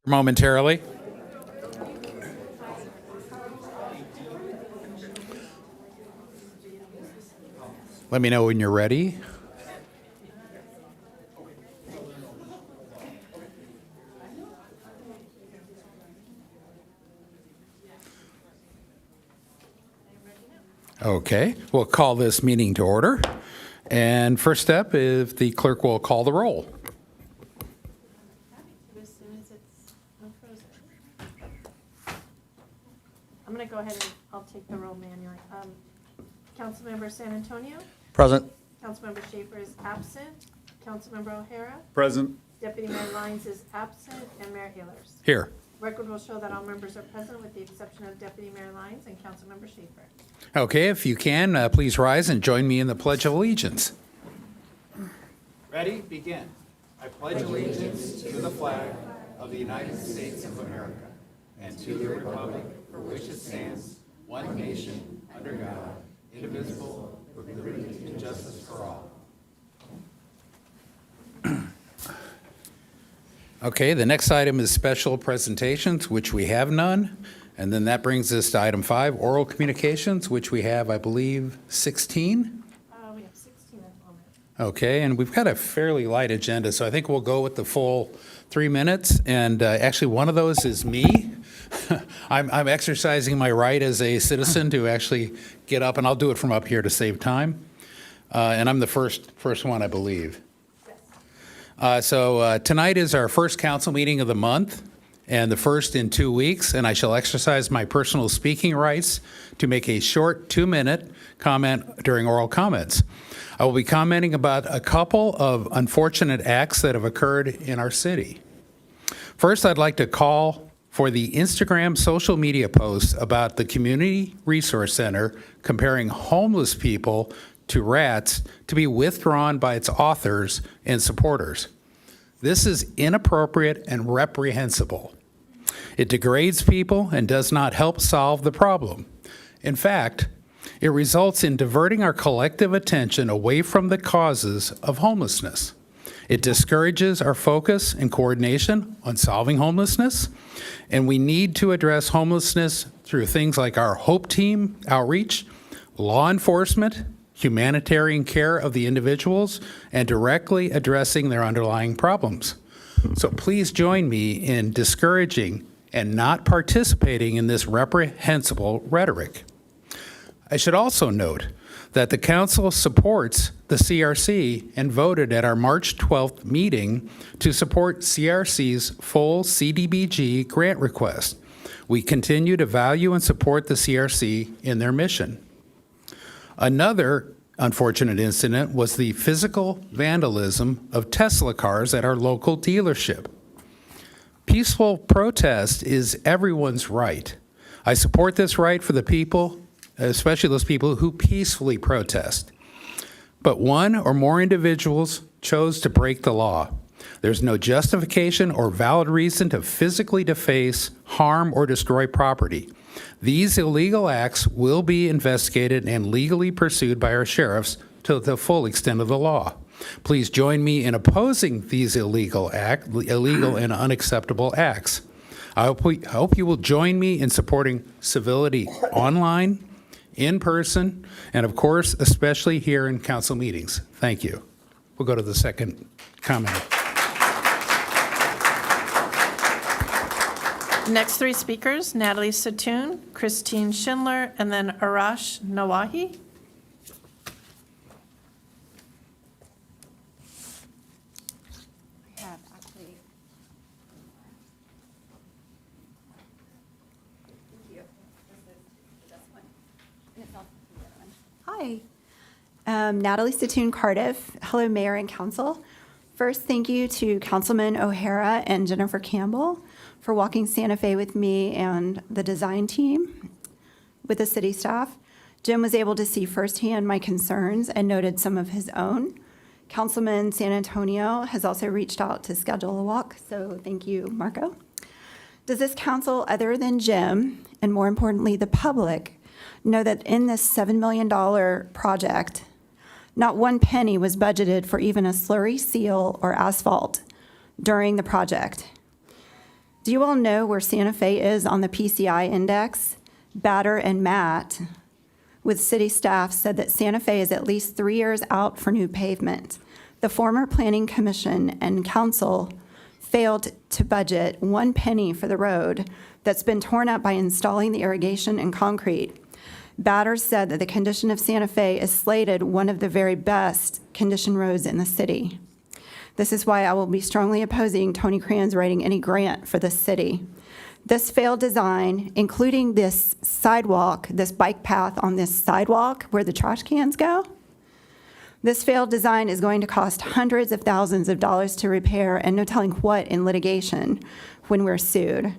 Momentarily. Let me know when you're ready. Okay, we'll call this meeting to order. And first step, if the clerk will call the roll. As soon as it's unfrozen. I'm going to go ahead and I'll take the roll manually. Councilmember San Antonio? Present. Councilmember Schaefer is absent. Councilmember O'Hara? Present. Deputy Mayor Lyons is absent, and Mayor Ehlers. Here. Record will show that all members are present with the exception of Deputy Mayor Lyons and Councilmember Schaefer. Okay, if you can, please rise and join me in the Pledge of Allegiance. Ready? Begin. I pledge allegiance to the flag of the United States of America and to the republic for which it stands, one nation, under God, indivisible, with liberty and justice for all. Okay, the next item is special presentations, which we have none. And then that brings us to item 5, oral communications, which we have, I believe, 16. We have 16 at the moment. Okay, and we've got a fairly light agenda, so I think we'll go with the full 3 minutes. And actually, one of those is me. I'm exercising my right as a citizen to actually get up, and I'll do it from up here to save time. And I'm the first one, I believe. So tonight is our first council meeting of the month, and the first in 2 weeks, and I shall exercise my personal speaking rights to make a short 2-minute comment during oral comments. I will be commenting about a couple of unfortunate acts that have occurred in our city. First, I'd like to call for the Instagram social media post about the Community Resource Center comparing homeless people to rats to be withdrawn by its authors and supporters. This is inappropriate and reprehensible. It degrades people and does not help solve the problem. In fact, it results in diverting our collective attention away from the causes of homelessness. It discourages our focus and coordination on solving homelessness, and we need to address homelessness through things like our HOPE team outreach, law enforcement, humanitarian care of the individuals, and directly addressing their underlying problems. So please join me in discouraging and not participating in this reprehensible rhetoric. I should also note that the council supports the CRC and voted at our March 12th meeting to support CRC's full CDBG grant request. We continue to value and support the CRC in their mission. Another unfortunate incident was the physical vandalism of Tesla cars at our local dealership. Peaceful protest is everyone's right. I support this right for the people, especially those people who peacefully protest. But one or more individuals chose to break the law. There's no justification or valid reason to physically deface, harm, or destroy property. These illegal acts will be investigated and legally pursued by our sheriffs to the full extent of the law. Please join me in opposing these illegal and unacceptable acts. I hope you will join me in supporting civility online, in person, and of course, especially here in council meetings. Thank you. We'll go to the second comment. Next 3 speakers, Natalie Satoon, Christine Schindler, and then Arash Nawahi. I have actually. Thank you. This one. And it's also the other one. Hi. Natalie Satoon Cardiff. Hello, Mayor and Council. First, thank you to Councilman O'Hara and Jennifer Campbell for walking Santa Fe with me and the design team with the city staff. Jim was able to see firsthand my concerns and noted some of his own. Councilman San Antonio has also reached out to schedule a walk, so thank you, Marco. Does this council, other than Jim, and more importantly, the public, know that in this $7 million project, not one penny was budgeted for even a slurry seal or asphalt during the project? Do you all know where Santa Fe is on the PCI index? Batter and Matt, with city staff, said that Santa Fe is at least 3 years out for new pavement. The former Planning Commission and Council failed to budget 1 penny for the road that's been torn up by installing the irrigation and concrete. Batter said that the condition of Santa Fe is slated one of the very best conditioned roads in the city. This is why I will be strongly opposing Tony Kranz writing any grant for this city. This failed design, including this sidewalk, this bike path on this sidewalk where the trash cans go, this failed design is going to cost hundreds of thousands of dollars to repair and no telling what in litigation when we're sued.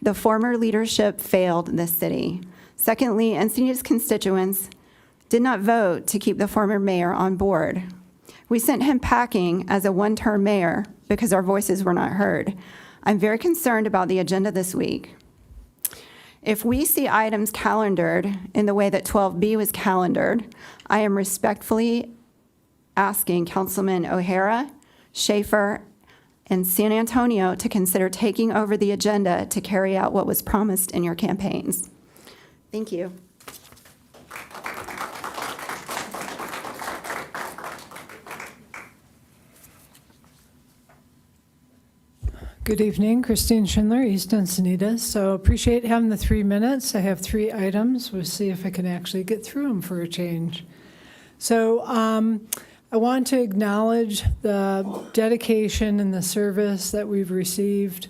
The former leadership failed this city. Secondly, Encinitas constituents did not vote to keep the former mayor on board. We sent him packing as a one-term mayor because our voices were not heard. I'm very concerned about the agenda this week. If we see items calendared in the way that 12B was calendared, I am respectfully asking Councilman O'Hara, Schaefer, and San Antonio to consider taking over the agenda to carry out what was promised in your campaigns. Thank you. Good evening, Christine Schindler, East Encinitas. So appreciate having the 3 minutes. I have 3 items. We'll see if I can actually get through them for a change. So I want to acknowledge the dedication and the service that we've received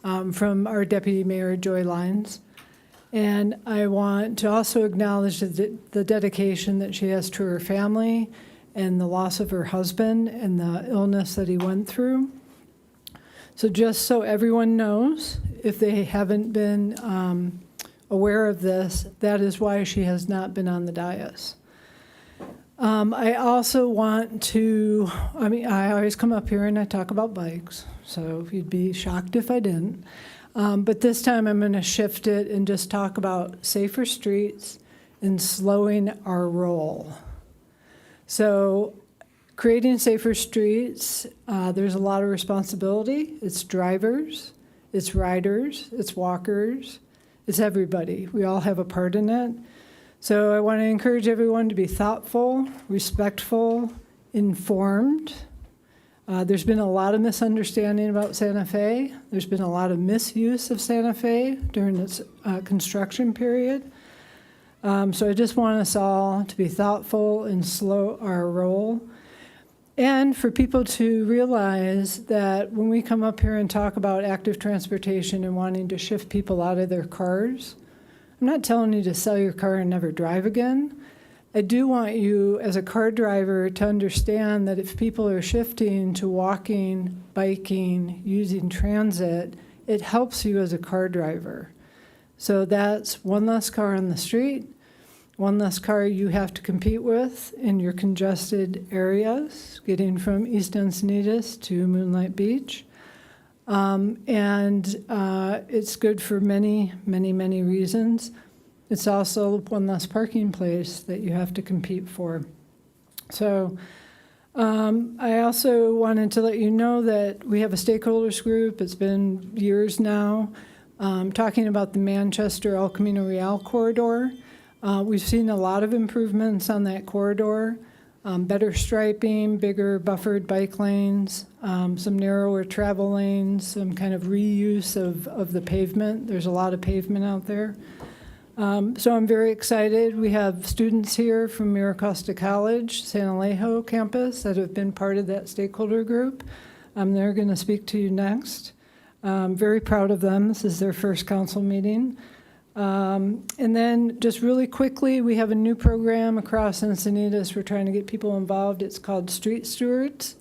from our Deputy Mayor, Joy Lyons. And I want to also acknowledge the dedication that she has to her family and the loss of her husband and the illness that he went through. So just so everyone knows, if they haven't been aware of this, that is why she has not been on the dais. I also want to, I always come up here and I talk about bikes, so you'd be shocked if I didn't. But this time I'm going to shift it and just talk about safer streets and slowing our roll. So creating safer streets, there's a lot of responsibility. It's drivers, it's riders, it's walkers, it's everybody. We all have a part in it. So I want to encourage everyone to be thoughtful, respectful, informed. There's been a lot of misunderstanding about Santa Fe. There's been a lot of misuse of Santa Fe during its construction period. So I just want us all to be thoughtful and slow our roll. And for people to realize that when we come up here and talk about active transportation and wanting to shift people out of their cars, I'm not telling you to sell your car and never drive again. I do want you, as a car driver, to understand that if people are shifting to walking, biking, using transit, it helps you as a car driver. So that's one less car on the street, one less car you have to compete with in your congested areas, getting from East Encinitas to Moonlight Beach. It's good for many, many, many reasons. It's also one less parking place that you have to compete for. So I also wanted to let you know that we have a stakeholders group. It's been years now, talking about the Manchester El Camino Real corridor. We've seen a lot of improvements on that corridor. Better striping, bigger buffered bike lanes, some narrower travel lanes, some kind of reuse of the pavement. There's a lot of pavement out there. So I'm very excited. We have students here from Mira Costa College, San Alejo campus that have been part of that stakeholder group. They're going to speak to you next. I'm very proud of them. This is their first council meeting. And then just really quickly, we have a new program across Encinitas. We're trying to get people involved. It's called Street Stewards.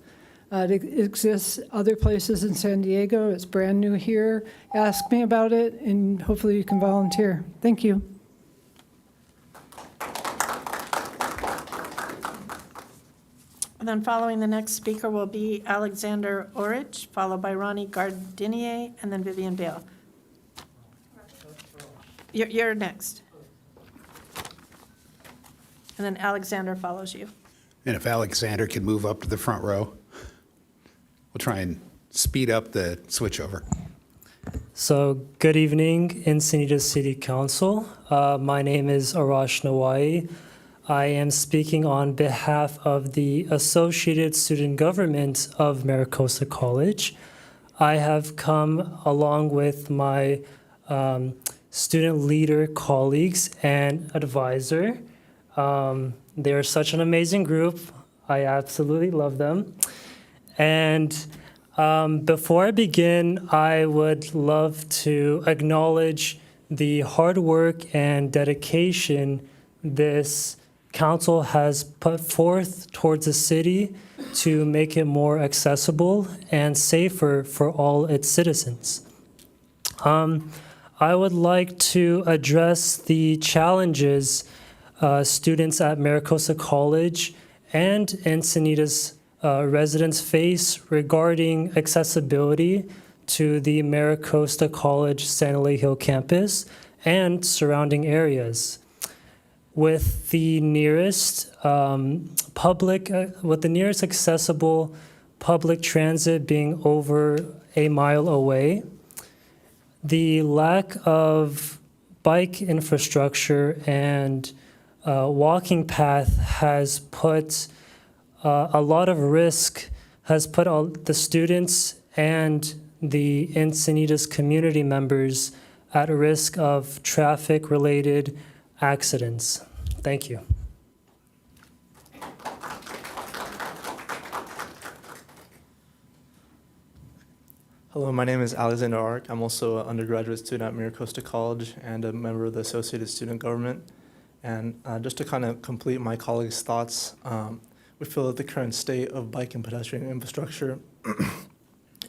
It exists other places in San Diego. It's brand new here. Ask me about it, and hopefully you can volunteer. Thank you. And then following the next speaker will be Alexander Orich, followed by Ronnie Gardinier, and then Vivian Bale. You're next. And then Alexander follows you. And if Alexander can move up to the front row, we'll try and speed up the switchover. So, good evening, Encinitas City Council. My name is Arash Nawai. I am speaking on behalf of the Associated Student Government of Maricosta College. I have come along with my student leader colleagues and advisor. They are such an amazing group. I absolutely love them. And before I begin, I would love to acknowledge the hard work and dedication this council has put forth towards the city to make it more accessible and safer for all its citizens. I would like to address the challenges students at Maricosta College and Encinitas residents face regarding accessibility to the Maricosta College San Hill campus and surrounding areas. With the nearest accessible public transit being over a mile away, the lack of bike infrastructure and walking path has put a lot of risk, has put all the students and the Encinitas community members at risk of traffic-related accidents. Thank you. Hello, my name is Alexander Ark. I'm also an undergraduate student at Maricosta College and a member of the Associated Student Government. And just to kind of complete my colleagues' thoughts, we feel that the current state of bike and pedestrian infrastructure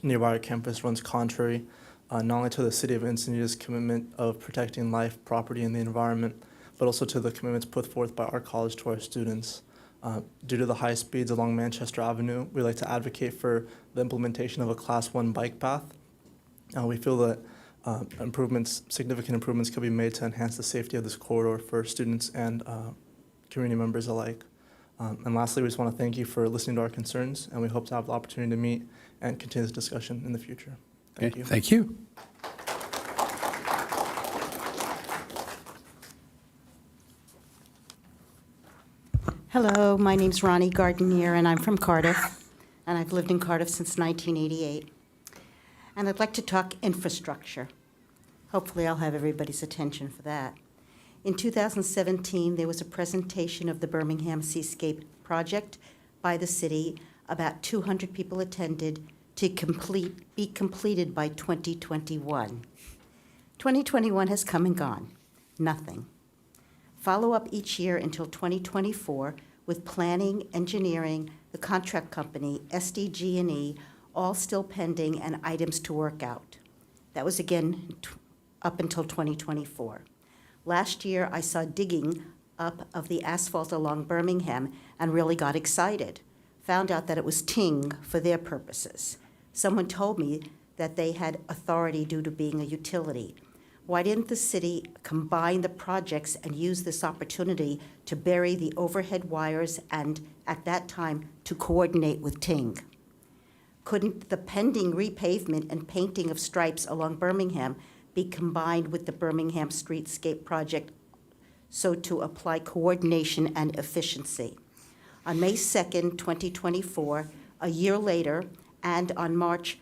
nearby our campus runs contrary not only to the City of Encinitas' commitment of protecting life, property, and the environment, but also to the commitments put forth by our college to our students. Due to the high speeds along Manchester Avenue, we like to advocate for the implementation of a Class 1 bike path. We feel that significant improvements could be made to enhance the safety of this corridor for students and community members alike. And lastly, we just want to thank you for listening to our concerns, and we hope to have the opportunity to meet and continue this discussion in the future. Thank you. Thank you. Hello, my name's Ronnie Gardenier, and I'm from Cardiff, and I've lived in Cardiff since 1988. And I'd like to talk infrastructure. Hopefully, I'll have everybody's attention for that. In 2017, there was a presentation of the Birmingham Seascape project by the city. About 200 people attended to be completed by 2021. 2021 has come and gone. Nothing. Follow-up each year until 2024 with planning, engineering, the contract company, SDG&E, all still pending and items to work out. That was again up until 2024. Last year, I saw digging up of the asphalt along Birmingham and really got excited. Found out that it was Ting for their purposes. Someone told me that they had authority due to being a utility. Why didn't the city combine the projects and use this opportunity to bury the overhead wires and, at that time, to coordinate with Ting? Couldn't the pending repavement and painting of stripes along Birmingham be combined with the Birmingham Streetscape project so to apply coordination and efficiency? On May 2nd, 2024, a year later, and on March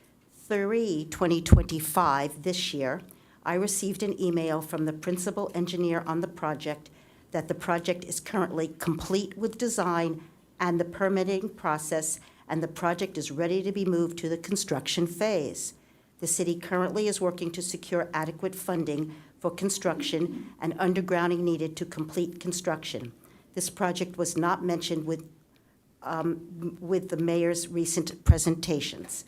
3, 2025, this year, I received an email from the principal engineer on the project that the project is currently complete with design and the permitting process, and the project is ready to be moved to the construction phase. The city currently is working to secure adequate funding for construction and undergrounding needed to complete construction. This project was not mentioned with the mayor's recent presentations.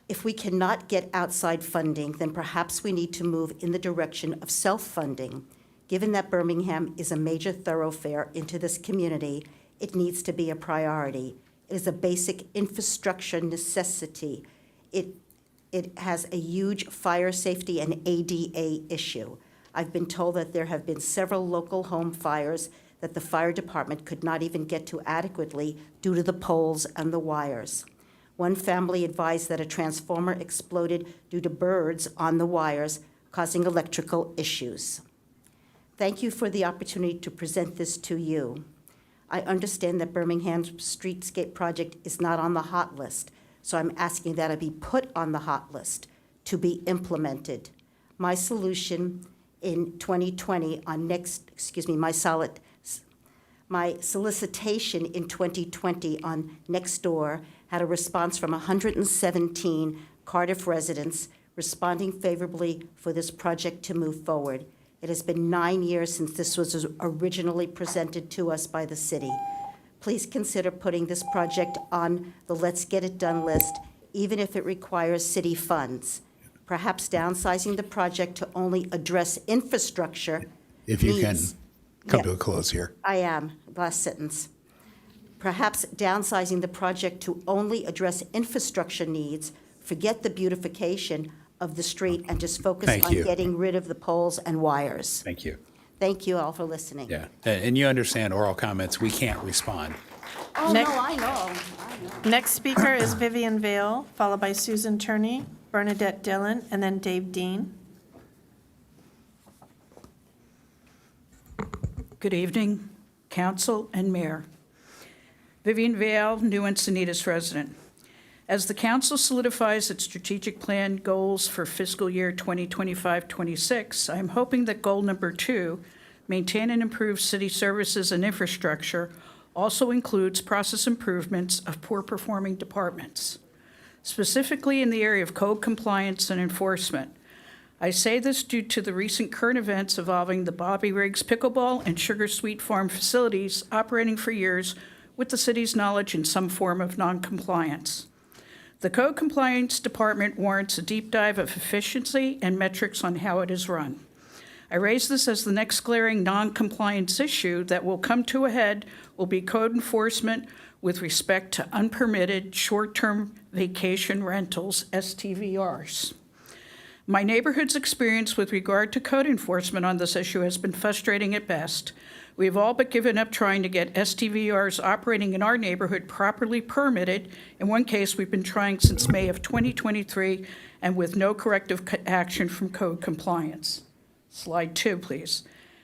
If we cannot get outside funding, then perhaps we need to move in the direction of self-funding. Given that Birmingham is a major thoroughfare into this community, it needs to be a priority. It is a basic infrastructure necessity. It has a huge fire safety and ADA issue. I've been told that there have been several local home fires that the fire department could not even get to adequately due to the poles and the wires. One family advised that a transformer exploded due to birds on the wires, causing electrical issues. Thank you for the opportunity to present this to you. I understand that Birmingham's streetscape project is not on the hot list, so I'm asking that it be put on the hot list to be implemented. My solution in 2020 on my solicitation in 2020 on Nextdoor had a response from 117 Cardiff residents responding favorably for this project to move forward. It has been 9 years since this was originally presented to us by the city. Please consider putting this project on the Let's Get It Done list, even if it requires city funds. Perhaps downsizing the project to only address infrastructure If you can needs- come Yeah. to a close here. I am. Last sentence. Perhaps downsizing the project to only address infrastructure needs, forget the beautification of the street, and just focus Thank on you. getting rid of the poles and wires. Thank you. Thank you all for listening. Yeah, and you understand oral comments, we can't respond. Oh, Next- no, I know. Next speaker is Vivian Vale, followed by Susan Turney, Bernadette Dillon, and then Dave Dean. Good evening, council and mayor. Vivian Vale, New Encinitas resident. As the council solidifies its strategic plan goals for fiscal year 2025-26, I am hoping that goal number 2, maintain and improve city services and infrastructure, also includes process improvements of poor-performing departments, specifically in the area of code compliance and enforcement. I say this due to the recent current events involving the Bobby Riggs Pickleball and Sugar Sweet Farm facilities operating for years with the city's knowledge in some form of noncompliance. The Code Compliance Department warrants a deep dive of efficiency and metrics on how it is run. I raise this as the next glaring noncompliance issue that will come to a head will be code enforcement with respect to unpermitted short-term vacation rentals, STVRs. My neighborhood's experience with regard to code enforcement on this issue has been frustrating at best. We've all but given up trying to get STVRs operating in our neighborhood properly permitted. In one case, we've been trying since May of 2023 and with no corrective action from code compliance. Slide 2, please.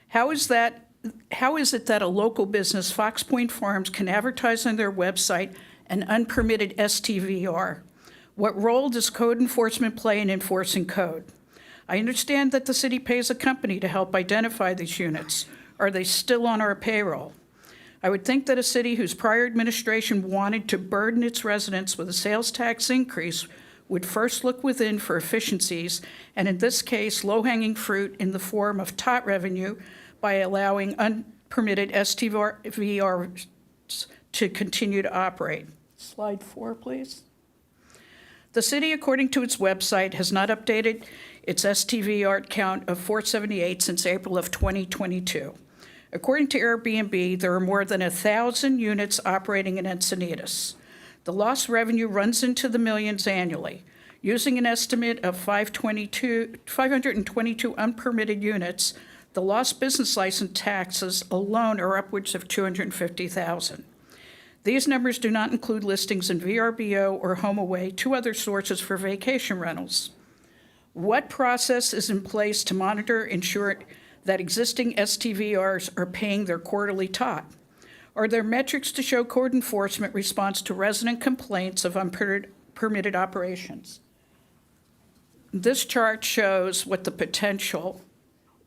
How is it that a local business, Fox Point Farms, can advertise on their website an unpermitted STVR? What role does code enforcement play in enforcing code? I understand that the city pays a company to help identify these units. Are they still on our payroll? I would think that a city whose prior administration wanted to burden its residents with a sales tax increase would first look within for efficiencies, and in this case, low-hanging fruit in the form of tot revenue by allowing unpermitted STVRs to continue to operate. Slide 4, please. The city, according to its website, has not updated its STVR count of 478 since April of 2022. According to Airbnb, there are more than 1,000 units operating in Encinitas. The lost revenue runs into the millions annually. Using an estimate of 522 unpermitted units, the lost business license taxes alone are upwards of $250,000. These numbers do not include listings in VRBO or HomeAway, 2 other sources for vacation rentals. What process is in place to monitor, ensure that existing STVRs are paying their quarterly tot? Are there metrics to show code enforcement response to resident complaints of unpermitted operations? This chart shows what the potential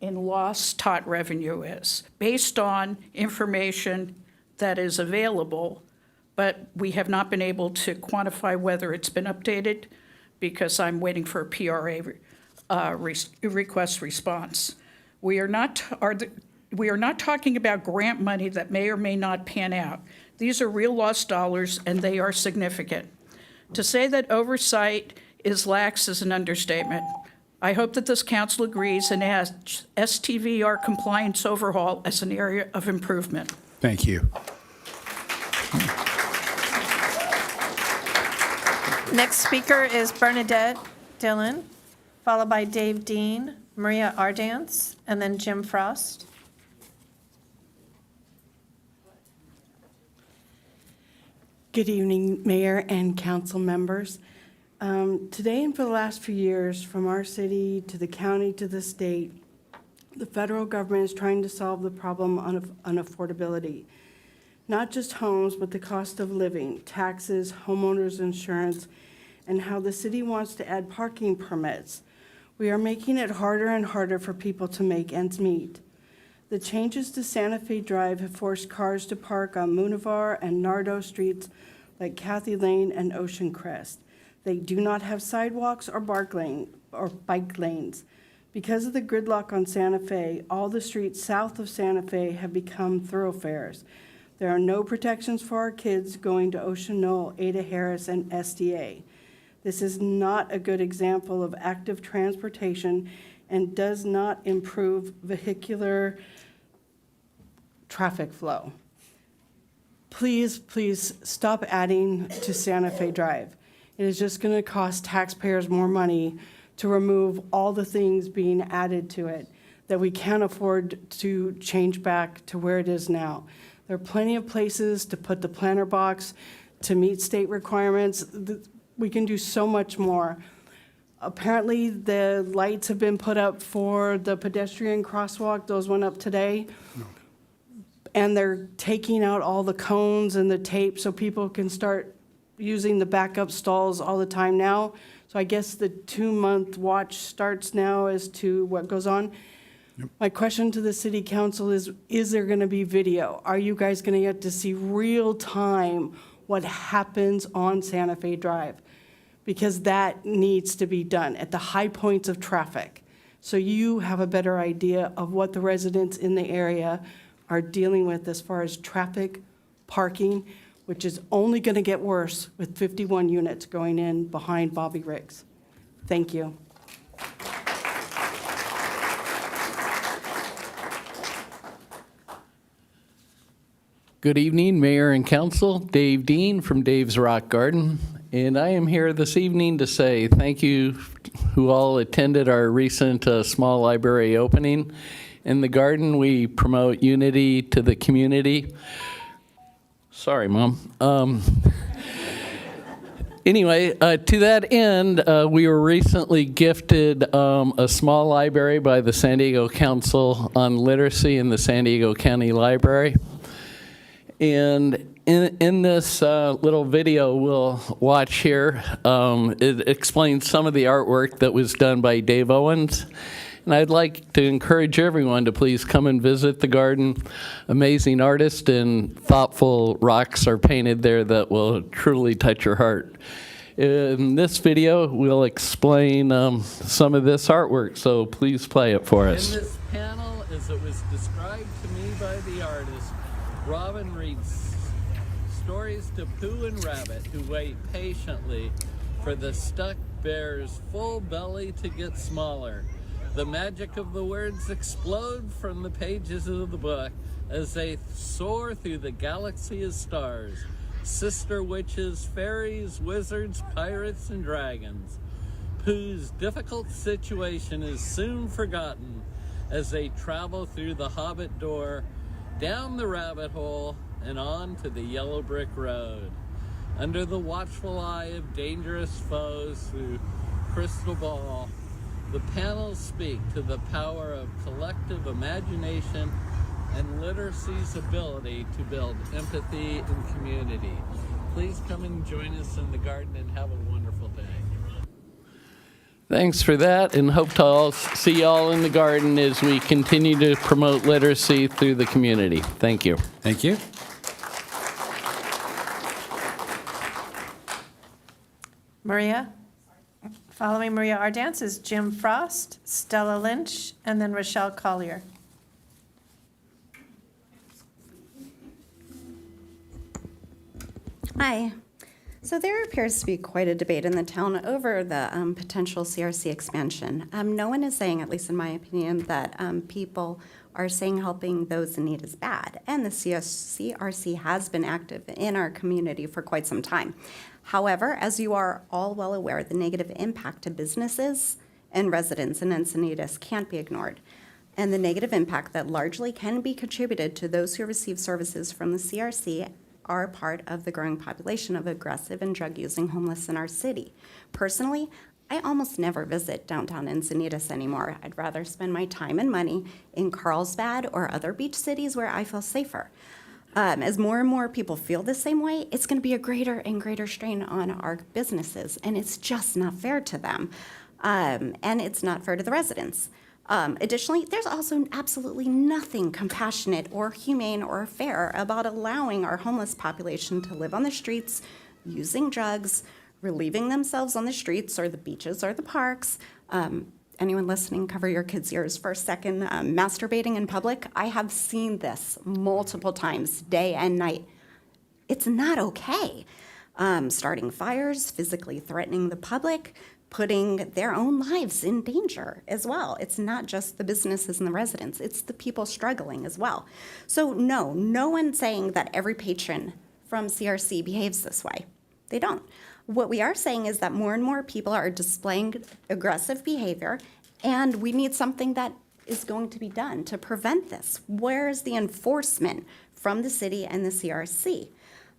in lost tot revenue is, based on information that is available, but we have not been able to quantify whether it's been updated because I'm waiting for a PRA request response. We are not talking about grant money that may or may not pan out. These are real lost dollars, and they are significant. To say that oversight is lax is an understatement. I hope that this council agrees and adds STVR compliance overhaul as an area of improvement. Thank you. Next speaker is Bernadette Dillon, followed by Dave Dean, Maria Ardance, and then Jim Frost. Good evening, Mayor and council members. Today and for the last few years, from our city to the county to the state, the federal government is trying to solve the problem on affordability. Not just homes, but the cost of living, taxes, homeowners insurance, and how the city wants to add parking permits. We are making it harder and harder for people to make ends meet. The changes to Santa Fe Drive have forced cars to park on Munivar and Nardo streets like Cathy Lane and Ocean Crest. They do not have sidewalks or bike lanes. Because of the gridlock on Santa Fe, all the streets south of Santa Fe have become thoroughfares. There are no protections for our kids going to Ocean Knoll, Ada Harris, and SDA. This is not a good example of active transportation and does not improve vehicular traffic flow. Please, please stop adding to Santa Fe Drive. It is just going to cost taxpayers more money to remove all the things being added to it that we can't afford to change back to where it is now. There are plenty of places to put the planter box to meet state requirements. We can do so much more. Apparently, the lights have been put up for the pedestrian crosswalk. Those went up today. And they're taking out all the cones and the tape so people can start using the backup stalls all the time now. So I guess the 2-month watch starts now as to what goes on. My question to the city council is there going to be video? Are you guys going to get to see real time what happens on Santa Fe Drive? Because that needs to be done at the high points of traffic. So you have a better idea of what the residents in the area are dealing with as far as traffic, parking, which is only going to get worse with 51 units going in behind Bobby Riggs. Thank you. Good evening, Mayor and Council. Dave Dean from Dave's Rock Garden. And I am here this evening to say thank you who all attended our recent small library opening. In the garden, we promote unity to the community. Sorry, Mom. Anyway, to that end, we were recently gifted a small library by the San Diego Council on Literacy in the San Diego County Library. And in this little video we'll watch here, it explains some of the artwork that was done by Dave Owens. And I'd like to encourage everyone to please come and visit the garden. Amazing artists and thoughtful rocks are painted there that will truly touch your heart. In this video, we'll explain some of this artwork, so please play it for us. In this panel, as it was described to me by the artist, Robin reads stories to Pooh and Rabbit, who wait patiently for the stuck bear's full belly to get smaller. The magic of the words explode from the pages of the book as they soar through the galaxy of stars. Sister witches, fairies, wizards, pirates, and dragons. Pooh's difficult situation is soon forgotten as they travel through the Hobbit door, down the rabbit hole, and on to the yellow brick road. Under the watchful eye of dangerous foes through Crystal Ball, the panels speak to the power of collective imagination and literacy's ability to build empathy and community. Please come and join us in the garden and have a wonderful day. Thanks for that, and hope to see you all in the garden as we continue to promote literacy through the community. Thank you. Thank you. Maria? Following Maria Ardance is Jim Frost, Stella Lynch, and then Rochelle Collier. Hi. So there appears to be quite a debate in the town over the potential CRC expansion. No one is saying, at least in my opinion, that people are saying helping those in need is bad. And the CRC has been active in our community for quite some time. However, as you are all well aware, the negative impact to businesses and residents in Encinitas can't be ignored. And the negative impact that largely can be contributed to those who receive services from the CRC are part of the growing population of aggressive and drug-using homeless in our city. Personally, I almost never visit downtown Encinitas anymore. I'd rather spend my time and money in Carlsbad or other beach cities where I feel safer. As more and more people feel the same way, it's going to be a greater and greater strain on our businesses, and it's just not fair to them, and it's not fair to the residents. Additionally, there's also absolutely nothing compassionate or humane or fair about allowing our homeless population to live on the streets, using drugs, relieving themselves on the streets or the beaches or the parks. Anyone listening, cover your kids' ears for a second. Masturbating in public, I have seen this multiple times, day and night. It's not okay. Starting fires, physically threatening the public, putting their own lives in danger as well. It's not just the businesses and the residents, it's the people struggling as well. So no one's saying that every patron from CRC behaves this way. They don't. What we are saying is that more and more people are displaying aggressive behavior, and we need something that is going to be done to prevent this. Where is the enforcement from the city and the CRC?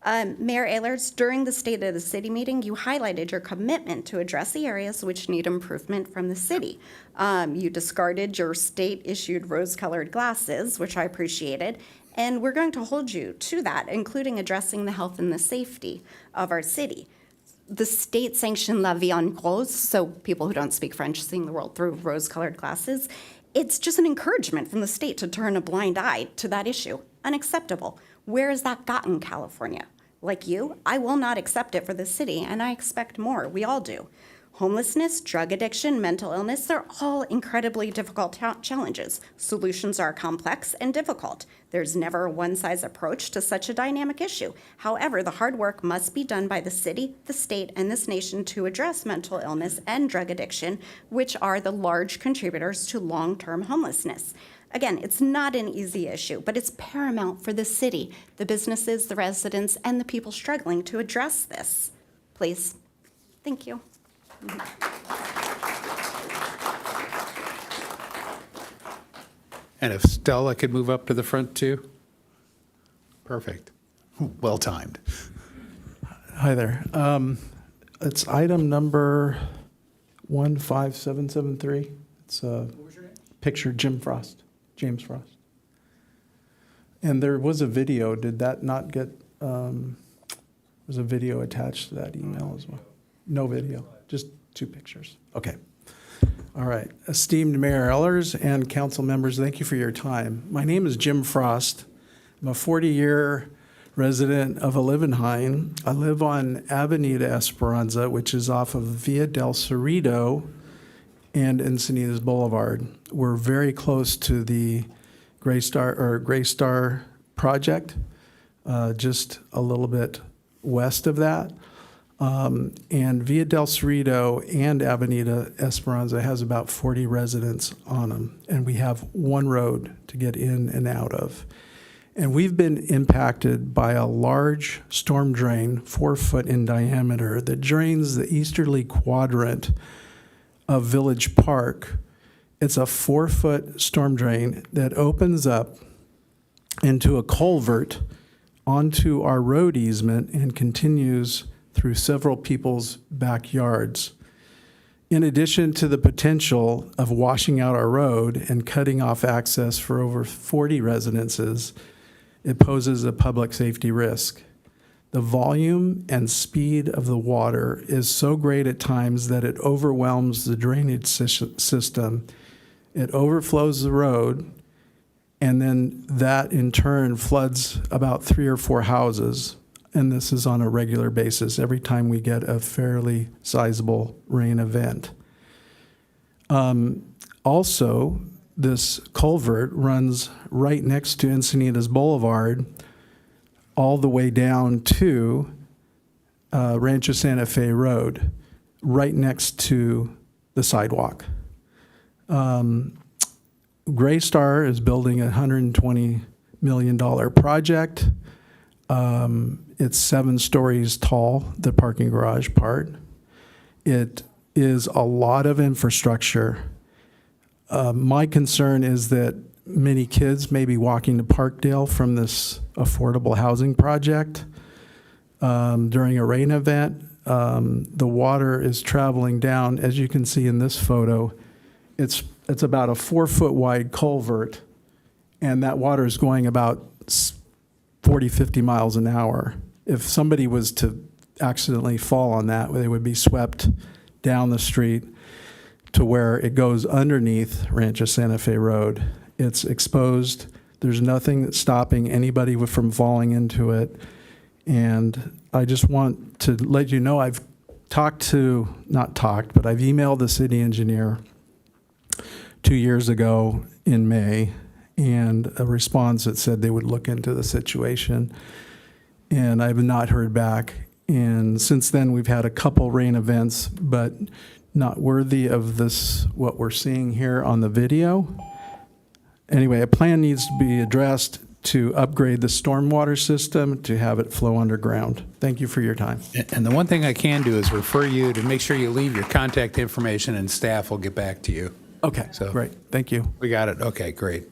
Mayor Ehlers, during the State of the City meeting, you highlighted your commitment to address the areas which need improvement from the city. You discarded your state-issued rose-colored glasses, which I appreciated, and we're going to hold you to that, including addressing the health and the safety of our city. The state-sanctioned La Vie en Rose, so people who don't speak French seeing the world through rose-colored glasses, it's just an encouragement from the state to turn a blind eye to that issue. Unacceptable. Where has that gotten California? Like you, I will not accept it for the city, and I expect more. We all do. Homelessness, drug addiction, mental illness, they're all incredibly difficult challenges. Solutions are complex and difficult. There's never a one-size approach to such a dynamic issue. However, the hard work must be done by the city, the state, and this nation to address mental illness and drug addiction, which are the large contributors to long-term homelessness. Again, it's not an easy issue, but it's paramount for the city, the businesses, the residents, and the people struggling to address this. Please. Thank you. And if Stella could move up to the front too? Perfect. Well timed. Hi there. It's item number 15773. It's picture James Frost. And there was a video. Did that not get, was a video attached to that email as well? No video, just 2 pictures. Okay. All right. Esteemed Mayor Ehlers and council members, thank you for your time. My name is Jim Frost. I'm a 40-year resident of Olivenhain. I live on Avenida Esperanza, which is off of Via del Cerrito and Encinitas Boulevard. We're very close to the Gray Star project, just a little bit west of that. And Via del Cerrito and Avenida Esperanza has about 40 residents on them, and we have one road to get in and out of. And we've been impacted by a large storm drain, 4 foot in diameter, that drains the easterly quadrant of Village Park. It's a 4 foot storm drain that opens up into a culvert onto our road easement and continues through several people's backyards. In addition to the potential of washing out our road and cutting off access for over 40 residences, it poses a public safety risk. The volume and speed of the water is so great at times that it overwhelms the drainage system. It overflows the road, and then that in turn floods about 3 or 4 houses. And this is on a regular basis every time we get a fairly sizable rain event. Also, this culvert runs right next to Encinitas Boulevard all the way down to Rancho Santa Fe Road, right next to the sidewalk. Gray Star is building a $120 million project. It's 7 stories tall, the parking garage part. It is a lot of infrastructure. My concern is that many kids may be walking to Parkdale from this affordable housing project. during a rain event. The water is traveling down, as you can see in this photo. It's about a 4-foot wide culvert, and that water is going about 40, 50 miles an hour. If somebody was to accidentally fall on that, they would be swept down the street to where it goes underneath Rancho Santa Fe Road. It's exposed. There's nothing that's stopping anybody from falling into it. And I just want to let you know I've I've emailed the city engineer 2 years ago in May, and a response that said they would look into the situation. And I've not heard back. And since then, we've had a couple rain events, but not worthy of this, what we're seeing here on the video. Anyway, a plan needs to be addressed to upgrade the stormwater system to have it flow underground. Thank you for your time. And the one thing I can do is refer you to make sure you leave your contact information, and staff will get back to you. Okay, So- great. Thank you. We got it. Okay, great.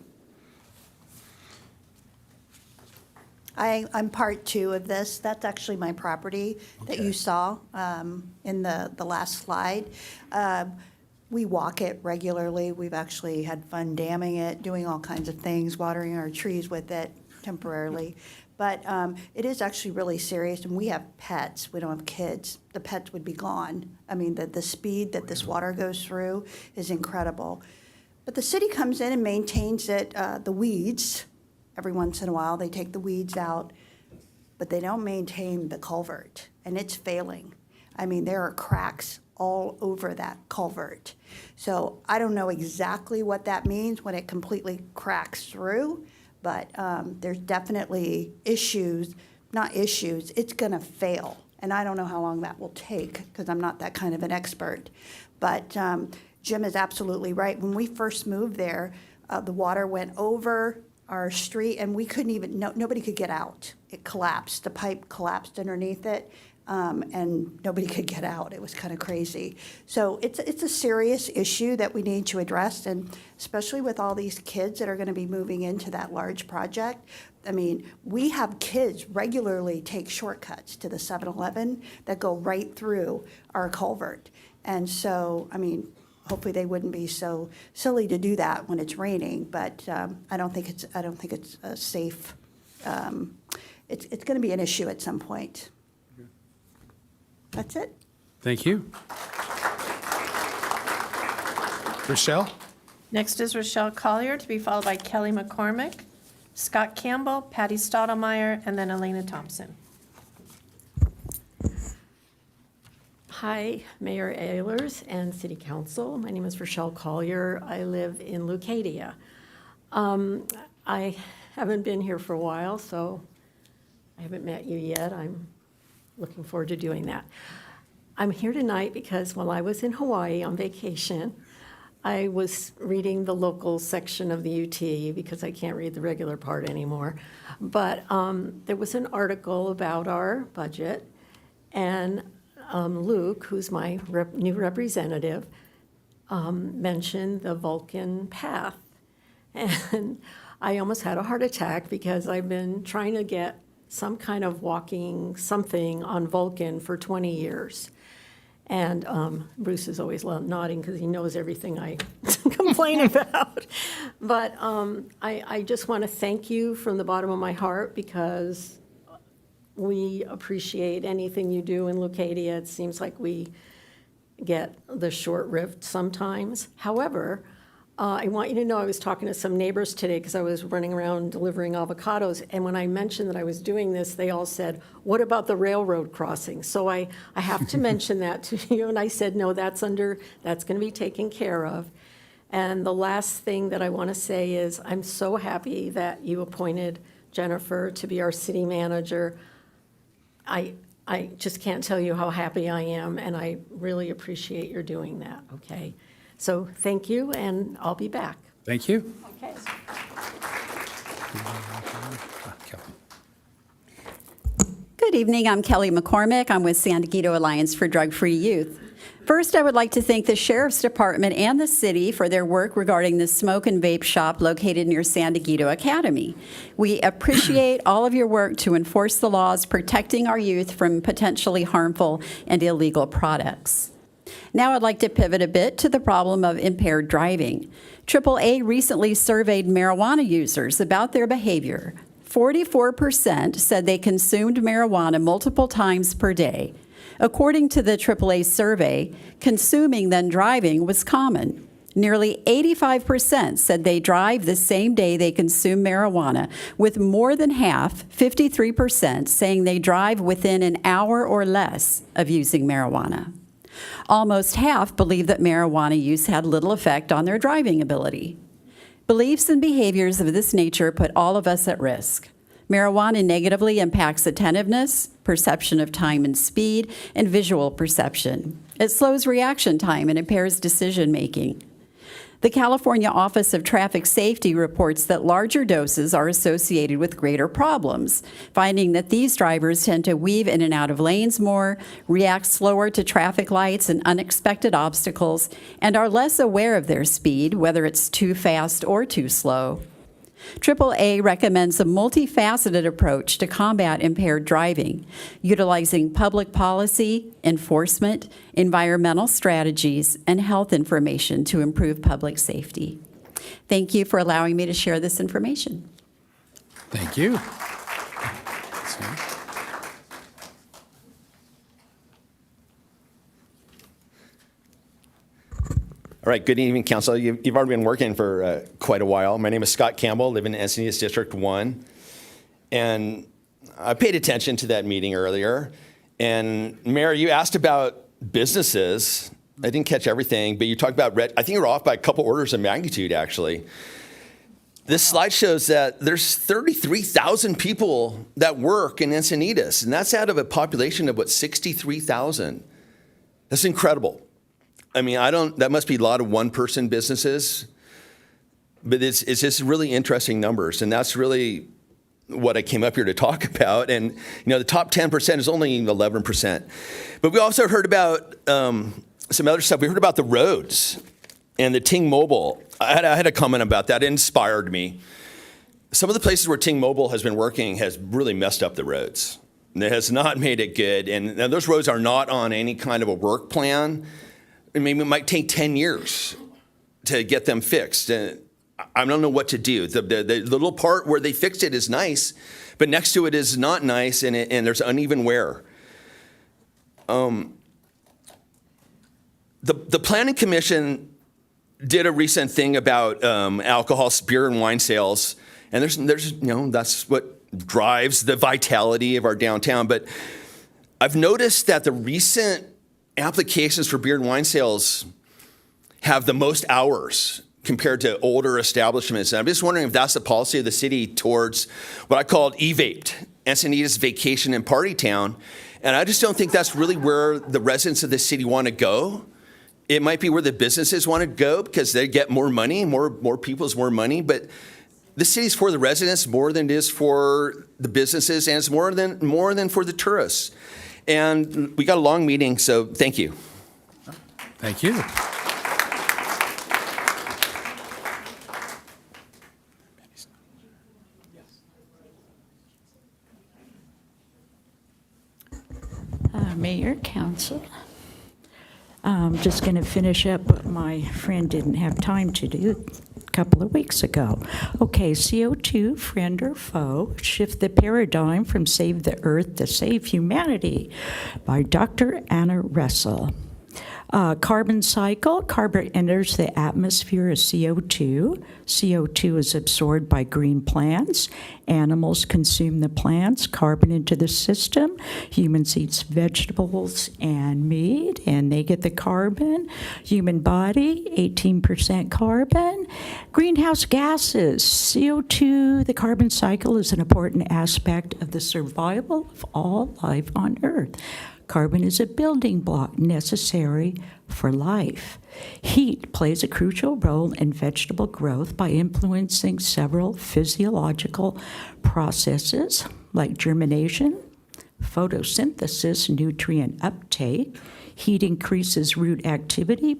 I'm part two of this. That's actually my property that you saw in the last slide. We walk it regularly. We've actually had fun damming it, doing all kinds of things, watering our trees with it temporarily. But it is actually really serious, and we have pets. We don't have kids. The pets would be gone. I mean, the speed that this water goes through is incredible. But the city comes in and maintains it, the weeds. Every once in a while, they take the weeds out, but they don't maintain the culvert, and it's failing. I mean, there are cracks all over that culvert. So I don't know exactly what that means when it completely cracks through, but there's definitely issues, not issues, it's gonna fail. And I don't know how long that will take, because I'm not that kind of an expert. But Jim is absolutely right. When we first moved there, the water went over our street, and we couldn't even, nobody could get out. It collapsed, the pipe collapsed underneath it, and nobody could get out. It was kind of crazy. So it's a serious issue that we need to address, and especially with all these kids that are going to be moving into that large project. I mean, we have kids regularly take shortcuts to the 7-Eleven that go right through our culvert. And so, I mean, hopefully they wouldn't be so silly to do that when it's raining, but I don't think it's a safe. It's going to be an issue at some point. That's it. Thank you. Rochelle? Next is Rochelle Collier, to be followed by Kelly McCormick, Scott Campbell, Patty Stottlemyre, and then Elena Thompson. Hi, Mayor Ehlers and City Council. My name is Rochelle Collier. I live in Leucadia. I haven't been here for a while, so I haven't met you yet. I'm looking forward to doing that. I'm here tonight because while I was in Hawaii on vacation, I was reading the local section of the UT because I can't read the regular part anymore. But there was an article about our budget, and Luke, who's my new representative, mentioned the Vulcan path. And I almost had a heart attack because I've been trying to get some kind of walking something on Vulcan for 20 years. And Bruce is always nodding because he knows everything I complain about. But I just want to thank you from the bottom of my heart, because we appreciate anything you do in Leucadia. It seems like we get the short rift sometimes. However, I want you to know I was talking to some neighbors today because I was running around delivering avocados, and when I mentioned that I was doing this, they all said, "What about the railroad crossing?" So I have to mention that to you, and I said, no, that's going to be taken care of. And the last thing that I want to say is I'm so happy that you appointed Jennifer to be our city manager. I just can't tell you how happy I am, and I really appreciate your doing that, okay? So thank you, and I'll be back. Thank you. Okay. Good evening, I'm Kelly McCormick. I'm with San Diego Alliance for Drug-Free Youth. First, I would like to thank the Sheriff's Department and the city for their work regarding the smoke and vape shop located near San Diego Academy. We appreciate all of your work to enforce the laws protecting our youth from potentially harmful and illegal products. Now I'd like to pivot a bit to the problem of impaired driving. AAA recently surveyed marijuana users about their behavior. 44% said they consumed marijuana multiple times per day. According to the AAA survey, consuming then driving was common. Nearly 85% said they drive the same day they consume marijuana, with more than half, 53%, saying they drive within an hour or less of using marijuana. Almost half believe that marijuana use had little effect on their driving ability. Beliefs and behaviors of this nature put all of us at risk. Marijuana negatively impacts attentiveness, perception of time and speed, and visual perception. It slows reaction time and impairs decision making. The California Office of Traffic Safety reports that larger doses are associated with greater problems, finding that these drivers tend to weave in and out of lanes more, react slower to traffic lights and unexpected obstacles, and are less aware of their speed, whether it's too fast or too slow. AAA recommends a multifaceted approach to combat impaired driving, utilizing public policy, enforcement, environmental strategies, and health information to improve public safety. Thank you for allowing me to share this information. Thank you. All right, good evening, Council. You've already been working for quite a while. My name is Scott Campbell, live in Encinitas District 1. And I paid attention to that meeting earlier. And Mayor, you asked about businesses. I didn't catch everything, but you talked about I think you were off by a couple orders of magnitude, actually. This slide shows that there's 33,000 people that work in Encinitas, and that's out of a population of, 63,000. That's incredible. I mean, that must be a lot of one-person businesses, but it's just really interesting numbers, and that's really what I came up here to talk about. And, the top 10% is only 11%. But we also heard about some other stuff. We heard about the roads and the Ting Mobile. I had a comment about that. It inspired me. Some of the places where Ting Mobile has been working has really messed up the roads. It has not made it good, and those roads are not on any kind of a work plan. I mean, it might take 10 years to get them fixed. And I don't know what to do. The little part where they fixed it is nice, but next to it is not nice, and there's uneven wear. The Planning Commission did a recent thing about alcohol, beer, and wine sales, and there's that's what drives the vitality of our downtown. But I've noticed that the recent applications for beer and wine sales have the most hours compared to older establishments. And I'm just wondering if that's the policy of the city towards what I called E-Vaped, Encinitas Vacation and Party Town. And I just don't think that's really where the residents of the city want to go. It might be where the businesses want to go because they get more money, more people's more money. But the city's for the residents more than it is for the businesses, and it's more than for the tourists. And we got a long meeting, so thank you. Thank you. Mayor, Council. I'm just going to finish up what my friend didn't have time to do a couple of weeks ago. Okay, CO2, friend or foe? Shift the paradigm from save the earth to save humanity by Dr. Anna Russell. Carbon cycle. Carbon enters the atmosphere as CO2. CO2 is absorbed by green plants. Animals consume the plants, carbon into the system. Humans eat vegetables and meat, and they get the carbon. Human body, 18% carbon. Greenhouse gases. CO2, the carbon cycle is an important aspect of the survival of all life on Earth. Carbon is a building block necessary for life. Heat plays a crucial role in vegetable growth by influencing several physiological processes like germination, photosynthesis, nutrient uptake. Heat increases root activity,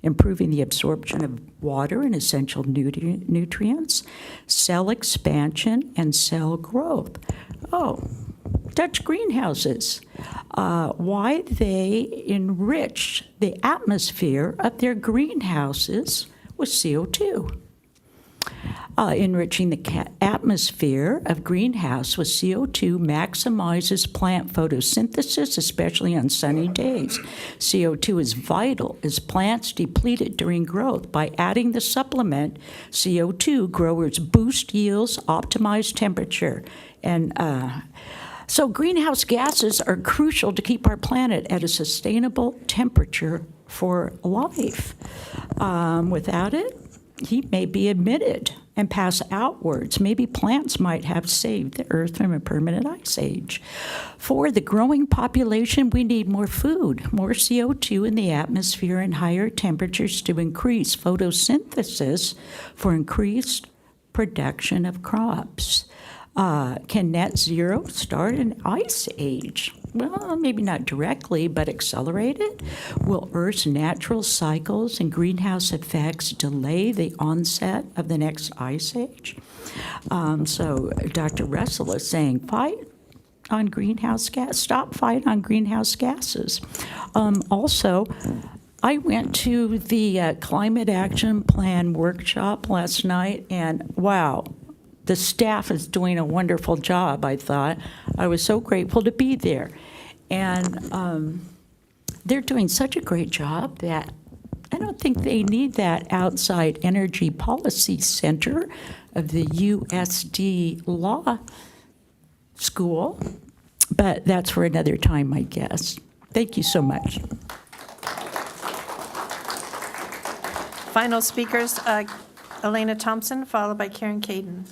improving the absorption of water and essential nutrients, cell expansion, and cell growth. Oh, Dutch greenhouses. Why they enrich the atmosphere of their greenhouses with CO2. Enriching the atmosphere of greenhouse with CO2 maximizes plant photosynthesis, especially on sunny days. CO2 is vital as plants deplete it during growth. By adding the supplement CO2, growers boost yields, optimize temperature, and so greenhouse gases are crucial to keep our planet at a sustainable temperature for life. Without it, heat may be emitted and pass outwards. Maybe plants might have saved the Earth from a permanent ice age. For the growing population, we need more food, more CO2 in the atmosphere, and higher temperatures to increase photosynthesis for increased production of crops. Can net zero start an ice age? Well, maybe not directly, but accelerate it. Will Earth's natural cycles and greenhouse effects delay the onset of the next ice age? So Dr. Russell is saying, fight on greenhouse gas, stop fight on greenhouse gases. Also, I went to the Climate Action Plan workshop last night, and wow, the staff is doing a wonderful job, I thought. I was so grateful to be there. And they're doing such a great job that I don't think they need that outside energy policy center of the USD law school, but that's for another time, I guess. Thank you so much. Final speakers, Elena Thompson, followed by Karen Caden.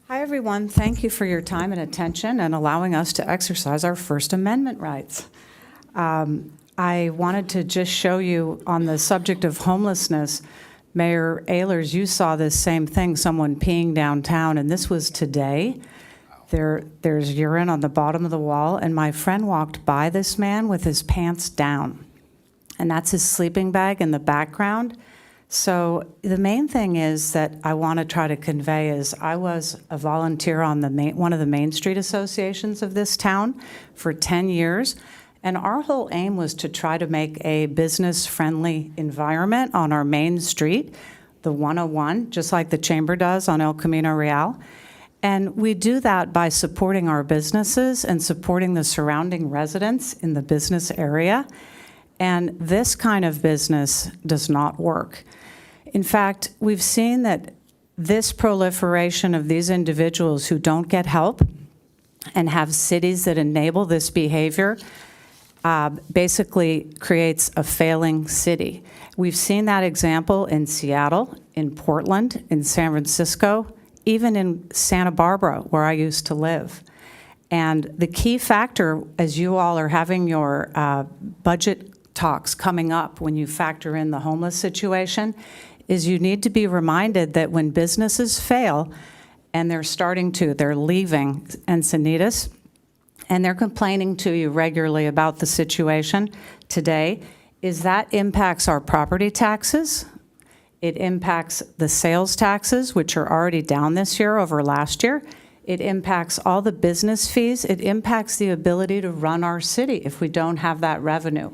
Hi, everyone. Thank you for your time and attention and allowing us to exercise our First Amendment rights. I wanted to just show you on the subject of homelessness, Mayor Ehlers, you saw this same thing, someone peeing downtown, and this was today. There's urine on the bottom of the wall, and my friend walked by this man with his pants down, and that's his sleeping bag in the background. So the main thing is that I want to try to convey is I was a volunteer on one of the Main Street associations of this town for 10 years, and our whole aim was to try to make a business-friendly environment on our main street, the 101, just like the Chamber does on El Camino Real. And we do that by supporting our businesses and supporting the surrounding residents in the business area. And this kind of business does not work. In fact, we've seen that this proliferation of these individuals who don't get help and have cities that enable this behavior basically creates a failing city. We've seen that example in Seattle, in Portland, in San Francisco, even in Santa Barbara, where I used to live. And the key factor, as you all are having your budget talks coming up when you factor in the homeless situation, is you need to be reminded that when businesses fail, and they're leaving Encinitas, and they're complaining to you regularly about the situation today, is that impacts our property taxes. It impacts the sales taxes, which are already down this year over last year. It impacts all the business fees. It impacts the ability to run our city if we don't have that revenue.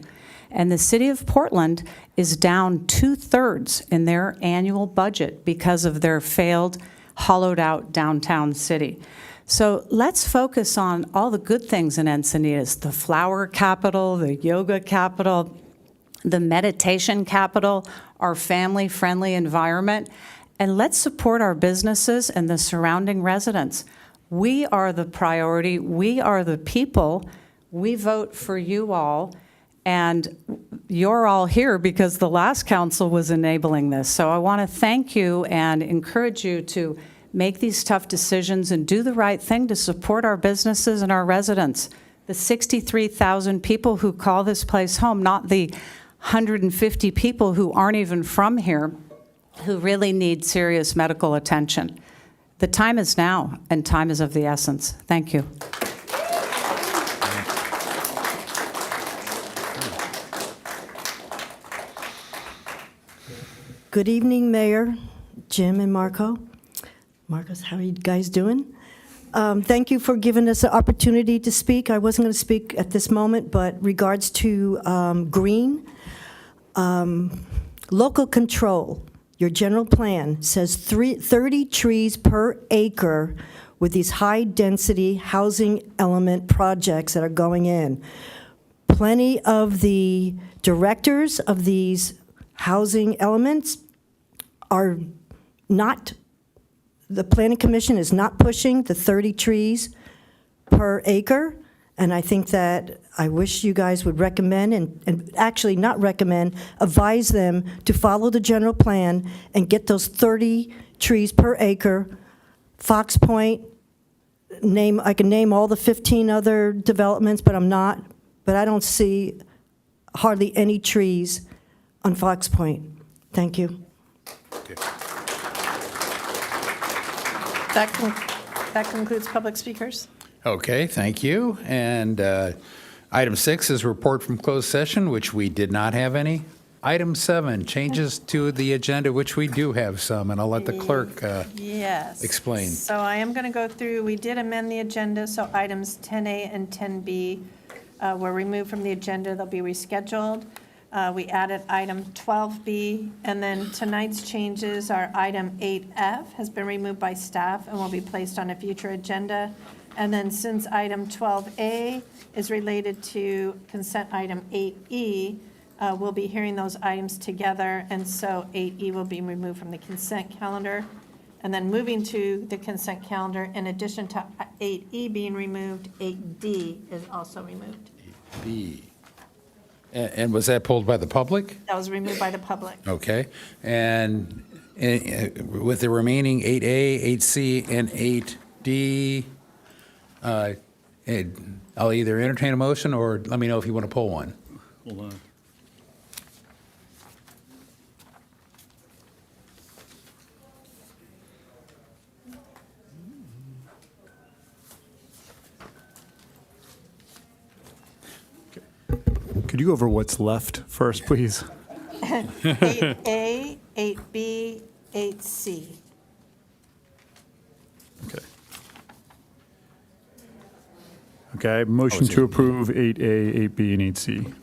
And the city of Portland is down 2/3 in their annual budget because of their failed, hollowed-out downtown city. So let's focus on all the good things in Encinitas, the flower capital, the yoga capital, the meditation capital, our family-friendly environment, and let's support our businesses and the surrounding residents. We are the priority. We are the people. We vote for you all. And you're all here because the last council was enabling this. So I want to thank you and encourage you to make these tough decisions and do the right thing to support our businesses and our residents. the 63,000 people who call this place home, not the 150 people who aren't even from here, who really need serious medical attention. The time is now, and time is of the essence. Thank you. Good evening, Mayor, Jim and Marco. Marcos, how are you guys doing? Thank you for giving us the opportunity to speak. I wasn't going to speak at this moment, but regards to green, local control, your general plan says 30 trees per acre with these high-density housing element projects that are going in. Plenty of the directors of these housing elements are not, the Planning Commission is not pushing the 30 trees per acre, and I think that I wish you guys would recommend, and actually not recommend, advise them to follow the general plan and get those 30 trees per acre. Fox Point, I can name all the 15 other developments, but I don't see hardly any trees on Fox Point. Thank you. Okay. That concludes public speakers. Okay, thank you. And item 6 is report from closed session, which we did not have any. Item 7, changes to the agenda, which we do have some, and I'll let the clerk Yes. explain. So I am going to go through, we did amend the agenda, so items 10A and 10B were removed from the agenda. They'll be rescheduled. We added item 12B, and then tonight's changes are item 8F has been removed by staff and will be placed on a future agenda. And then since item 12A is related to consent item 8E, we'll be hearing those items together, and so 8E will be removed from the consent calendar. And then moving to the consent calendar, in addition to 8E being removed, 8D is also removed. 8B. And was that pulled by the public? That was removed by the public. Okay. And with the remaining 8A, 8C, and 8D, I'll either entertain a motion or let me know if you want to pull one. Hold on. Could you go over what's left first, please? 8A, 8B, 8C. Okay. Okay, motion to approve 8A, 8B, and 8C.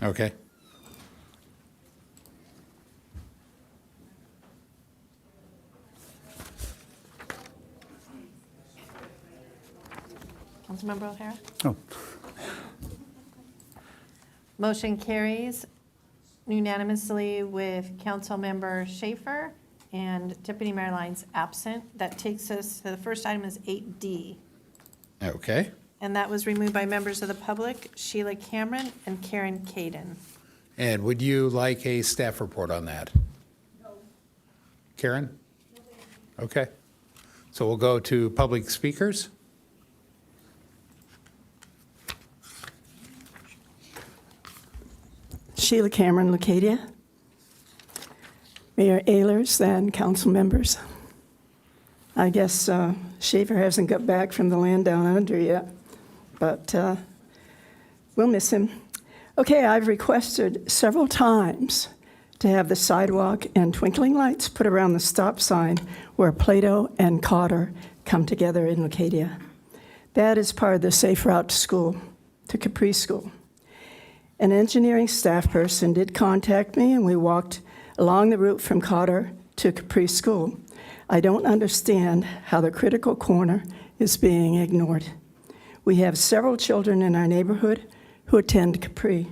Okay. Councilmember O'Hara? Oh. Motion carries unanimously with Councilmember Schaefer and Deputy Mayor Lyons absent. That takes us to the first item is 8D. Okay. And that was removed by members of the public, Sheila Cameron and Karen Caden. And would you like a staff report on that? No. Karen? Okay. So we'll go to public speakers. Sheila Cameron, Leucadia. Mayor Ehlers and council members. I guess Schaefer hasn't got back from the land down under yet, but we'll miss him. Okay, I've requested several times to have the sidewalk and twinkling lights put around the stop sign where Plato and Cotter come together in Leucadia. That is part of the safe route to school, to Capri School. An engineering staff person did contact me, and we walked along the route from Cotter to Capri School. I don't understand how the critical corner is being ignored. We have several children in our neighborhood who attend Capri.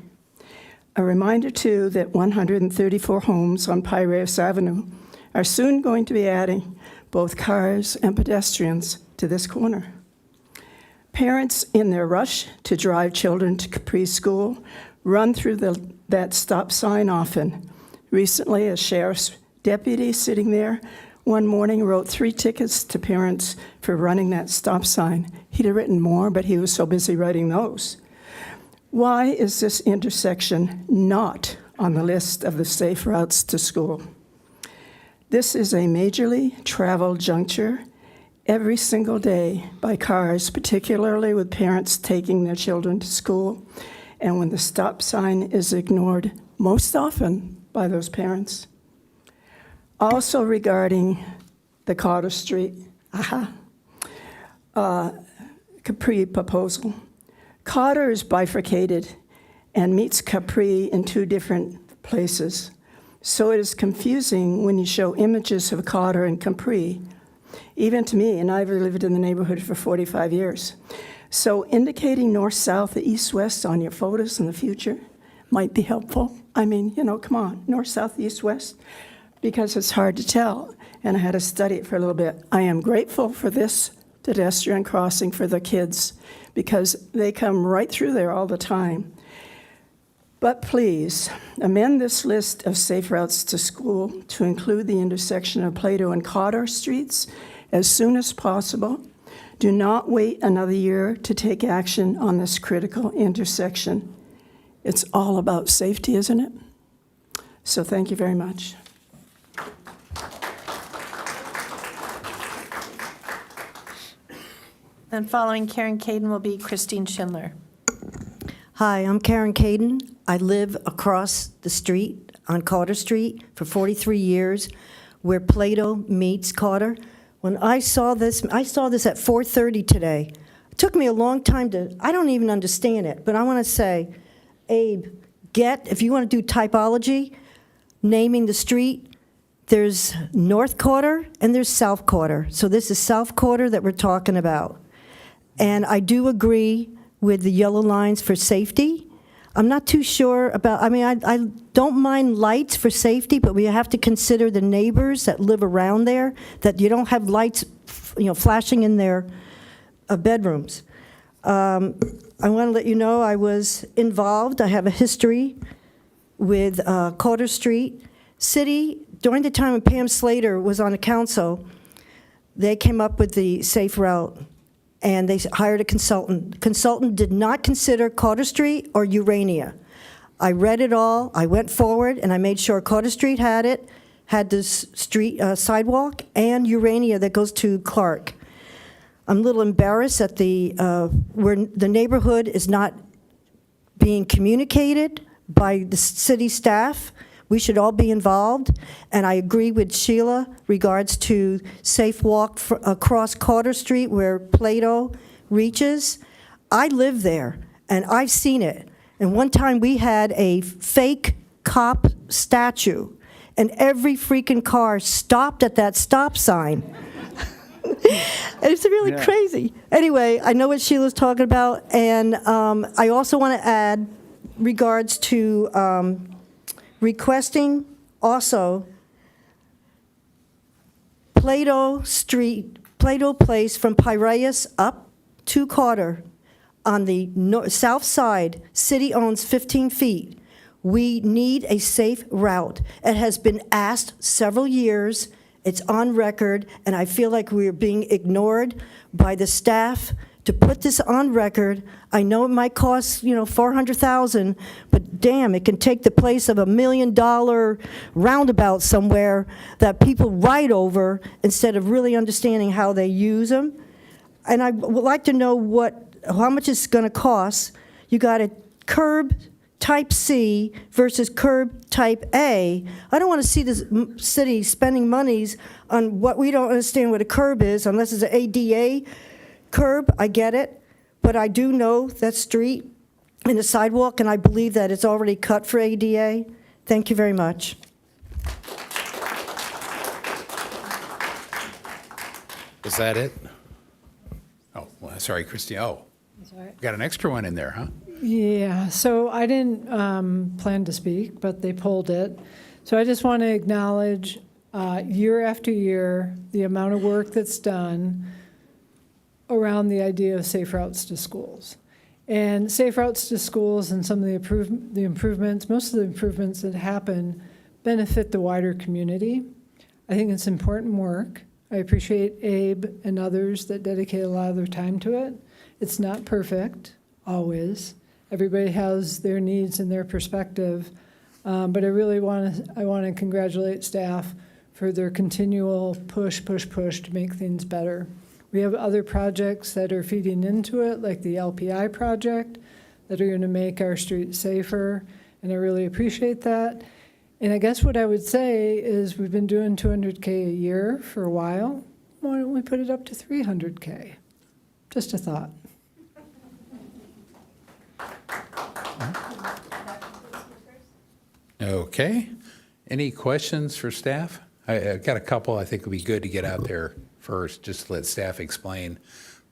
A reminder, too, that 134 homes on Piraeus Avenue are soon going to be adding both cars and pedestrians to this corner. Parents, in their rush to drive children to Capri School, run through that stop sign often. Recently, a sheriff's deputy sitting there one morning wrote 3 tickets to parents for running that stop sign. He'd have written more, but he was so busy writing those. Why is this intersection not on the list of the safe routes to school? This is a majorly traveled juncture every single day by cars, particularly with parents taking their children to school, and when the stop sign is ignored most often by those parents. Also regarding the Carter Street, Capri proposal. Carter is bifurcated and meets Capri in 2 different places. So it is confusing when you show images of Carter and Capri, even to me, and I've lived in the neighborhood for 45 years. So indicating north-south, east-west on your photos in the future might be helpful. I mean, come on, north-south, east-west, because it's hard to tell, and I had to study it for a little bit. I am grateful for this pedestrian crossing for the kids, because they come right through there all the time. But please, amend this list of safe routes to school to include the intersection of Plato and Carter Streets as soon as possible. Do not wait another year to take action on this critical intersection. It's all about safety, isn't it? So thank you very much. Then following Karen Caden will be Christine Schindler. Hi, I'm Karen Caden. I live across the street on Carter Street for 43 years, where Plato meets Carter. When I saw this at 4:30 today. It took me a long time I don't even understand it, but I want to say, Abe, if you want to do typology, naming the street, there's North Carter and there's South Carter. So this is South Carter that we're talking about. And I do agree with the yellow lines for safety. I'm not too sure about, I don't mind lights for safety, but we have to consider the neighbors that live around there, that you don't have lights, flashing in their bedrooms. I want to let you know I was involved. I have a history with Carter Street. City, during the time when Pam Slater was on the council, they came up with the safe route, and they hired a consultant. The consultant did not consider Carter Street or Urania. I read it all, I went forward, and I made sure Carter Street had it, had the street sidewalk, and Urania that goes to Clark. I'm a little embarrassed that where the neighborhood is not being communicated by the city staff. We should all be involved, and I agree with Sheila regards to safe walk across Carter Street where Plato reaches. I live there, and I've seen it. And one time we had a fake cop statue, and every freaking car stopped at that stop sign. It's really crazy. Anyway, I know what Sheila's talking about, and I also want to add regards to requesting also Plato Place from Piraeus up to Carter on the south side. City owns 15 feet. We need a safe route. It has been asked several years. It's on record, and I feel like we're being ignored by the staff to put this on record. I know it might cost, $400,000, but damn, it can take the place of $1 million roundabout somewhere that people ride over instead of really understanding how they use them. And I would like to know how much it's going to cost. You got a curb type C versus curb type A. I don't want to see this city spending monies on what we don't understand what a curb is unless it's an ADA curb. I get it, but I do know that street and the sidewalk, and I believe that it's already cut for ADA. Thank you very much. Was that it? Oh, well, sorry, Christine. Oh, got an extra one in there, huh? Yeah, so I didn't plan to speak, but they pulled it. So I just want to acknowledge year after year the amount of work that's done around the idea of safe routes to schools. And safe routes to schools and some of the improvements, most of the improvements that happen benefit the wider community. I think it's important work. I appreciate Abe and others that dedicate a lot of their time to it. It's not perfect, always. Everybody has their needs and their perspective. But I really want to congratulate staff for their continual push to make things better. We have other projects that are feeding into it, like the LPI project, that are going to make our streets safer, and I really appreciate that. And I guess what I would say is we've been doing 200K a year for a while. Why don't we put it up to 300K? Just a thought. Okay. Any questions for staff? I've got a couple I think would be good to get out there first, just to let staff explain.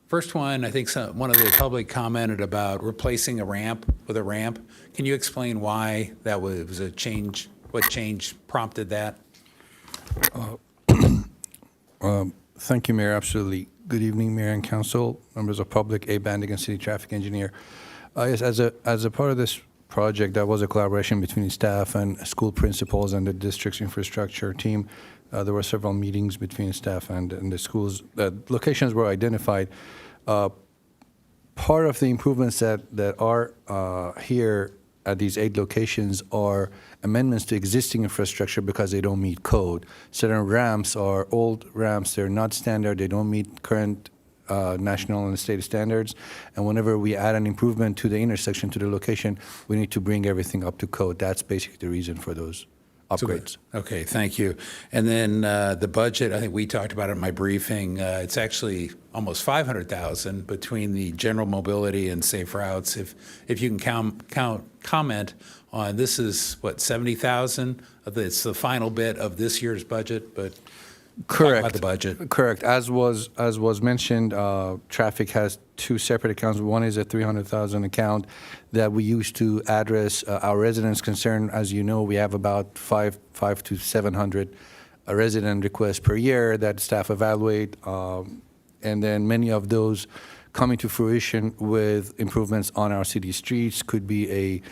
First one, I think one of the public commented about replacing a ramp with a ramp. Can you explain why that was a change? What change prompted that? Thank you, Mayor. Absolutely. Good evening, Mayor and Council, members of public, Abe Bandigan, City Traffic Engineer. Yes, as a part of this project, that was a collaboration between staff and school principals and the district's infrastructure team. There were several meetings between staff and the schools. Locations were identified. Part of the improvements that are here at these 8 locations are amendments to existing infrastructure because they don't meet code. Certain ramps are old ramps, they're not standard, they don't meet current national and state standards. And whenever we add an improvement to the intersection, to the location, we need to bring everything up to code. That's basically the reason for those upgrades. Okay, thank you. And then the budget, I think we talked about it in my briefing. It's actually almost 500,000 between the general mobility and safe routes. If you can comment on, this is what, 70,000? It's the final bit of this year's budget, but Correct. talk about the budget. Correct. As was mentioned, traffic has 2 separate accounts. One is a 300,000 account that we use to address our residents' concern. As you know, we have about 500 to 700 resident requests per year that staff evaluate, and then many of those coming to fruition with improvements on our city streets. Could be a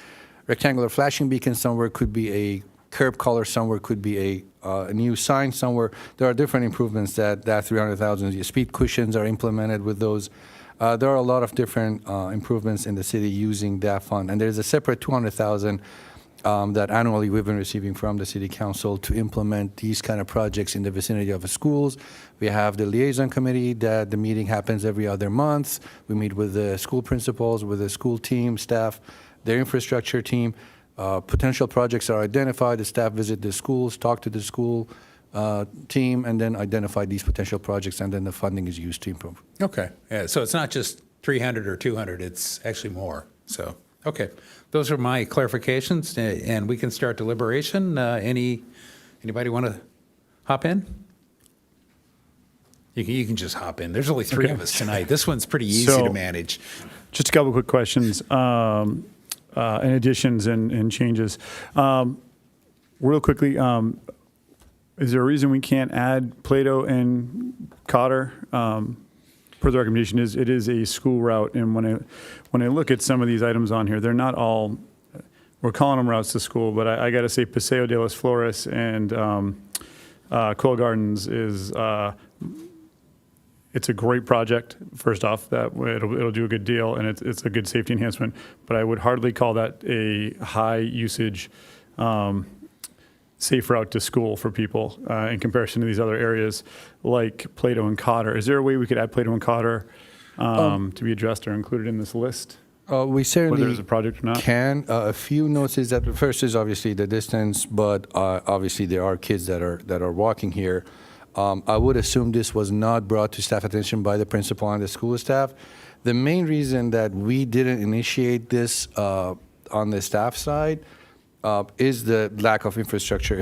rectangular flashing beacon somewhere, could be a curb color somewhere, could be a new sign somewhere. There are different improvements that 300,000. Speed cushions are implemented with those. There are a lot of different improvements in the city using that fund. And there's a separate 200,000 that annually we've been receiving from the city council to implement these kind of projects in the vicinity of the schools. We have the liaison committee that the meeting happens every other month. We meet with the school principals, with the school team, staff, their infrastructure team. Potential projects are identified. The staff visit the schools, talk to the school team, and then identify these potential projects, and then the funding is used to improve. Okay, yeah, so it's not just 300 or 200, it's actually more. So, okay, those are my clarifications, and we can start deliberation. Anybody want to hop in? You can just hop in. There's only 3 of us tonight. This one's pretty easy to manage. Just a couple quick questions. And additions and changes. Real quickly, is there a reason we can't add Plato and Cotter? Per the recommendation, it is a school route, and when I look at some of these items on here, they're not all. We're calling them routes to school, but I got to say Paseo de las Flores and Cool Gardens is. It's a great project, first off, that it'll do a good deal, and it's a good safety enhancement, but I would hardly call that a high usage, safe route to school for people in comparison to these other areas like Plato and Cotter. Is there a way we could add Plato and Cotter to be addressed or included in this list? We certainly whether there's a project or not. Can. A few notes is that the first is obviously the distance, but obviously there are kids that are walking here. I would assume this was not brought to staff attention by the principal and the school staff. The main reason that we didn't initiate this on the staff side is the lack of infrastructure.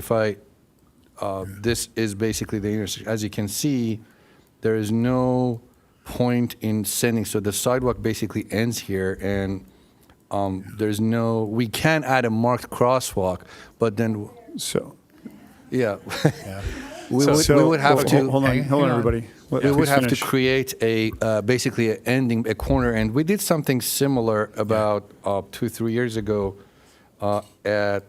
This is basically the intersection. As you can see, there is no point in sending. So the sidewalk basically ends here, and we can add a marked crosswalk, but then. Yeah. We would have to hold on, everybody. We would have to create basically a corner, and we did something similar about 2-3 years ago at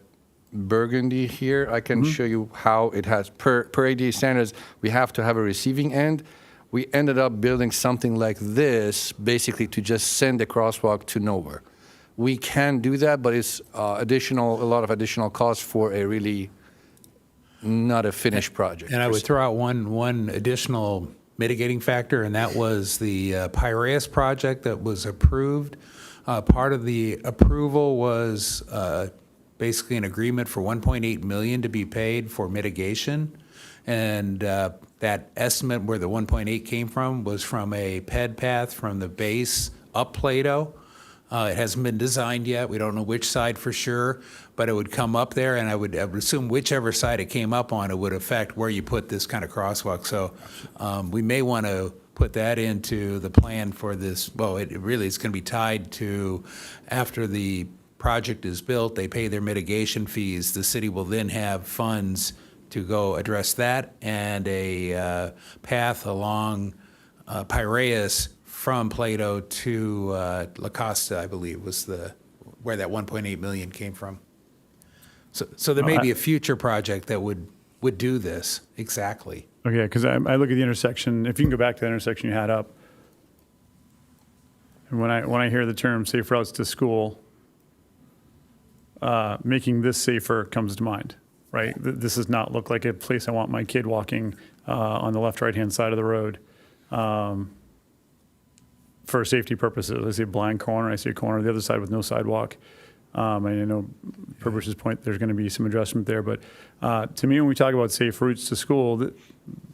burgundy here. I can show you how it has, per ADA standards, we have to have a receiving end. We ended up building something like this, basically to just send the crosswalk to nowhere. We can do that, but it's a lot of additional costs for a really not a finished project. And I would throw out one additional mitigating factor, and that was the Piraeus project that was approved. Part of the approval was basically an agreement for $1.8 million to be paid for mitigation. And that estimate where the 1.8 came from was from a ped path from the base up Plato. It hasn't been designed yet. We don't know which side for sure, but it would come up there, and I would assume whichever side it came up on, it would affect where you put this kind of crosswalk. So we may want to put that into the plan for this. Well, it really is going to be tied to after the project is built, they pay their mitigation fees. The city will then have funds to go address that and a path along Piraeus from Plato to La Costa, I believe, was where that 1.8 million came from. So there may be a future project that would do this exactly. Okay, because I look at the intersection, if you can go back to the intersection you had up, and when I hear the term safe routes to school, making this safer comes to mind, right? This does not look like a place I want my kid walking on the left, right-hand side of the road. For safety purposes, I see a blind corner, I see a corner on the other side with no sidewalk. I know, per Bruce's point, there's going to be some adjustment there, but to me, when we talk about safe routes to school,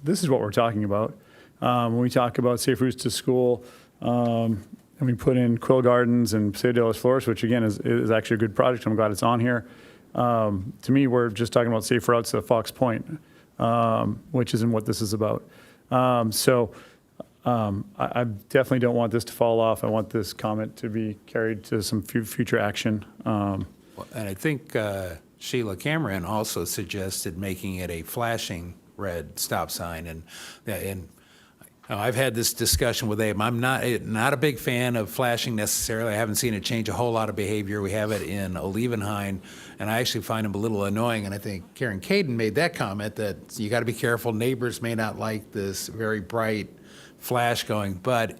this is what we're talking about. When we talk about safe routes to school, and we put in Quill Gardens and Paseo de las Flores, which again is actually a good project. I'm glad it's on here. To me, we're just talking about safe routes to Fox Point, which isn't what this is about. I definitely don't want this to fall off. I want this comment to be carried to some future action. And I think Sheila Cameron also suggested making it a flashing red stop sign. And I've had this discussion with Abe. I'm not a big fan of flashing necessarily. I haven't seen it change a whole lot of behavior. We have it in Olivenhain, and I actually find them a little annoying. And I think Karen Caden made that comment that you got to be careful. Neighbors may not like this very bright flash going, but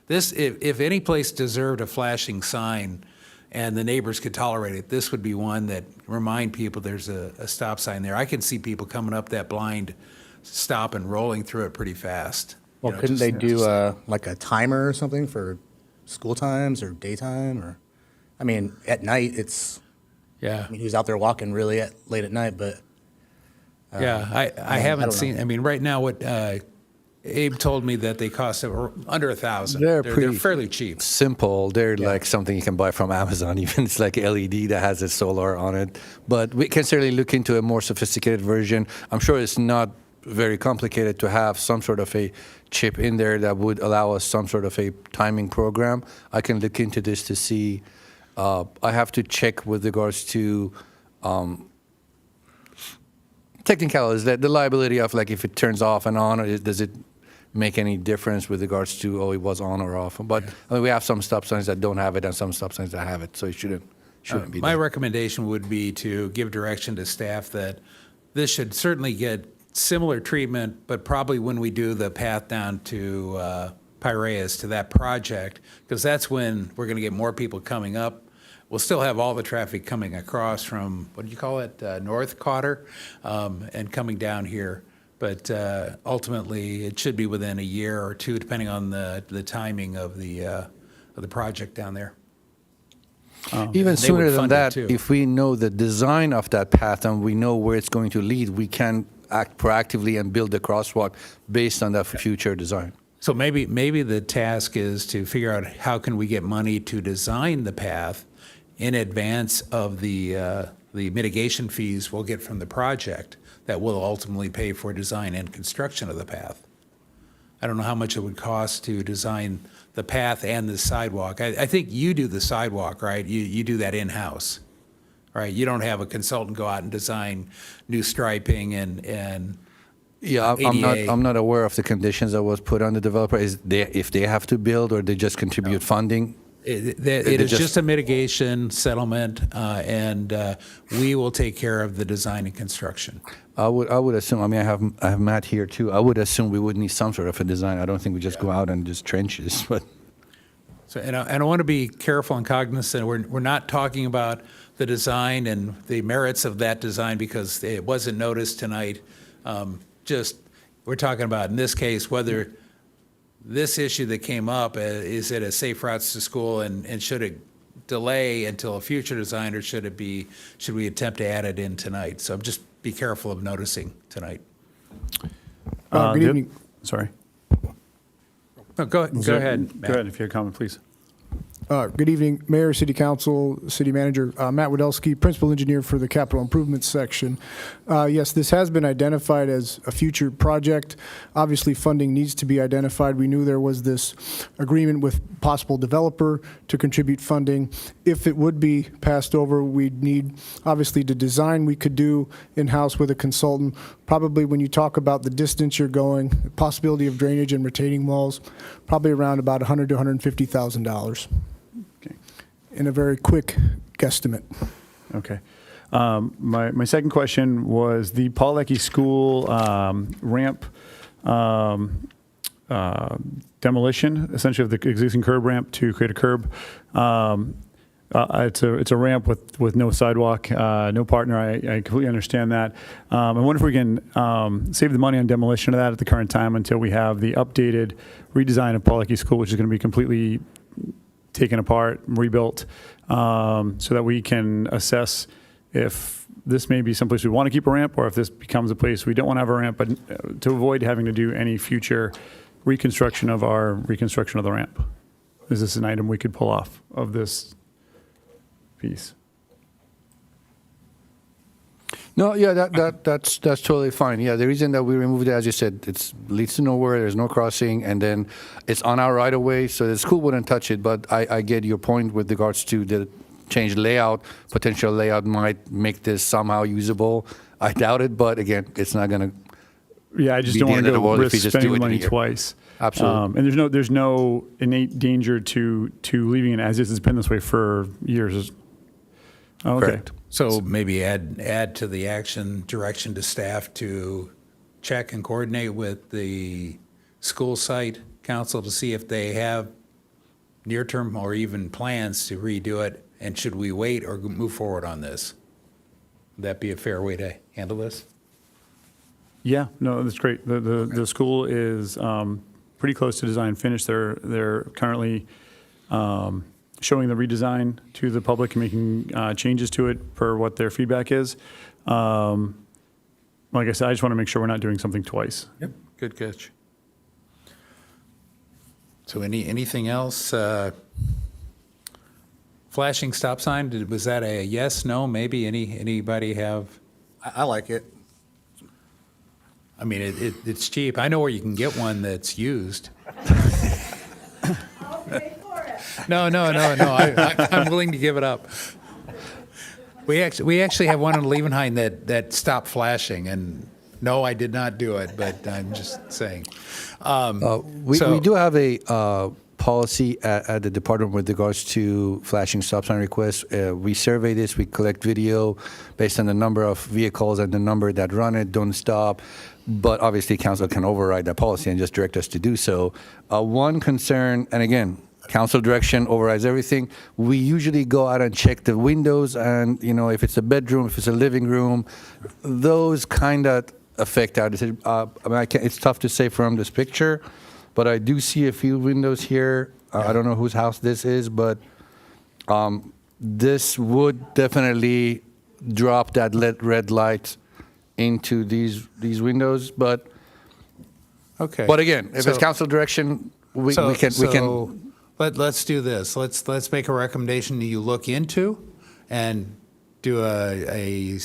this, if any place deserved a flashing sign and the neighbors could tolerate it, this would be one that remind people there's a stop sign there. I can see people coming up that blind stop and rolling through it pretty fast. Well, couldn't they do like a timer or something for school times or daytime? Or, I mean, at night it's, yeah. I mean, who's out there walking really late at night, but. Yeah, I haven't seen, know. I mean, right now what Abe told me that they cost under $1,000. They're fairly cheap. Simple. They're like something you can buy from Amazon. Even it's like LED that has a solar on it. But we can certainly look into a more sophisticated version. I'm sure it's not very complicated to have some sort of a chip in there that would allow us some sort of a timing program. I can look into this to see. I have to check with regards to technicalities, that the liability of like if it turns off and on, or does it make any difference with regards to, it was on or off? But I mean, we have some stop signs that don't have it and some stop signs that have it, so it shouldn't be My there. recommendation would be to give direction to staff that this should certainly get similar treatment, but probably when we do the path down to Piraeus, to that project, because that's when we're going to get more people coming up. We'll still have all the traffic coming across from, what do you call it, North Cotter, and coming down here. But ultimately, it should be within a year or two, depending on the timing of the project down there. Even They would sooner than fund it, that, too. if we know the design of that path and we know where it's going to lead, we can act proactively and build the crosswalk based on that future design. So maybe the task is to figure out how can we get money to design the path in advance of the mitigation fees we'll get from the project that will ultimately pay for design and construction of the path. I don't know how much it would cost to design the path and the sidewalk. I think you do the sidewalk, right? You do that in-house, right? You don't have a consultant go out and design new striping and Yeah, ADA. I'm not aware of the conditions that was put on the developer. If they have to build or they just contribute funding? It They is just a mitigation settlement, and we will take care of the design and construction. I would assume, I mean, I have Matt here too. I would assume we would need some sort of a design. I don't think we just go out and just trenches, but. So, and I want to be careful and cognizant, we're not talking about the design and the merits of that design because it wasn't noticed tonight. We're talking about, in this case, whether this issue that came up, is it a safe routes to school and should it delay until a future design, or should we attempt to add it in tonight? So just be careful of noticing tonight. Good evening. Sorry. No, go ahead, Matt. Go ahead, if you have a comment, please. Good evening, Mayor, City Council, City Manager. Matt Wadelsky, Principal Engineer for the Capital Improvements Section. Yes, this has been identified as a future project. Obviously, funding needs to be identified. We knew there was this agreement with possible developer to contribute funding. If it would be passed over, we'd need, obviously, the design we could do in-house with a consultant. Probably when you talk about the distance you're going, the possibility of drainage and retaining walls, probably around about $100,000 to $150,000. Okay. In a very quick guesstimate. Okay. My second question was the Paul Leckie School ramp demolition, essentially of the existing curb ramp to create a curb. It's a ramp with no sidewalk, no partner. I completely understand that. I wonder if we can save the money on demolition of that at the current time until we have the updated redesign of Paul Leckie School, which is going to be completely taken apart, rebuilt, so that we can assess if this may be someplace we want to keep a ramp, or if this becomes a place we don't want to have a ramp, but to avoid having to do any future reconstruction of the ramp. Is this an item we could pull off of this piece? No, yeah, that's totally fine. Yeah, the reason that we removed it, as you said, it leads to nowhere. There's no crossing, and then it's on our right of way, so the school wouldn't touch it. But I get your point with regards to the change layout. Potential layout might make this somehow usable. I doubt it, but again, it's not going to. Yeah, I just don't want to go risk spending the money twice. Absolutely. And there's no innate danger to leaving it as is. It's been this way for years. Oh, okay. Correct. So maybe add to the action direction to staff to check and coordinate with the school site council to see if they have near-term or even plans to redo it, and should we wait or move forward on this? Would that be a fair way to handle this? Yeah, no, that's great. The school is pretty close to design finish. They're currently showing the redesign to the public and making changes to it per what their feedback is. Like I said, I just want to make sure we're not doing something twice. Yep, good catch. So anything else? Flashing stop sign, was that a yes, no, maybe? Anybody have? I like it. I mean, it's cheap. I know where you can get one that's used. No. I'm willing to give it up. We actually have one in Levenheim that stopped flashing, and no, I did not do it, but I'm just saying. We do have a policy at the department with regards to flashing stop sign requests. We survey this, we collect video based on the number of vehicles and the number that run it, don't stop. But obviously, council can override that policy and just direct us to do so. One concern, and again, council direction overrides everything. We usually go out and check the windows, and if it's a bedroom, if it's a living room, those kind of affect our decision. It's tough to say from this picture, but I do see a few windows here. I don't know whose house this is, but this would definitely drop that red light into these windows. But okay. But again, if it's council direction, we can. Let's do this. Let's make a recommendation that you look into, and do a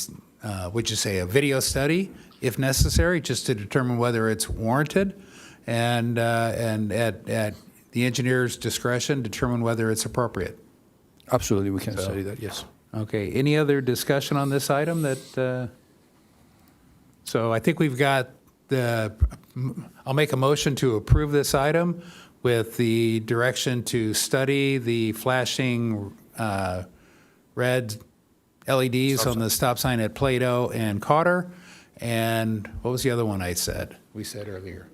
video study if necessary, just to determine whether it's warranted, and at the engineer's discretion, determine whether it's appropriate. Absolutely, we can study that. Yes. Okay. Any other discussion on this item? So I think we've got I'll make a motion to approve this item with the direction to study the flashing red LEDs on the stop sign at Plato and Cotter. And what was the other one I said? We said earlier.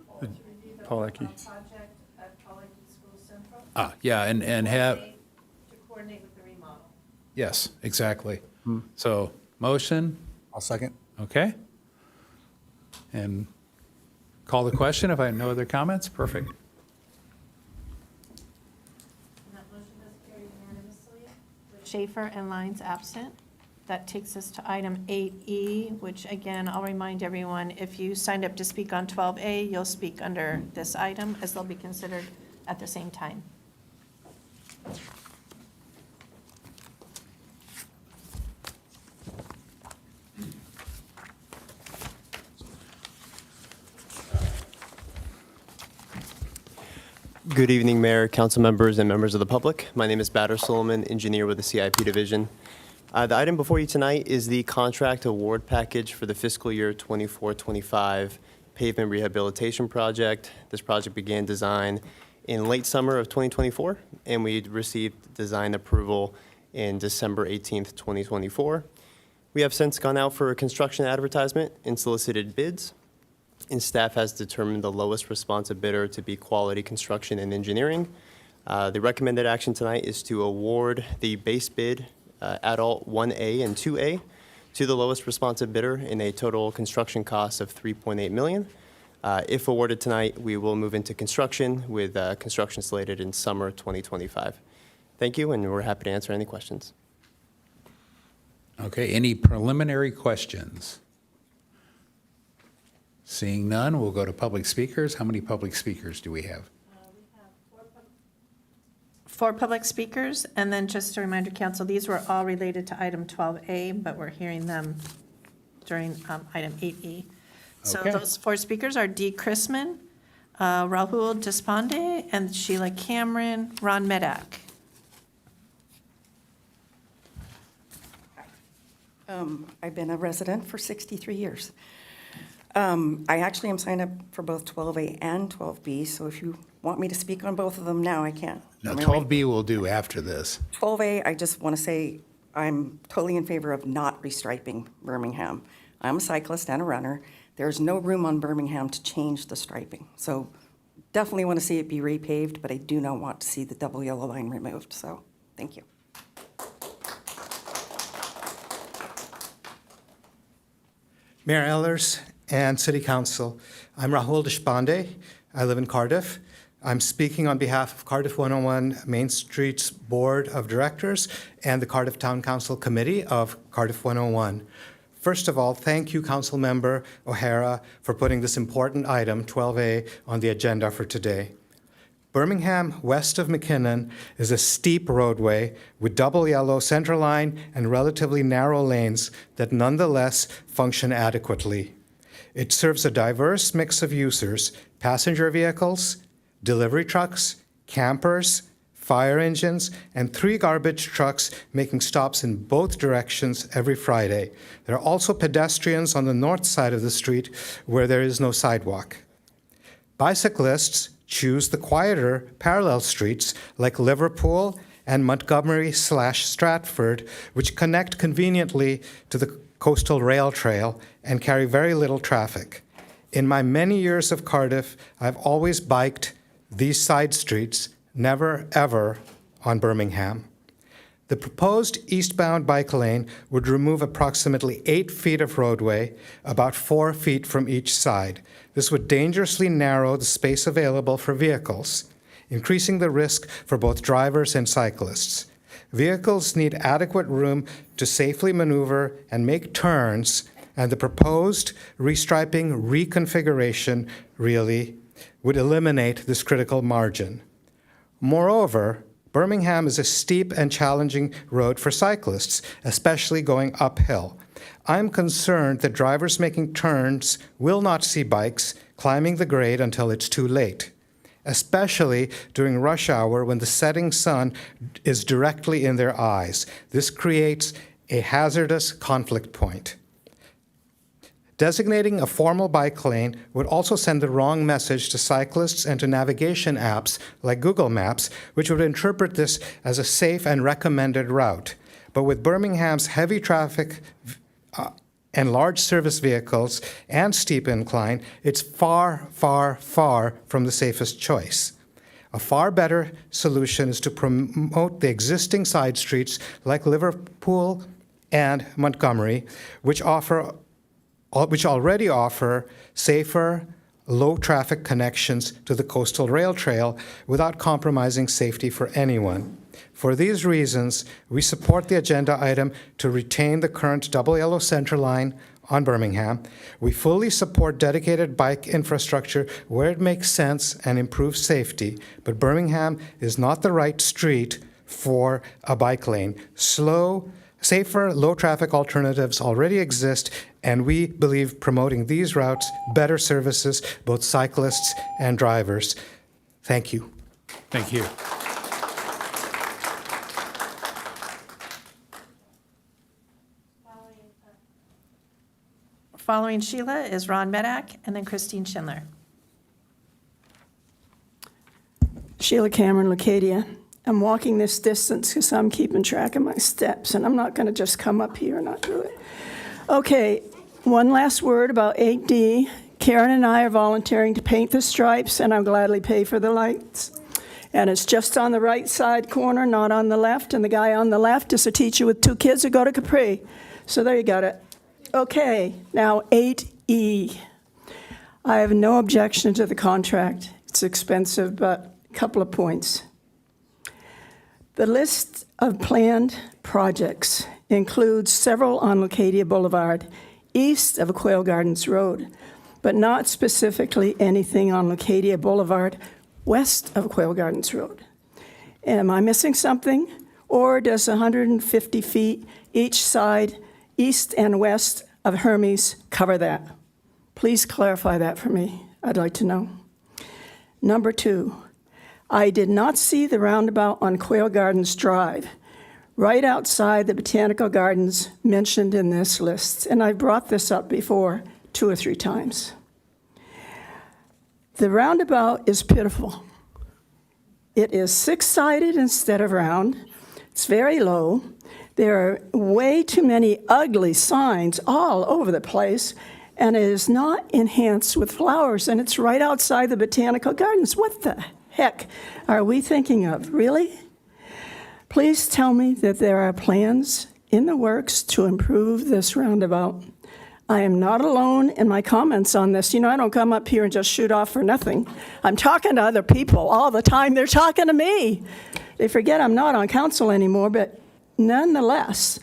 Palecki. Yeah, and have, To coordinate with the remodel. yes, exactly. So, motion, I'll second. okay? And call the question if I have no other comments? Perfect. And that motion does carry unanimously with Schaefer and Lyons absent. That takes us to item 8E, which again, I'll remind everyone, if you signed up to speak on 12A, you'll speak under this item as they'll be considered at the same time. Good evening, Mayor, council members, and members of the public. My name is Bader Solomon, engineer with the CIP division. The item before you tonight is the contract award package for the fiscal year 24-25 pavement rehabilitation project. This project began design in late summer of 2024, and we received design approval in December 18th, 2024. We have since gone out for a construction advertisement and solicited bids, and staff has determined the lowest responsive bidder to be Quality Construction and Engineering. The recommended action tonight is to award the base bid, adult 1A and 2A, to the lowest responsive bidder in a total construction cost of $3.8 million. If awarded tonight, we will move into construction with construction slated in summer 2025. Thank you, and we're happy to answer any questions. Okay, any preliminary questions? Seeing none, we'll go to public speakers. How many public speakers do we have? We have 4 public speakers, and then just a reminder, council, these were all related to item 12A, but we're hearing them during item 8E. So Okay. those 4 speakers are Dee Chrisman, Rahul Deshpande, and Sheila Cameron, Ron Medak. I've been a resident for 63 years. I actually am signed up for both 12A and 12B, so if you want me to speak on both of them now, I can. No, 12B will do after this. 12A, I just want to say I'm totally in favor of not restriping Birmingham. I'm a cyclist and a runner. There's no room on Birmingham to change the striping. So definitely want to see it be repaved, but I do not want to see the double yellow line removed. So thank you. Mayor Ehlers and City Council, I'm Rahul Deshpande. I live in Cardiff. I'm speaking on behalf of Cardiff 101 Main Street's Board of Directors and the Cardiff Town Council Committee of Cardiff 101. First of all, thank you, Council Member O'Hara, for putting this important item, 12A, on the agenda for today. Birmingham, west of McKinnon, is a steep roadway with double yellow center line and relatively narrow lanes that nonetheless function adequately. It serves a diverse mix of users: passenger vehicles, delivery trucks, campers, fire engines, and 3 garbage trucks making stops in both directions every Friday. There are also pedestrians on the north side of the street where there is no sidewalk. Bicyclists choose the quieter parallel streets like Liverpool and Montgomery/Stratford, which connect conveniently to the coastal rail trail and carry very little traffic. In my many years of Cardiff, I've always biked these side streets, never ever on Birmingham. The proposed eastbound bike lane would remove approximately 8 feet of roadway, about 4 feet from each side. This would dangerously narrow the space available for vehicles, increasing the risk for both drivers and cyclists. Vehicles need adequate room to safely maneuver and make turns, and the proposed restriping reconfiguration really would eliminate this critical margin. Moreover, Birmingham is a steep and challenging road for cyclists, especially going uphill. I'm concerned that drivers making turns will not see bikes climbing the grade until it's too late, especially during rush hour when the setting sun is directly in their eyes. This creates a hazardous conflict point. Designating a formal bike lane would also send the wrong message to cyclists and to navigation apps like Google Maps, which would interpret this as a safe and recommended route. But with Birmingham's heavy traffic and large service vehicles and steep incline, it's far, far, far from the safest choice. A far better solution is to promote the existing side streets like Liverpool and Montgomery, which already offer safer, low-traffic connections to the coastal rail trail without compromising safety for anyone. For these reasons, we support the agenda item to retain the current double yellow center line on Birmingham. We fully support dedicated bike infrastructure where it makes sense and improves safety, but Birmingham is not the right street for a bike lane. Safer, low-traffic alternatives already exist, and we believe promoting these routes better services both cyclists and drivers. Thank you. Thank you. Following Sheila is Ron Medak and then Christine Schindler. Sheila Cameron, Leucadia. I'm walking this distance because I'm keeping track of my steps, and I'm not going to just come up here and not do it. Okay, one last word about 8D. Karen and I are volunteering to paint the stripes, and I'll gladly pay for the lights. And it's just on the right side corner, not on the left, and the guy on the left is a teacher with 2 kids who go to Capri. So there you got it. Okay, now 8E. I have no objection to the contract. It's expensive, but a couple of points. The list of planned projects includes several on Leucadia Boulevard, east of Quail Gardens Road, but not specifically anything on Leucadia Boulevard, west of Quail Gardens Road. Am I missing something? Or does 150 feet each side, east and west of Hermes, cover that? Please clarify that for me. I'd like to know. Number 2, I did not see the roundabout on Quail Gardens Drive, right outside the Botanical Gardens mentioned in this list, and I brought this up before 2 or 3 times. The roundabout is pitiful. It is 6-sided instead of round. It's very low. There are way too many ugly signs all over the place, and it is not enhanced with flowers, and it's right outside the Botanical Gardens. What the heck are we thinking of, really? Please tell me that there are plans in the works to improve this roundabout. I am not alone in my comments on this. You know, I don't come up here and just shoot off for nothing. I'm talking to other people all the time. They're talking to me. They forget I'm not on council anymore, but nonetheless,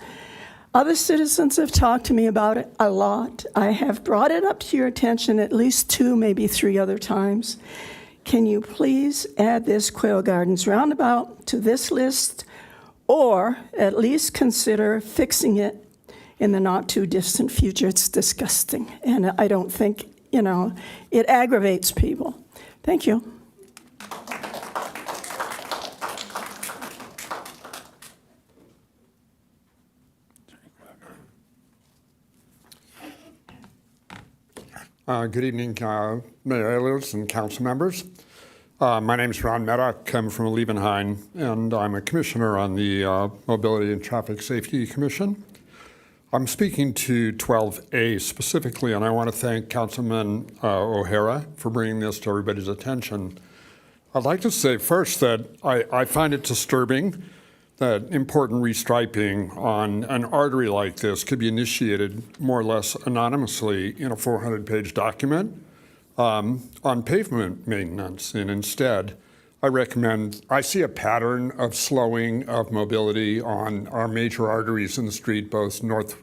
other citizens have talked to me about it a lot. I have brought it up to your attention at least 2, maybe 3 other times. Can you please add this Quail Gardens roundabout to this list, or at least consider fixing it in the not-too-distant future? It's disgusting, and I don't think, it aggravates people. Thank you. Good evening, Mayor Ehlers and council members. My name is Ron Medak. I'm from Liebenhain, and I'm a commissioner on the Mobility and Traffic Safety Commission. I'm speaking to 12A specifically, and I want to thank Councilman O'Hara for bringing this to everybody's attention. I'd like to say first that I find it disturbing that important restriping on an artery like this could be initiated more or less anonymously in a 400-page document on pavement maintenance. And instead, I see a pattern of slowing of mobility on our major arteries in the street, both north-south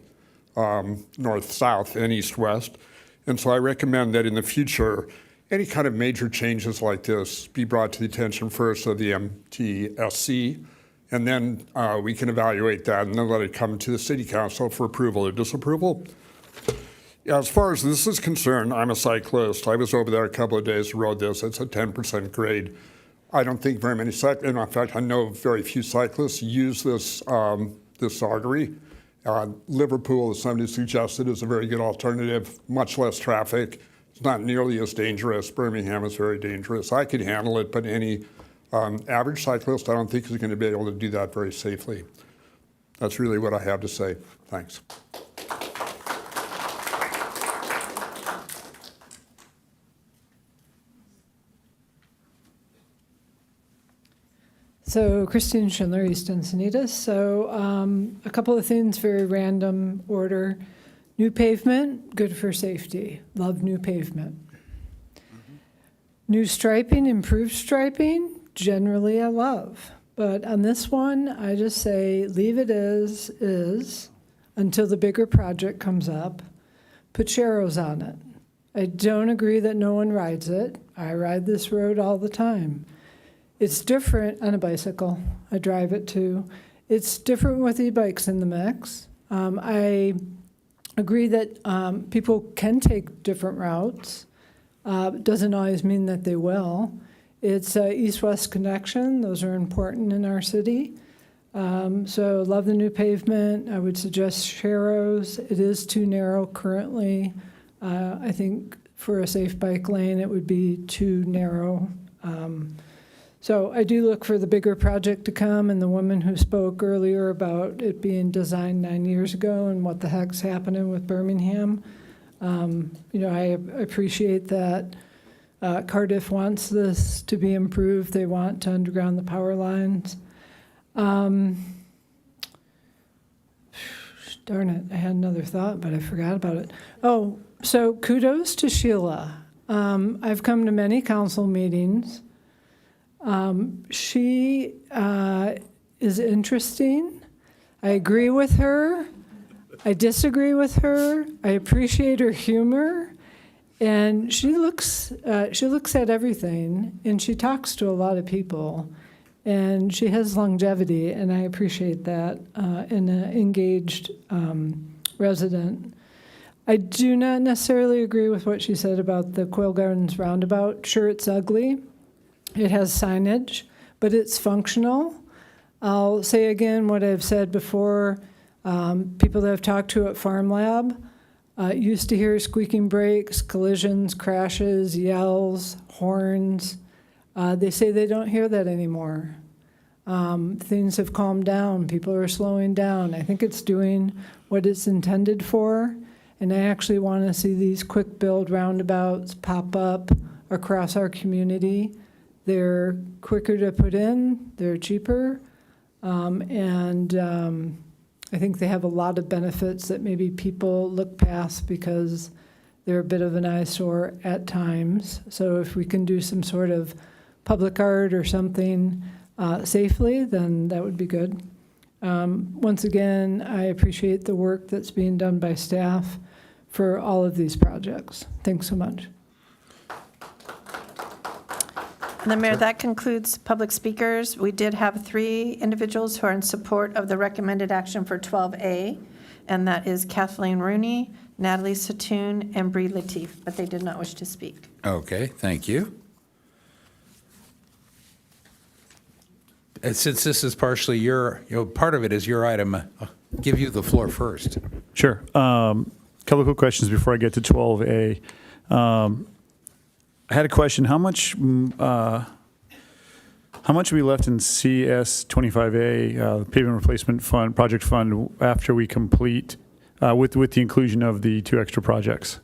and east-west. And so I recommend that in the future, any kind of major changes like this be brought to the attention first of the MTSC, and then we can evaluate that and then let it come to the City Council for approval or disapproval. As far as this is concerned, I'm a cyclist. I was over there a couple of days, rode this. It's a 10% grade. I don't think very many cyclists, in fact, I know very few cyclists use this artery. Liverpool, as somebody suggested, is a very good alternative, much less traffic. It's not nearly as dangerous. Birmingham is very dangerous. I could handle it, but any average cyclist, I don't think is going to be able to do that very safely. That's really what I have to say. Thanks. So Christine Schindler, East Encinitas. So a couple of things, very random order. New pavement, good for safety. Love new pavement. New striping, improved striping, generally I love. But on this one, I just say leave it as is until the bigger project comes up. Put sharrows on it. I don't agree that no one rides it. I ride this road all the time. It's different on a bicycle. I drive it too. It's different with e-bikes in the mix. I agree that people can take different routes. Doesn't always mean that they will. It's east-west connection. Those are important in our city. So love the new pavement. I would suggest sharrows. It is too narrow currently. I think for a safe bike lane, it would be too narrow. So I do look for the bigger project to come, and the woman who spoke earlier about it being designed 9 years ago and what the heck's happening with Birmingham. I appreciate that Cardiff wants this to be improved. They want to underground the power lines. Darn it, I had another thought, but I forgot about it. Oh, so kudos to Sheila. I've come to many council meetings. She is interesting. I agree with her. I disagree with her. I appreciate her humor. And she looks at everything, and she talks to a lot of people. And she has longevity, and I appreciate that in an engaged resident. I do not necessarily agree with what she said about the Quail Gardens roundabout. Sure, it's ugly. It has signage, but it's functional. I'll say again what I've said before. People that I've talked to at Farm Lab used to hear squeaking brakes, collisions, crashes, yells, horns. They say they don't hear that anymore. Things have calmed down. People are slowing down. I think it's doing what it's intended for, and I actually want to see these quick build roundabouts pop up across our community. They're quicker to put in, they're cheaper, and I think they have a lot of benefits that maybe people look past because they're a bit of an eyesore at times. So if we can do some sort of public art or something safely, then that would be good. Once again, I appreciate the work that's being done by staff for all of these projects. Thanks so much. And then, Mayor, that concludes public speakers. We did have 3 individuals who are in support of the recommended action for 12A, and that is Kathleen Rooney, Natalie Satoon, and Bree Latif, but they did not wish to speak. Okay, thank you. And since this is partially part of it is your item, I'll give you the floor first. Sure. Couple of quick questions before I get to 12A. I had a question. How much are we left in CS 25A, pavement replacement fund, project fund, after we complete with the inclusion of the 2 extra projects?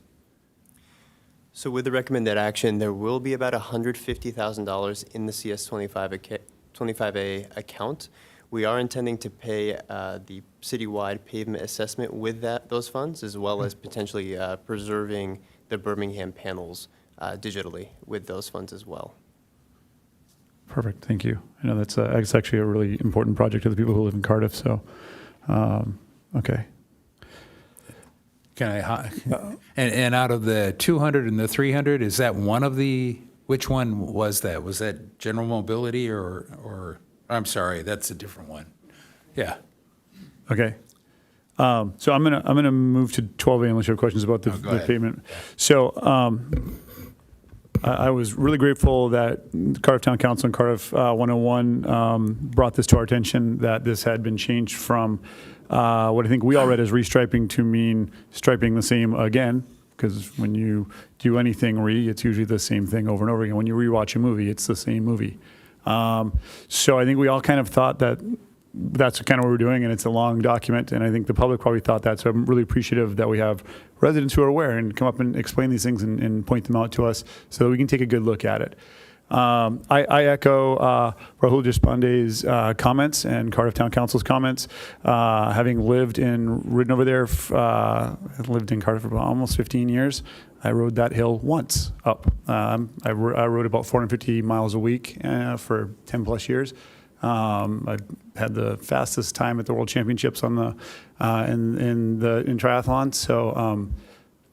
So with the recommended action, there will be about $150,000 in the CS 25A account. We are intending to pay the citywide pavement assessment with those funds, as well as potentially preserving the Birmingham panels digitally with those funds as well. Perfect, thank you. I know that's actually a really important project to the people who live in Cardiff, so, okay. Can I, and out of the 200 and the 300, is that one of the, which one was that? Was that general mobility or I'm sorry, that's a different one. Yeah. Okay. So I'm gonna move to 12A unless you have questions about the pavement. So I was really grateful that Cardiff Town Council and Cardiff 101 brought this to our attention, that this had been changed from what I think we all read as restriping to mean striping the same again, because when you do anything it's usually the same thing over and over again. When you rewatch a movie, it's the same movie. So I think we all kind of thought that that's kind of what we're doing, and it's a long document, and I think the public probably thought that, so I'm really appreciative that we have residents who are aware and come up and explain these things and point them out to us so that we can take a good look at it. I echo Rahul Deshpande's comments and Cardiff Town Council's comments. Having ridden over there, lived in Cardiff for almost 15 years. I rode that hill once up. I rode about 450 miles a week for 10 plus years. I had the fastest time at the World Championships on the in triathlon, so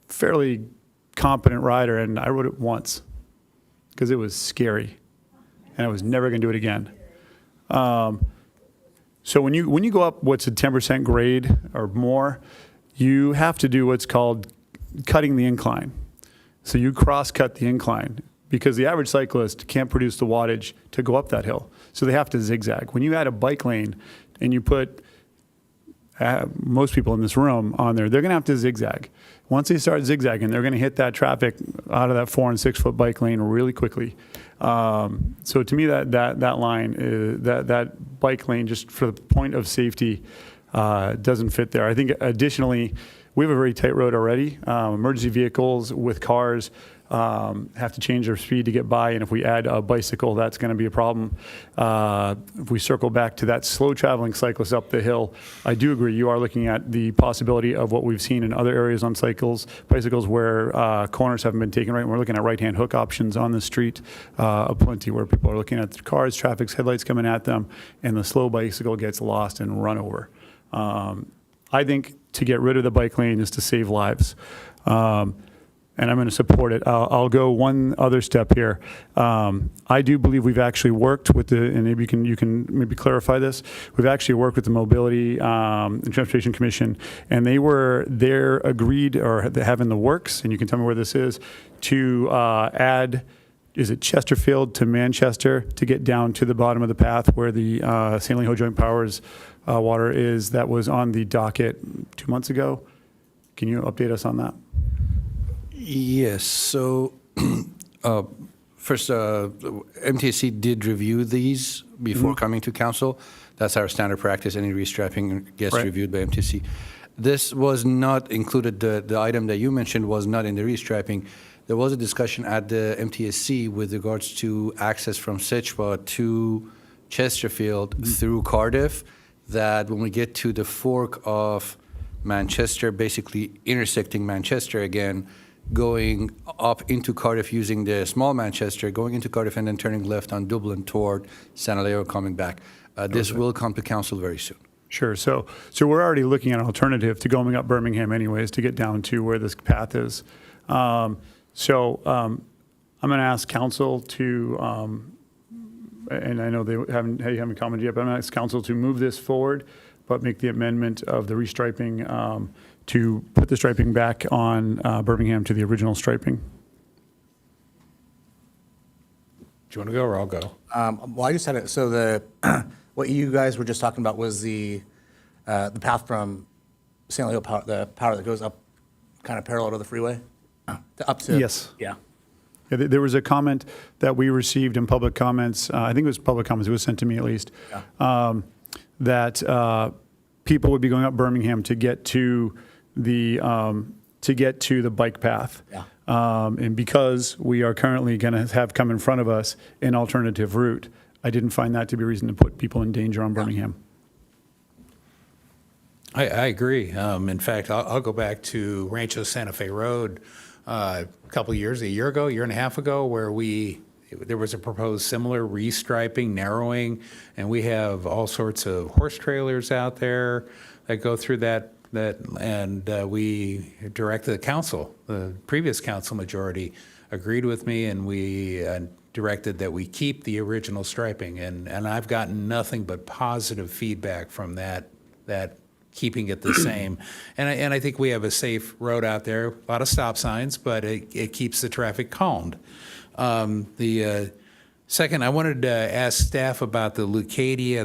fairly competent rider, and I rode it once because it was scary, and I was never going to do it again. So when you go up what's a 10% grade or more, you have to do what's called cutting the incline. So you cross-cut the incline because the average cyclist can't produce the wattage to go up that hill. So they have to zigzag. When you add a bike lane and you put most people in this room on there, they're going to have to zigzag. Once they start zigzagging, they're going to hit that traffic out of that 4 and 6 foot bike lane really quickly. So to me, that line, that bike lane, just for the point of safety, doesn't fit there. I think additionally, we have a very tight road already. Emergency vehicles with cars have to change their speed to get by, and if we add a bicycle, that's going to be a problem. If we circle back to that slow traveling cyclist up the hill, I do agree you are looking at the possibility of what we've seen in other areas on bicycles where corners haven't been taken right. We're looking at right-hand hook options on the street plenty where people are looking at the cars, traffic's headlights coming at them, and the slow bicycle gets lost and run over. I think to get rid of the bike lane is to save lives. And I'm going to support it. I'll go one other step here. I do believe we've actually worked with and maybe you can maybe clarify this. We've actually worked with the Mobility and Transportation Commission, and they're agreed or they have in the works, and you can tell me where this is, to add, is it Chesterfield to Manchester to get down to the bottom of the path where the St. Leho Joint Powers water is, that was on the docket 2 months ago. Can you update us on that? Yes. So first, MTSC did review these before coming to council. That's our standard practice. Any restrapping gets reviewed by MTSC. This was not included. The item that you mentioned was not in the restrapping. There was a discussion at the MTSC with regards to access from Sechwa to Chesterfield through Cardiff, that when we get to the fork of Manchester, basically intersecting Manchester again, going up into Cardiff using the small Manchester, going into Cardiff and then turning left on Dublin toward San Leo, coming back. This will come to council very soon. Sure. So we're already looking at an alternative to going up Birmingham anyways to get down to where this path is. I'm going to ask council to, and I know they haven't commented yet, but I'm going to ask council to move this forward, but make the amendment of the restriping to put the striping back on Birmingham to the original striping. Do you want to go or I'll go? Well, I just had it. So what you guys were just talking about was the path from San Leo Power, the power that goes up, kind of parallel to the freeway, up to Yes. Yeah. Yeah, there was a comment that we received in public comments. I think it was public comments. It was sent to me at least. Yeah. That people would be going up Birmingham to get to the bike path. Yeah. And because we are currently going to have come in front of us an alternative route, I didn't find that to be a reason to put people in danger on Birmingham. I agree. In fact, I'll go back to Rancho Santa Fe Road a year and a half ago, where there was a proposed similar restriping, narrowing, and we have all sorts of horse trailers out there that go through that and we directed the council, the previous council majority agreed with me, and we directed that we keep the original striping, and I've gotten nothing but positive feedback from that keeping it the same. And I think we have a safe road out there, a lot of stop signs, but it keeps the traffic calmed. Second, I wanted to ask staff about the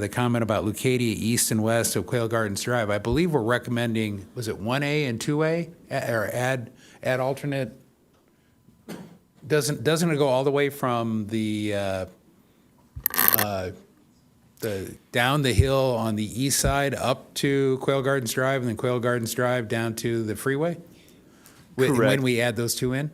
comment about Lucadia east and west of Quail Gardens Drive. I believe we're recommending, was it 1A and 2A? Or add alternate? Doesn't it go all the way from the down the hill on the east side up to Quail Gardens Drive and then Quail Gardens Drive down to the freeway? When Correct. we add those two in?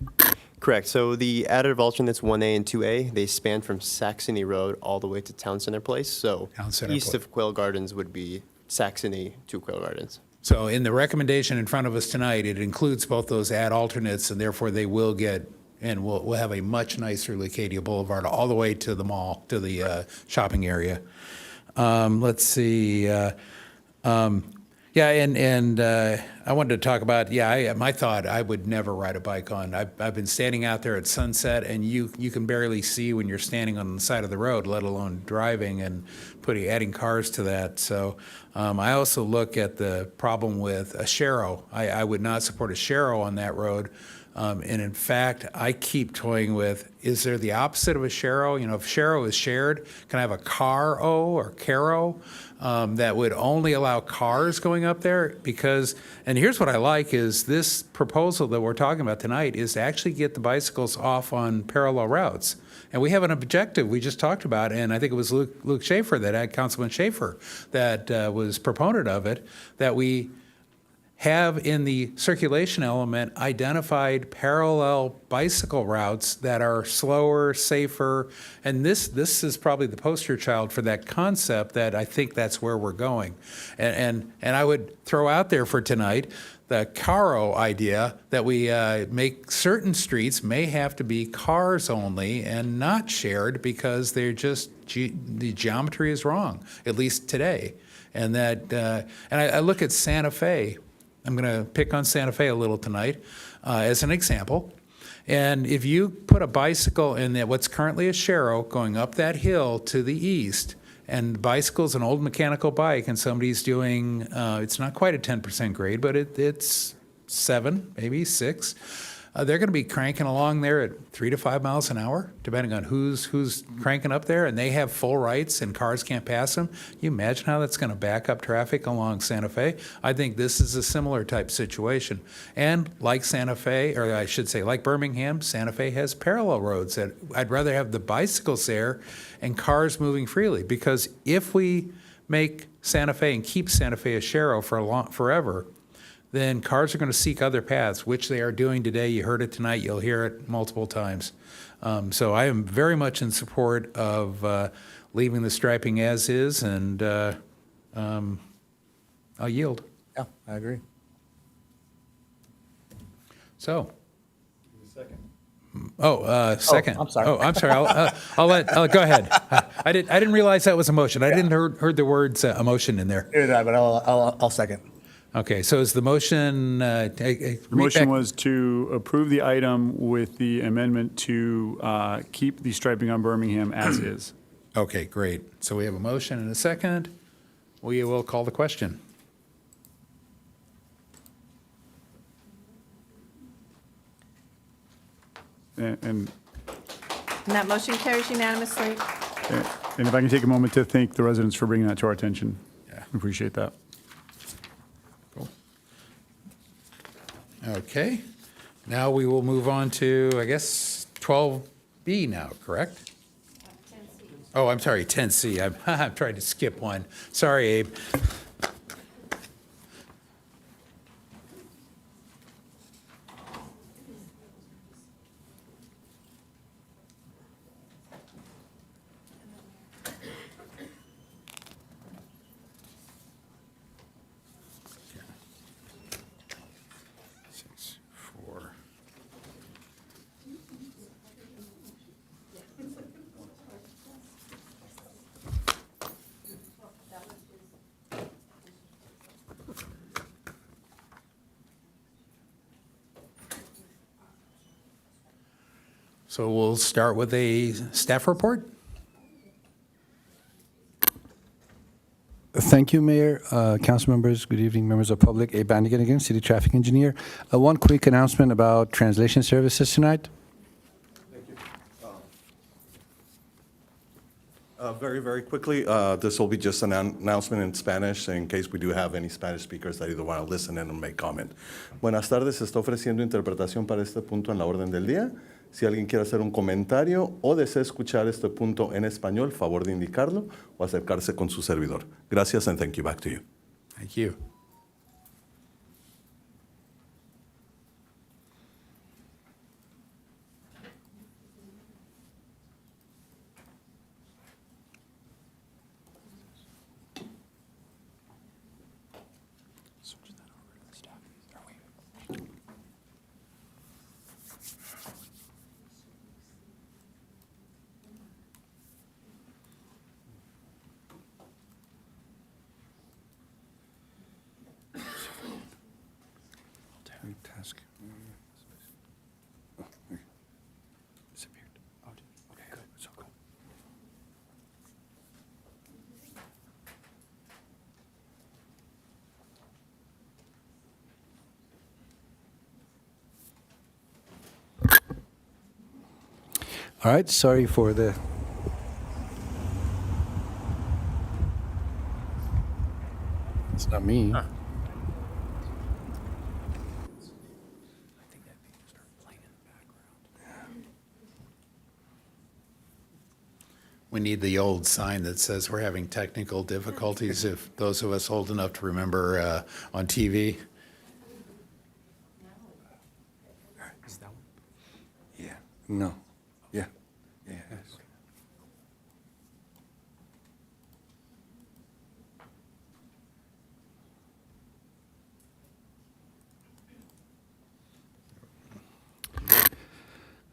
Correct. So the additive alternates 1A and 2A, they span from Saxony Road all the way to Town Center Place. So Town Center east Place. of Quail Gardens would be Saxony to Quail Gardens. So in the recommendation in front of us tonight, it includes both those add alternates, and therefore they will get, and we'll have a much nicer Leucadia Boulevard all the way to the mall, to the shopping area. Let's see. Yeah, and I wanted to talk about, my thought, I would never ride a bike on. I've been standing out there at sunset, and you can barely see when you're standing on the side of the road, let alone driving and adding cars to that. So I also look at the problem with a Sharrow. I would not support a Sharrow on that road. And in fact, I keep toying with, is there the opposite of a Sharrow? You know, if Sharrow is shared, can I have a car-o or Caro that would only allow cars going up there? Because, and here's what I like, is this proposal that we're talking about tonight is to actually get the bicycles off on parallel routes. And we have an objective we just talked about, and I think it was Luke Schaefer, Councilman Schaefer, that was proponent of it, that we have in the circulation element identified parallel bicycle routes that are slower, safer, and this is probably the poster child for that concept, that I think that's where we're going. And I would throw out there for tonight the Caro idea that we make certain streets may have to be cars only and not shared because they're just, the geometry is wrong, at least today. And that, and I look at Santa Fe. I'm going to pick on Santa Fe a little tonight as an example. And if you put a bicycle in what's currently a Sharrow going up that hill to the east, and the bicycle's an old mechanical bike, and somebody's doing, it's not quite a 10% grade, but it's 7, maybe 6. They're going to be cranking along there at 3 to 5 miles an hour, depending on who's cranking up there, and they have full rights and cars can't pass them. You imagine how that's going to back up traffic along Santa Fe? I think this is a similar type situation. And like Santa Fe, or I should say like Birmingham, Santa Fe has parallel roads that I'd rather have the bicycles there and cars moving freely. Because if we make Santa Fe and keep Santa Fe a Sharrow forever, then cars are going to seek other paths, which they are doing today. You heard it tonight. You'll hear it multiple times. So I am very much in support of leaving the striping as is, and I'll yield. Yeah, I agree. So. Second. I'm sorry. I'm sorry. I'll go ahead. I didn't realize that was a motion. I didn't heard the words emotion in there. But I'll second. Okay, so is the motion? The motion was to approve the item with the amendment to keep the striping on Birmingham as is. Okay, great. So we have a motion and a second. We will call the question. And And that motion carries unanimously. and if I can take a moment to thank the residents for bringing that to our attention. Yeah. Appreciate that. Okay, now we will move on to, I guess, 12B now, correct? 10C. Oh, I'm sorry, 10C. I'm trying to skip one. Sorry, Abe. So we'll start with a staff report. Thank you, Mayor, council members, good evening, members of the public. Abe Bandigan again, City Traffic Engineer. One quick announcement about translation services tonight. Very, very quickly, this will be just an announcement in Spanish in case we do have any Spanish speakers that either want to listen in or make comment. Buenas tardes, se está ofreciendo interpretación para este punto en la orden del día. Si alguien quiere hacer un comentario o desea escuchar este punto en español, favor de indicarlo o acercarse con su servidor. Gracias and thank you. Back to you. Thank you. All right, sorry for the... It's not me. We need the old sign that says we're having technical difficulties, if those of us old enough to remember on TV. Is that one? Yeah. No. Yeah. Yeah.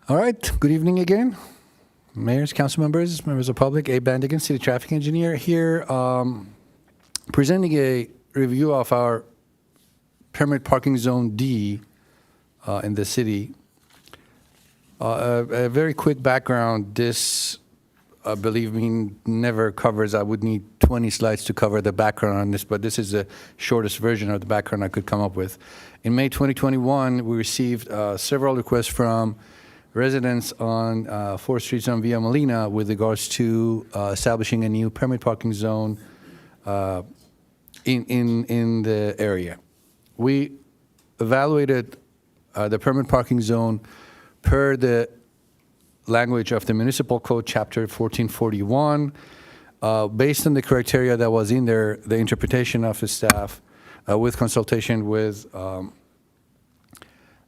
All right. Good evening again. Mayors, council members, members of the public, Abe Bandigan, City Traffic Engineer here, presenting a review of our permit parking zone D in the city. A very quick background. This, believe me, never covers. I would need 20 slides to cover the background on this, but this is the shortest version of the background I could come up with. In May 2021, we received several requests from residents on 4th Street Zone Via Molina with regards to establishing a new permit parking zone in the area. We evaluated the permit parking zone per the language of the Municipal Code, Chapter 1441. Based on the criteria that was in there, the interpretation of the staff, with consultation with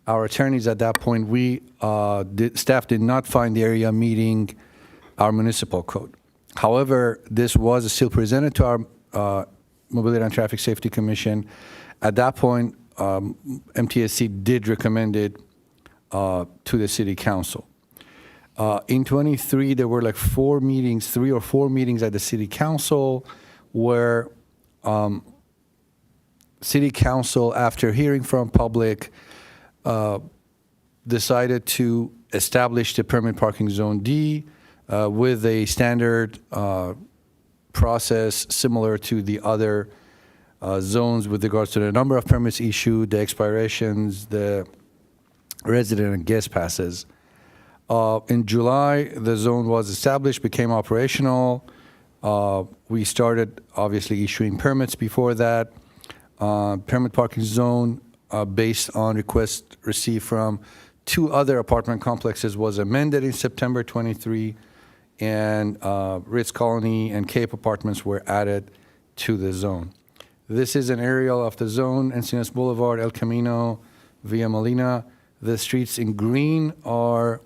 our attorneys at that point, staff did not find the area meeting our municipal code. However, this was still presented to our Mobility and Traffic Safety Commission. At that point, MTSC did recommend it to the City Council. In 23, there were like 3 or 4 meetings at the City Council where City Council, after hearing from public, decided to establish the permit parking zone D with a standard process similar to the other zones with regards to the number of permits issued, the expirations, the resident and guest passes. In July, the zone was established, became operational. We started obviously issuing permits before that. Permit parking zone based on requests received from 2 other apartment complexes was amended in September 23, and Ritz Colony and Cape Apartments were added to the zone. This is an aerial of the zone: Encinitas Boulevard, El Camino, Via Molina. The streets in green are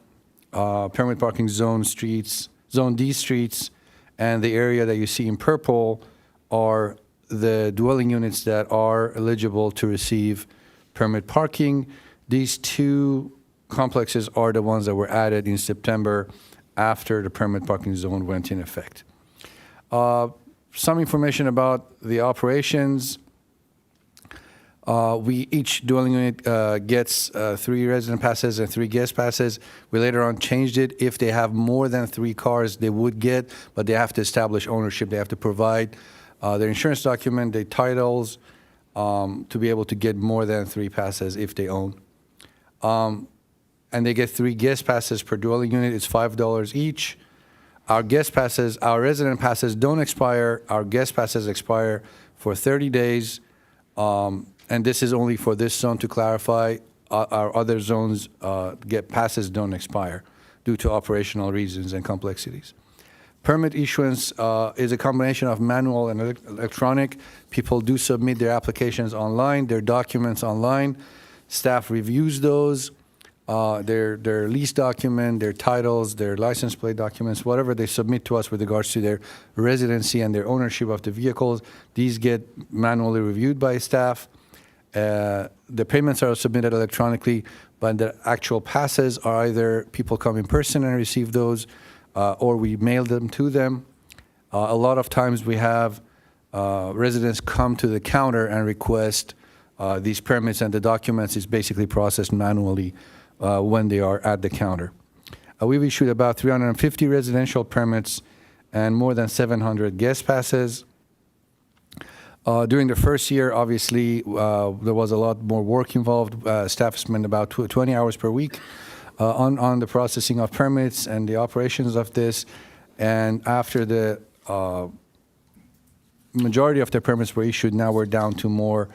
permit parking zone streets, zone D streets, and the area that you see in purple are the dwelling units that are eligible to receive permit parking. These 2 complexes are the ones that were added in September after the permit parking zone went in effect. Some information about the operations. Each dwelling unit gets 3 resident passes and 3 guest passes. We later on changed it. If they have more than 3 cars, they would get, but they have to establish ownership. They have to provide their insurance document, their titles, to be able to get more than 3 passes if they own. And they get 3 guest passes per dwelling unit. It's $5 each. our guest passes, our resident passes don't expire. Our guest passes expire for 30 days. And this is only for this zone to clarify. Our other zones, passes don't expire due to operational reasons and complexities. Permit issuance is a combination of manual and electronic. People do submit their applications online, their documents online. Staff reviews those, their lease document, their titles, their license plate documents, whatever they submit to us with regards to their residency and their ownership of the vehicles. These get manually reviewed by staff. The payments are submitted electronically, but the actual passes are either people come in person and receive those, or we mail them to them. A lot of times we have residents come to the counter and request these permits, and the documents is basically processed manually when they are at the counter. We've issued about 350 residential permits and more than 700 guest passes. During the first year, obviously, there was a lot more work involved. Staff spent about 20 hours per week on the processing of permits and the operations of this. And after the majority of the permits were issued, now we're down to more,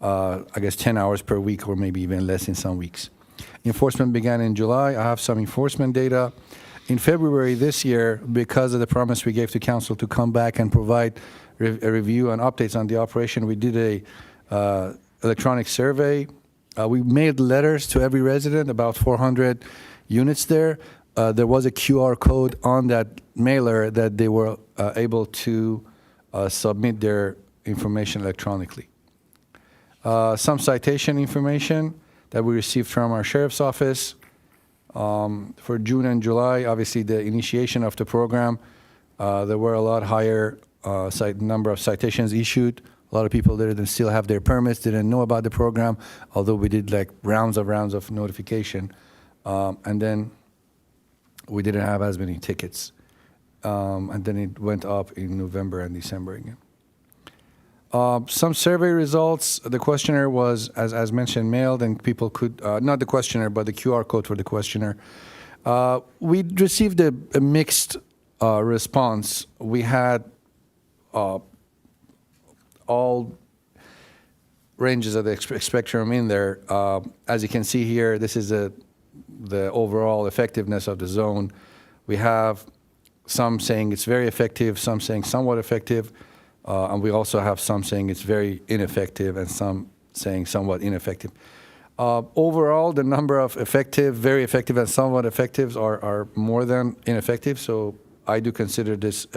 10 hours per week or maybe even less in some weeks. Enforcement began in July. I have some enforcement data. In February this year, because of the promise we gave to council to come back and provide a review and updates on the operation, we did a electronic survey. We mailed letters to every resident, about 400 units there. There was a QR code on that mailer that they were able to submit their information electronically. Some citation information that we received from our sheriff's office. For June and July, obviously the initiation of the program, there were a lot higher number of citations issued. A lot of people didn't still have their permits, didn't know about the program, although we did like rounds of notification. And then we didn't have as many tickets. And then it went up in November and December again. Some survey results. The questionnaire was, as mentioned, mailed, and people could, not the questionnaire, but the QR code for the questionnaire. We received a mixed response. We had all ranges of the spectrum in there. As you can see here, this is the overall effectiveness of the zone. We have some saying it's very effective, some saying somewhat effective, and we also have some saying it's very ineffective and some saying somewhat ineffective. Overall, the number of effective, very effective, and somewhat effectives are more than ineffective, so I do consider this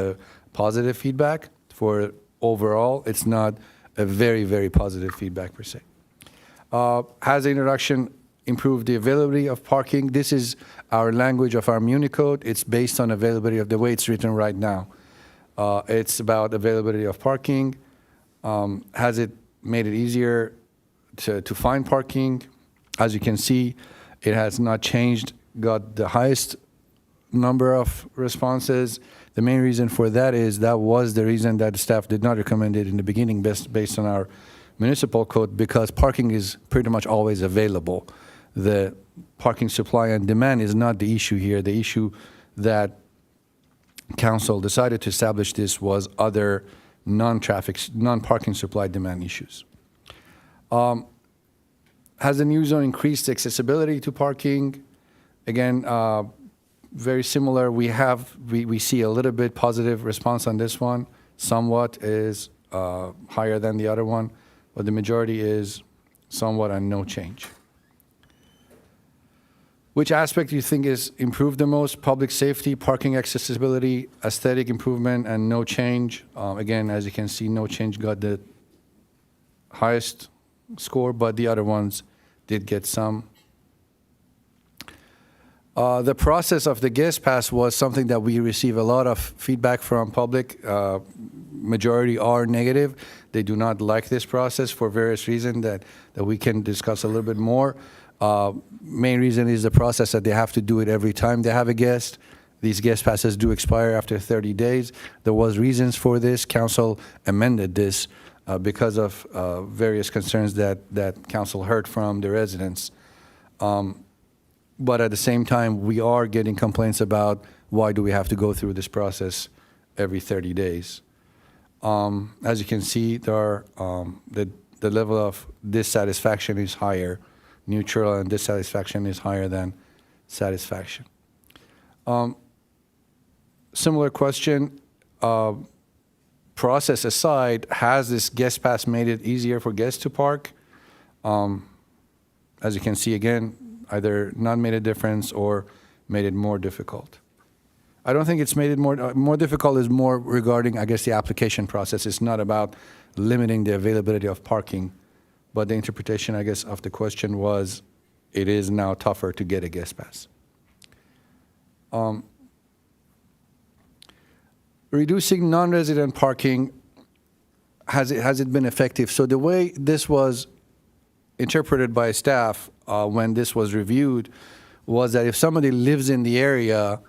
positive feedback. For overall, it's not a very, very positive feedback per se. Has the introduction improved the availability of parking? This is our language of our Muni code. It's based on availability of the way it's written right now. It's about availability of parking. Has it made it easier to find parking? As you can see, it has not changed, got the highest number of responses. The main reason for that is that was the reason that the staff did not recommend it in the beginning based on our municipal code, because parking is pretty much always available. The parking supply and demand is not the issue here. The issue that council decided to establish this was other non-parking supply demand issues. Has the new zone increased accessibility to parking? Again, very similar. We see a little bit positive response on this one. Somewhat is higher than the other one, but the majority is somewhat and no change. Which aspect do you think is improved the most? Public safety, parking accessibility, aesthetic improvement, and no change. Again, as you can see, no change got the highest score, but the other ones did get some. The process of the guest pass was something that we receive a lot of feedback from public. Majority are negative. They do not like this process for various reasons that we can discuss a little bit more. Main reason is the process that they have to do it every time they have a guest. These guest passes do expire after 30 days. There was reasons for this. Council amended this because of various concerns that council heard from the residents. But at the same time, we are getting complaints about why do we have to go through this process every 30 days. As you can see, there are, the level of dissatisfaction is higher. Neutral and dissatisfaction is higher than satisfaction. Similar question, process aside, has this guest pass made it easier for guests to park? As you can see again, either not made a difference or made it more difficult. I don't think it's made it more difficult is more regarding, I guess, the application process. It's not about limiting the availability of parking, but the interpretation, I guess, of the question was it is now tougher to get a guest pass. Reducing non-resident parking, has it been effective? So the way this was interpreted by staff when this was reviewed was that if somebody lives in the area,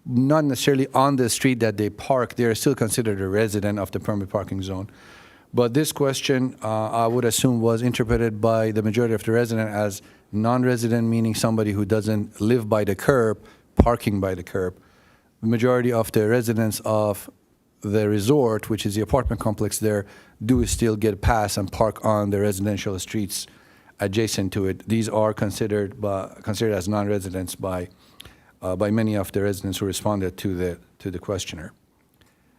not necessarily on the street that they park, they are still considered a resident of the permit parking zone. But this question, I would assume, was interpreted by the majority of the resident as non-resident, meaning somebody who doesn't live by the curb, parking by the curb. The majority of the residents of the resort, which is the apartment complex there, do still get pass and park on the residential streets adjacent to it. These are considered as non-residents by many of the residents who responded to the questionnaire.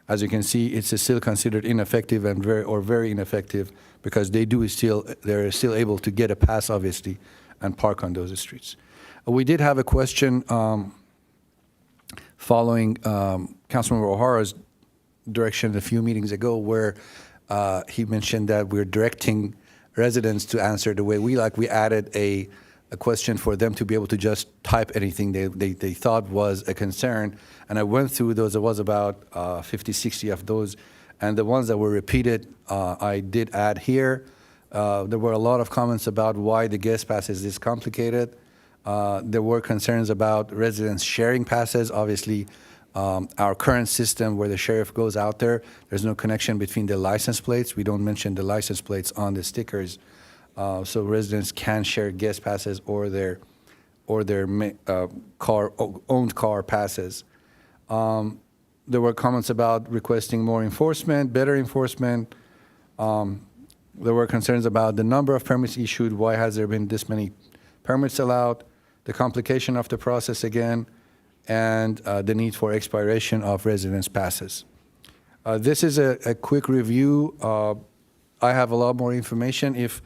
As you can see, it's still considered ineffective and very ineffective because they're still able to get a pass, obviously, and park on those streets. We did have a question following Councilmember O'Hara's direction a few meetings ago where he mentioned that we're directing residents to answer the way we like. We added a question for them to be able to just type anything they thought was a concern. And I went through those. There was about 50, 60 of those. And the ones that were repeated, I did add here. There were a lot of comments about why the guest pass is this complicated. There were concerns about residents sharing passes. Obviously, our current system where the sheriff goes out there, there's no connection between the license plates. We don't mention the license plates on the stickers. So residents can share guest passes or their owned car passes. There were comments about requesting more enforcement, better enforcement. There were concerns about the number of permits issued. Why has there been this many permits allowed? The complication of the process again, and the need for expiration of residence passes. This is a quick review. I have a lot more information. If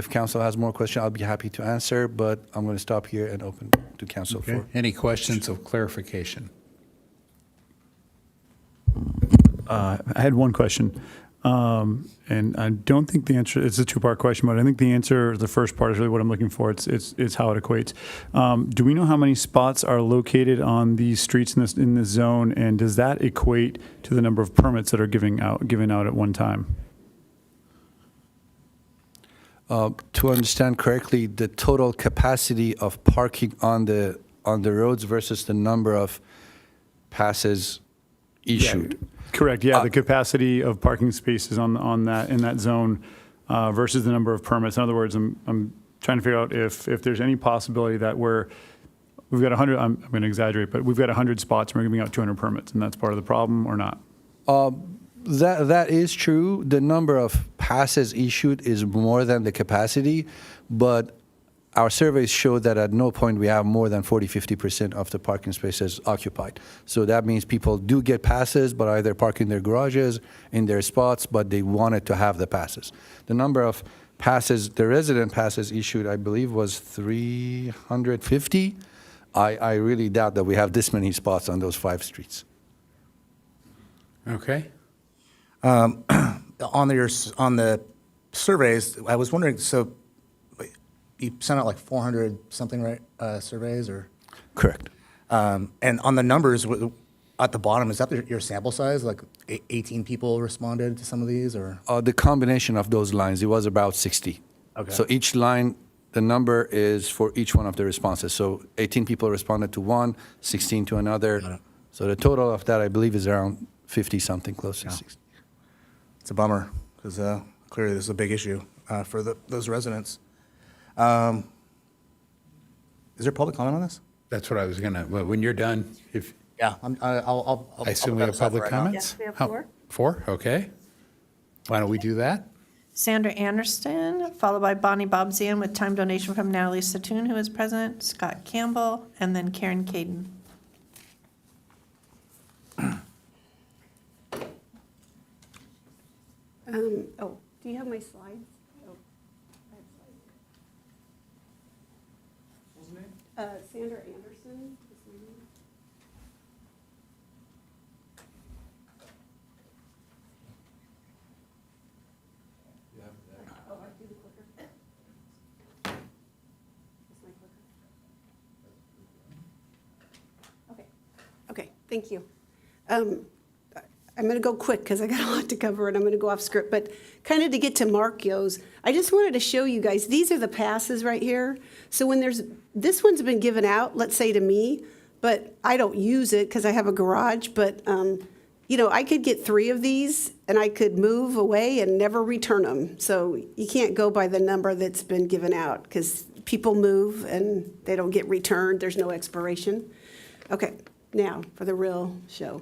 council has more questions, I'll be happy to answer, but I'm going to stop here and open to council for. Any questions of clarification? I had one question, and I don't think the answer, it's a two-part question, but I think the answer, the first part is really what I'm looking for. It's how it equates. Do we know how many spots are located on these streets in this zone, and does that equate to the number of permits that are given out at one time? To understand correctly, the total capacity of parking on the roads versus the number of passes issued. Yeah, correct. Yeah, the capacity of parking spaces in that zone versus the number of permits. In other words, I'm trying to figure out if there's any possibility that we've got 100. I'm going to exaggerate, but we've got 100 spots and we're giving out 200 permits, and that's part of the problem or not? That is true. The number of passes issued is more than the capacity, but our surveys show that at no point we have more than 40–50% of the parking spaces occupied. So that means people do get passes, but either park in their garages, in their spots, but they wanted to have the passes. The number of passes, the resident passes issued, I believe, was 350. I really doubt that we have this many spots on those 5 streets. Okay. On the surveys, I was wondering, so you sent out like 400 something, right, surveys or? Correct. And on the numbers at the bottom, is that your sample size? Like 18 people responded to some of these or? The combination of those lines, it was about 60. Okay. So each line, the number is for each one of the responses. So 18 people responded to one, 16 to another. So the total of that, I believe, is around 50 something, close to 60. It's a bummer because clearly this is a big issue for those residents. Is there public comment on this? That's what I was gonna, well, when you're done, if, Yeah, I'll. I assume we have public comments? Yes, we have How- 4. 4, okay. Why don't we do that? Sandra Anderson, followed by Bonnie Bobzian with time donation from Natalie Satoon, who is present, Scott Campbell, and then Karen Caden. Oh, do you have my slides? Oh, I have slides. Sandra Anderson is my name. Oh, I do the clicker. Is my clicker? Okay, okay, thank you. I'm going to go quick because I got a lot to cover and I'm going to go off script. But kind of to get to Marcio's, I just wanted to show you guys, these are the passes right here. So when this one's been given out, let's say to me, but I don't use it because I have a garage. But, you know, I could get 3 of these and I could move away and never return them. So you can't go by the number that's been given out because people move and they don't get returned. There's no expiration. Okay, now for the real show.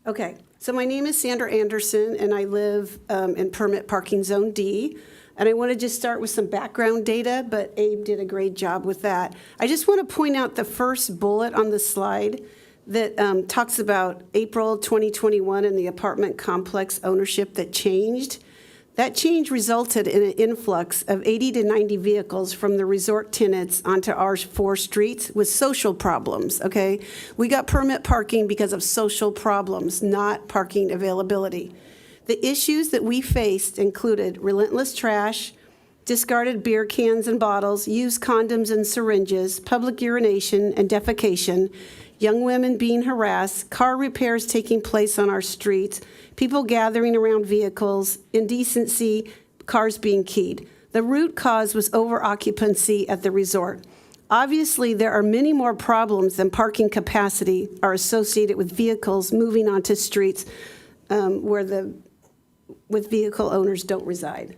Okay, so my name is Sandra Anderson, and I live in Permit Parking Zone D. And I want to just start with some background data, but Abe did a great job with that. I just want to point out the first bullet on the slide that talks about April 2021 and the apartment complex ownership that changed. That change resulted in an influx of 80 to 90 vehicles from the resort tenants onto our 4 streets with social problems, okay? We got permit parking because of social problems, not parking availability. The issues that we faced included relentless trash, discarded beer cans and bottles, used condoms and syringes, public urination and defecation, young women being harassed, car repairs taking place on our streets, people gathering around vehicles, indecency, cars being keyed. The root cause was over-occupancy at the resort. Obviously, there are many more problems than parking capacity are associated with vehicles moving onto streets with vehicle owners don't reside.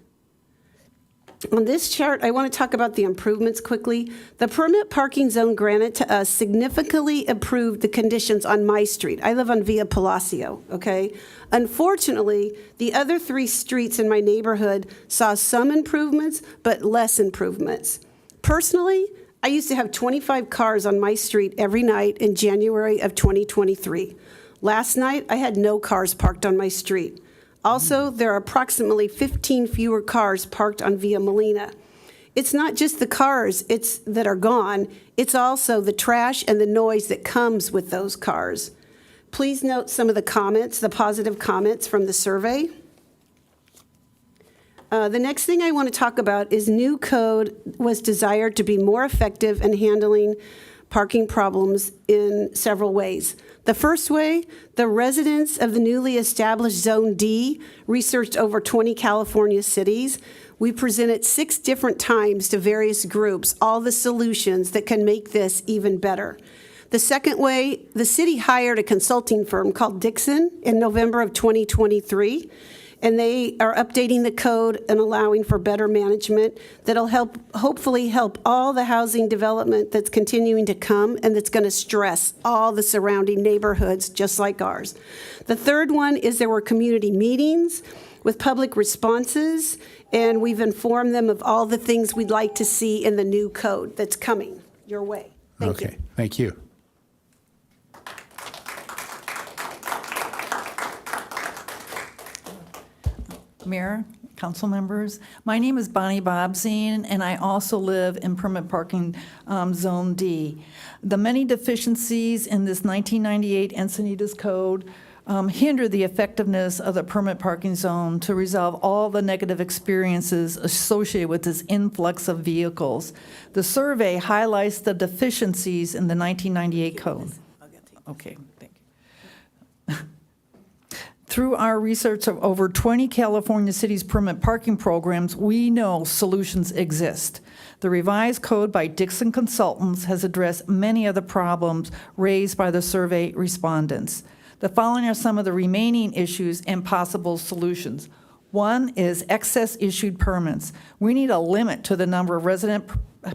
On this chart, I want to talk about the improvements quickly. The permit parking zone granted to us significantly improved the conditions on my street. I live on Via Palacio, okay? Unfortunately, the other 3 streets in my neighborhood saw some improvements, but less improvements. Personally, I used to have 25 cars on my street every night in January of 2023. Last night, I had no cars parked on my street. Also, there are approximately 15 fewer cars parked on Via Molina. It's not just the cars that are gone, it's also the trash and the noise that comes with those cars. Please note some of the comments, the positive comments from the survey. The next thing I want to talk about is new code was desired to be more effective in handling parking problems in several ways. The first way, the residents of the newly established Zone D researched over 20 California cities. We presented 6 different times to various groups all the solutions that can make this even better. The second way, the city hired a consulting firm called Dixon in November of 2023. And they are updating the code and allowing for better management that'll hopefully help all the housing development that's continuing to come and that's going to stress all the surrounding neighborhoods just like ours. The third one is there were community meetings with public responses, and we've informed them of all the things we'd like to see in the new code that's coming your way. Thank you. Okay, thank you. Mayor, council members, my name is Bonnie Bobzian, and I also live in permit parking Zone D. The many deficiencies in this 1998 Encinitas code hinder the effectiveness of the permit parking zone to resolve all the negative experiences associated with this influx of vehicles. The survey highlights the deficiencies in the 1998 code. Okay, thank you. Through our research of over 20 California cities' permit parking programs, we know solutions exist. The revised code by Dixon Consultants has addressed many of the problems raised by the survey respondents. The following are some of the remaining issues and possible solutions. One is excess issued permits. We need a limit to the number of resident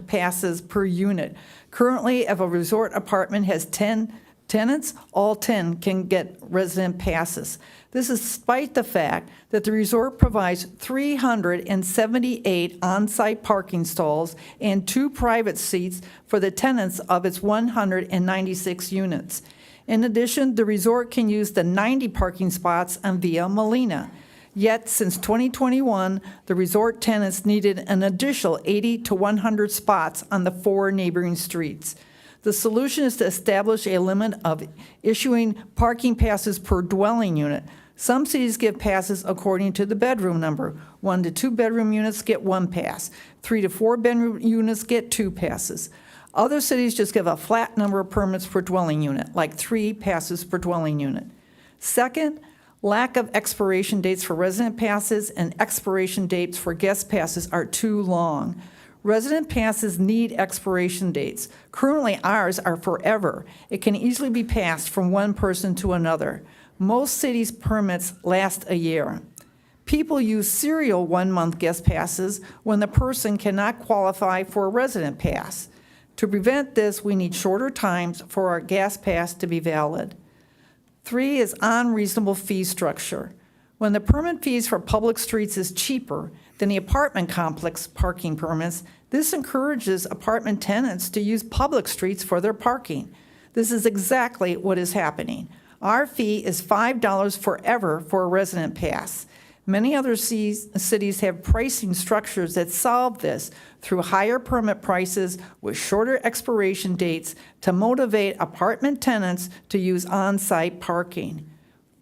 passes per unit. Currently, if a resort apartment has 10 tenants, all 10 can get resident passes. This is despite the fact that the resort provides 378 on-site parking stalls and 2 private seats for the tenants of its 196 units. In addition, the resort can use the 90 parking spots on Via Molina. Yet, since 2021, the resort tenants needed an additional 80 to 100 spots on the 4 neighboring streets. The solution is to establish a limit of issuing parking passes per dwelling unit. Some cities give passes according to the bedroom number. 1 to 2 bedroom units get 1 pass. 3 to 4 bedroom units get 2 passes. Other cities just give a flat number of permits per dwelling unit, like 3 passes per dwelling unit. Second, lack of expiration dates for resident passes and expiration dates for guest passes are too long. Resident passes need expiration dates. Currently, ours are forever. It can easily be passed from one person to another. Most cities' permits last a year. People use serial 1-month guest passes when the person cannot qualify for a resident pass. To prevent this, we need shorter times for our guest pass to be valid. 3 is unreasonable fee structure. When the permit fees for public streets is cheaper than the apartment complex parking permits, this encourages apartment tenants to use public streets for their parking. This is exactly what is happening. Our fee is $5 forever for a resident pass. Many other cities have pricing structures that solve this through higher permit prices with shorter expiration dates to motivate apartment tenants to use on-site parking.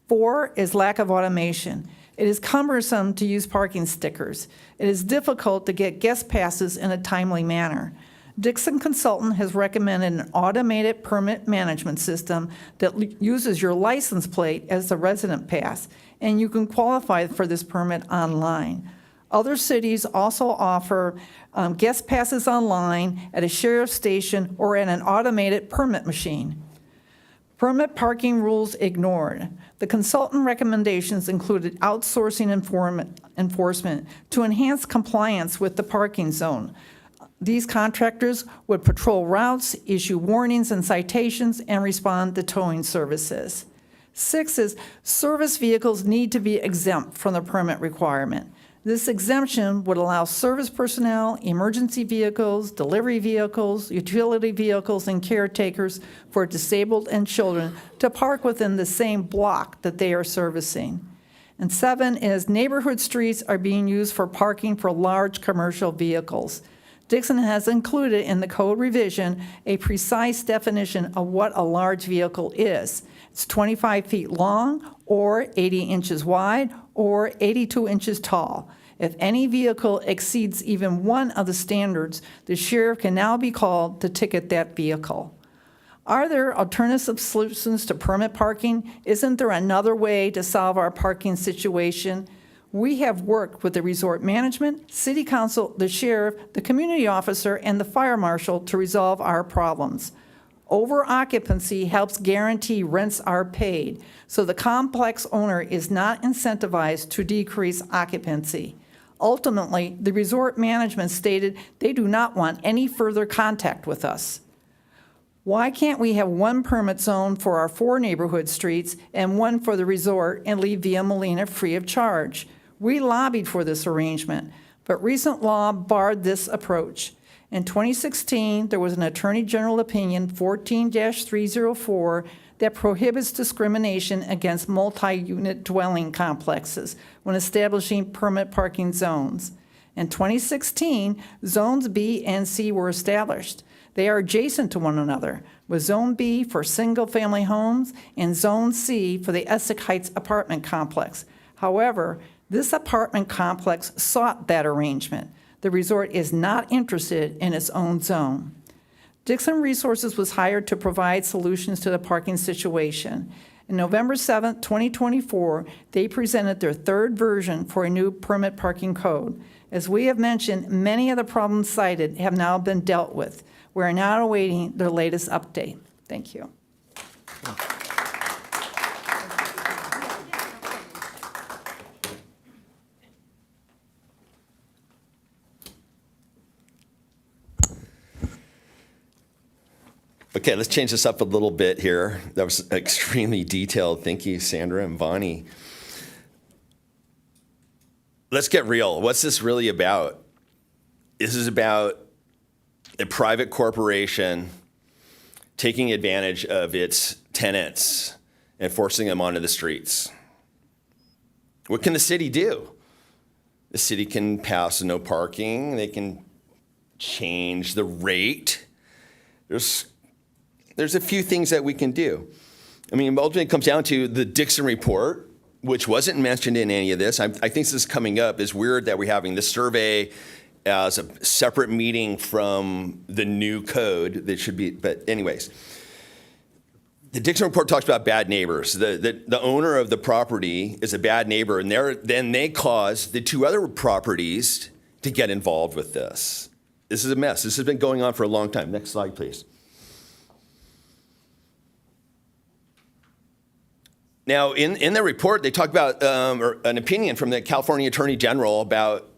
4 is lack of automation. It is cumbersome to use parking stickers. It is difficult to get guest passes in a timely manner. Dixon Consultant has recommended an automated permit management system that uses your license plate as the resident pass, and you can qualify for this permit online. Other cities also offer guest passes online at a sheriff's station or at an automated permit machine. Permit parking rules ignored. The consultant recommendations included outsourcing enforcement to enhance compliance with the parking zone. These contractors would patrol routes, issue warnings and citations, and respond to towing services. 6 is service vehicles need to be exempt from the permit requirement. This exemption would allow service personnel, emergency vehicles, delivery vehicles, utility vehicles, and caretakers for disabled and children to park within the same block that they are servicing. And 7 is neighborhood streets are being used for parking for large commercial vehicles. Dixon has included in the code revision a precise definition of what a large vehicle is. It's 25 feet long, or 80 inches wide, or 82 inches tall. If any vehicle exceeds even one of the standards, the sheriff can now be called to ticket that vehicle. Are there alternative solutions to permit parking? Isn't there another way to solve our parking situation? We have worked with the resort management, city council, the sheriff, the community officer, and the fire marshal to resolve our problems. Over-occupancy helps guarantee rents are paid, so the complex owner is not incentivized to decrease occupancy. Ultimately, the resort management stated they do not want any further contact with us. Why can't we have one permit zone for our 4 neighborhood streets and one for the resort and leave Via Molina free of charge? We lobbied for this arrangement, but recent law barred this approach. In 2016, there was an Attorney General opinion 14-304 that prohibits discrimination against multi-unit dwelling complexes when establishing permit parking zones. In 2016, Zones B and C were established. They are adjacent to one another, with Zone B for single-family homes and Zone C for the Essex Heights apartment complex. However, this apartment complex sought that arrangement. The resort is not interested in its own zone. Dixon Resources was hired to provide solutions to the parking situation. On November 7, 2024, they presented their 3rd version for a new permit parking code. As we have mentioned, many of the problems cited have now been dealt with. We are now awaiting their latest update. Thank you. Okay, let's change this up a little bit here. That was extremely detailed. Thank you, Sandra and Bonnie. Let's get real. What's this really about? This is about a private corporation taking advantage of its tenants and forcing them onto the streets. What can the city do? The city can pass no parking. They can change the rate. There's a few things that we can do. I mean, ultimately it comes down to the Dixon report, which wasn't mentioned in any of this. I think this is coming up. It's weird that we're having this survey as a separate meeting from the new code that should be, but anyways. The Dixon report talks about bad neighbors. The owner of the property is a bad neighbor, and then they cause the two other properties to get involved with this. This is a mess. This has been going on for a long time. Next slide, please. Now, in the report, they talk about an opinion from the California Attorney General about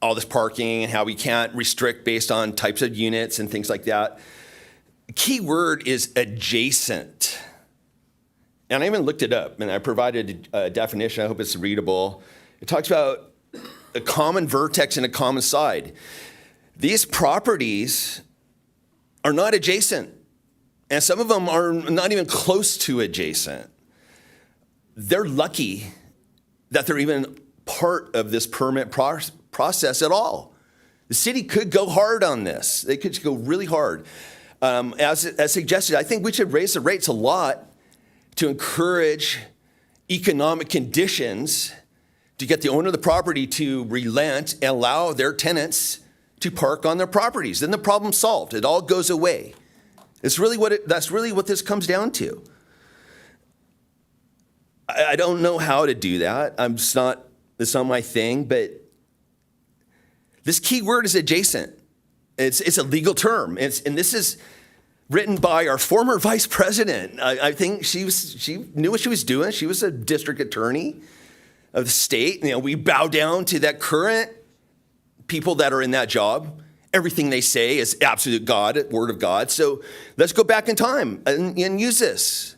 all this parking and how we can't restrict based on types of units and things like that. The key word is adjacent. And I even looked it up, and I provided a definition. I hope it's readable. It talks about a common vertex and a common side. These properties are not adjacent, and some of them are not even close to adjacent. They're lucky that they're even part of this permit process at all. The city could go hard on this. They could go really hard. As suggested, I think we should raise the rates a lot to encourage economic conditions to get the owner of the property to relent and allow their tenants to park on their properties. Then the problem's solved. It all goes away. That's really what this comes down to. I don't know how to do that. It's not my thing, but this key word is adjacent. It's a legal term. And this is written by our former vice president. I think she knew what she was doing. She was a district attorney of the state. You know, we bow down to that current people that are in that job. Everything they say is absolute God, word of God. So let's go back in time and use this.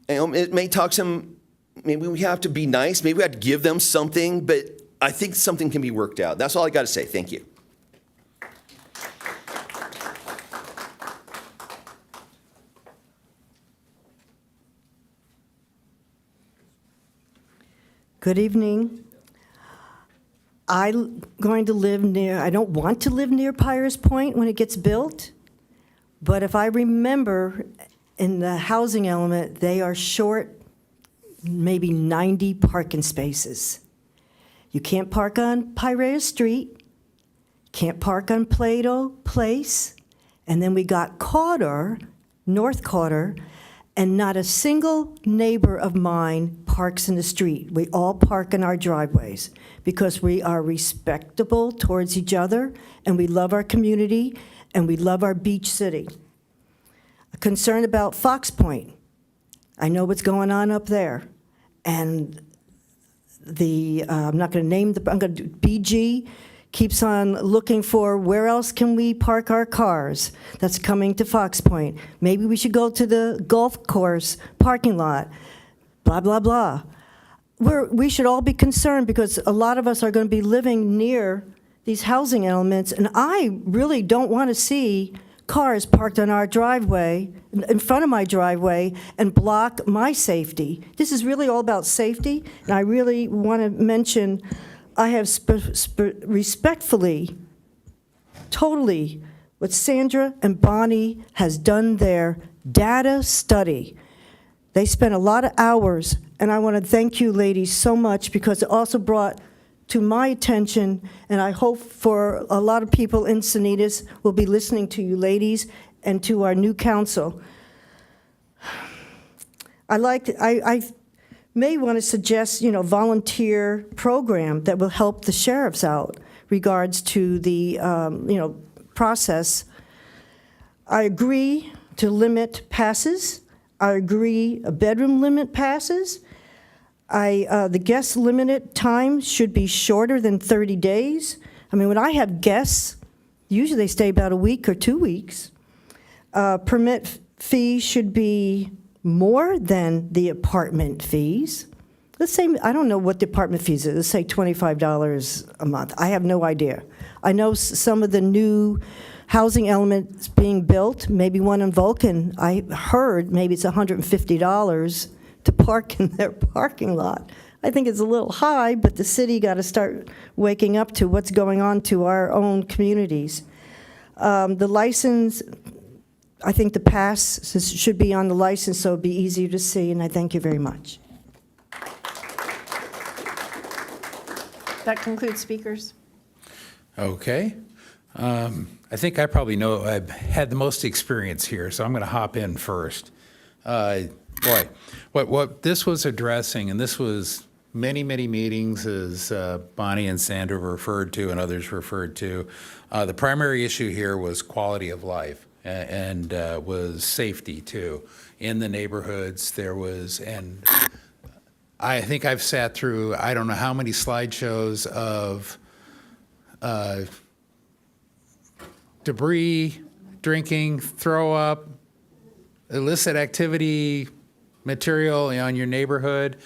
It may talk some, maybe we have to be nice. Maybe we have to give them something, but I think something can be worked out. That's all I got to say. Thank you. Good evening. I'm going to live near, I don't want to live near Pirates Point when it gets built, but if I remember in the housing element, they are short maybe 90 parking spaces. You can't park on Piraeus Street, can't park on Plato Place, and then we got Carter, North Carter, and not a single neighbor of mine parks in the street. We all park in our driveways because we are respectable towards each other, and we love our community, and we love our beach city. A concern about Fox Point. I know what's going on up there. And I'm not going to name BG keeps on looking for where else can we park our cars that's coming to Fox Point. Maybe we should go to the golf course parking lot, blah, blah, blah. We should all be concerned because a lot of us are going to be living near these housing elements, and I really don't want to see cars parked on our driveway, in front of my driveway, and block my safety. This is really all about safety, and I really want to mention I have respectfully, totally, what Sandra and Bonnie has done their data study. They spent a lot of hours, and I want to thank you ladies so much because it also brought to my attention, and I hope for a lot of people in Encinitas will be listening to you ladies and to our new council. I may want to suggest, volunteer program that will help the sheriffs out regards to the, process. I agree to limit passes. I agree a bedroom limit passes. The guest limited time should be shorter than 30 days. I mean, when I have guests, usually they stay about a week or 2 weeks. permit fee should be more than the apartment fees. Let's say, I don't know what the apartment fees is, let's say $25 a month. I have no idea. I know some of the new housing elements being built, maybe one in Vulcan, I heard maybe it's $150 to park in their parking lot. I think it's a little high, but the city got to start waking up to what's going on to our own communities. The license, I think the pass should be on the license so it'd be easier to see, and I thank you very much. That concludes speakers. Okay. I think I probably know, I've had the most experience here, so I'm going to hop in first. Boy, what this was addressing, and this was many, many meetings, as Bonnie and Sandra referred to and others referred to, the primary issue here was quality of life and was safety too. In the neighborhoods, there was, and I think I've sat through, I don't know how many slideshows of debris, drinking, throw up, illicit activity material on your neighborhood,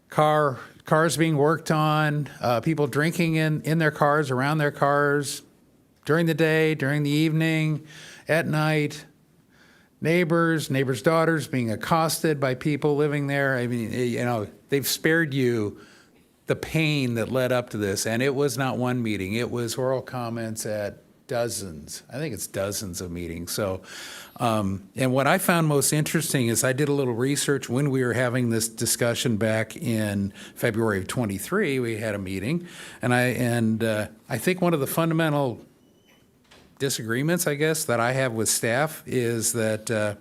cars being worked on, people drinking in their cars, around their cars, during the day, during the evening, at night, neighbors' daughters being accosted by people living there. I mean, you know, they've spared you the pain that led up to this, and it was not one meeting. It was oral comments at dozens. I think it's dozens of meetings. So, and what I found most interesting is I did a little research when we were having this discussion back in February of 23. We had a meeting, and I think one of the fundamental disagreements, I guess, that I have with staff is that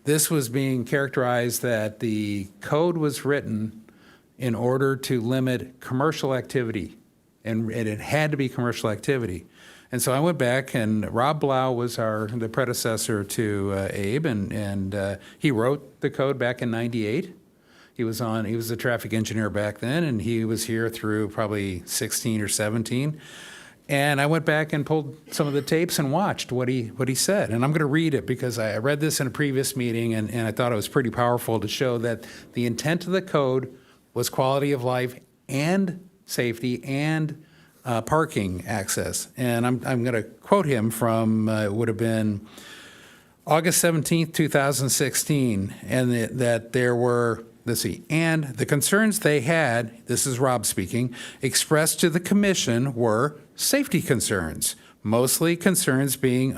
this was being characterized that the code was written in order to limit commercial activity, and it had to be commercial activity. And so I went back, and Rob Blau was the predecessor to Abe, and he wrote the code back in '98. He was a traffic engineer back then, and he was here through probably 16 or 17. And I went back and pulled some of the tapes and watched what he said. And I'm going to read it because I read this in a previous meeting, and I thought it was pretty powerful to show that the intent of the code was quality of life and safety and parking access. And I'm going to quote him from, it would have been August 17th, 2016, and that there were, let's see, and the concerns they had, this is Rob speaking, expressed to the commission were safety concerns, mostly concerns being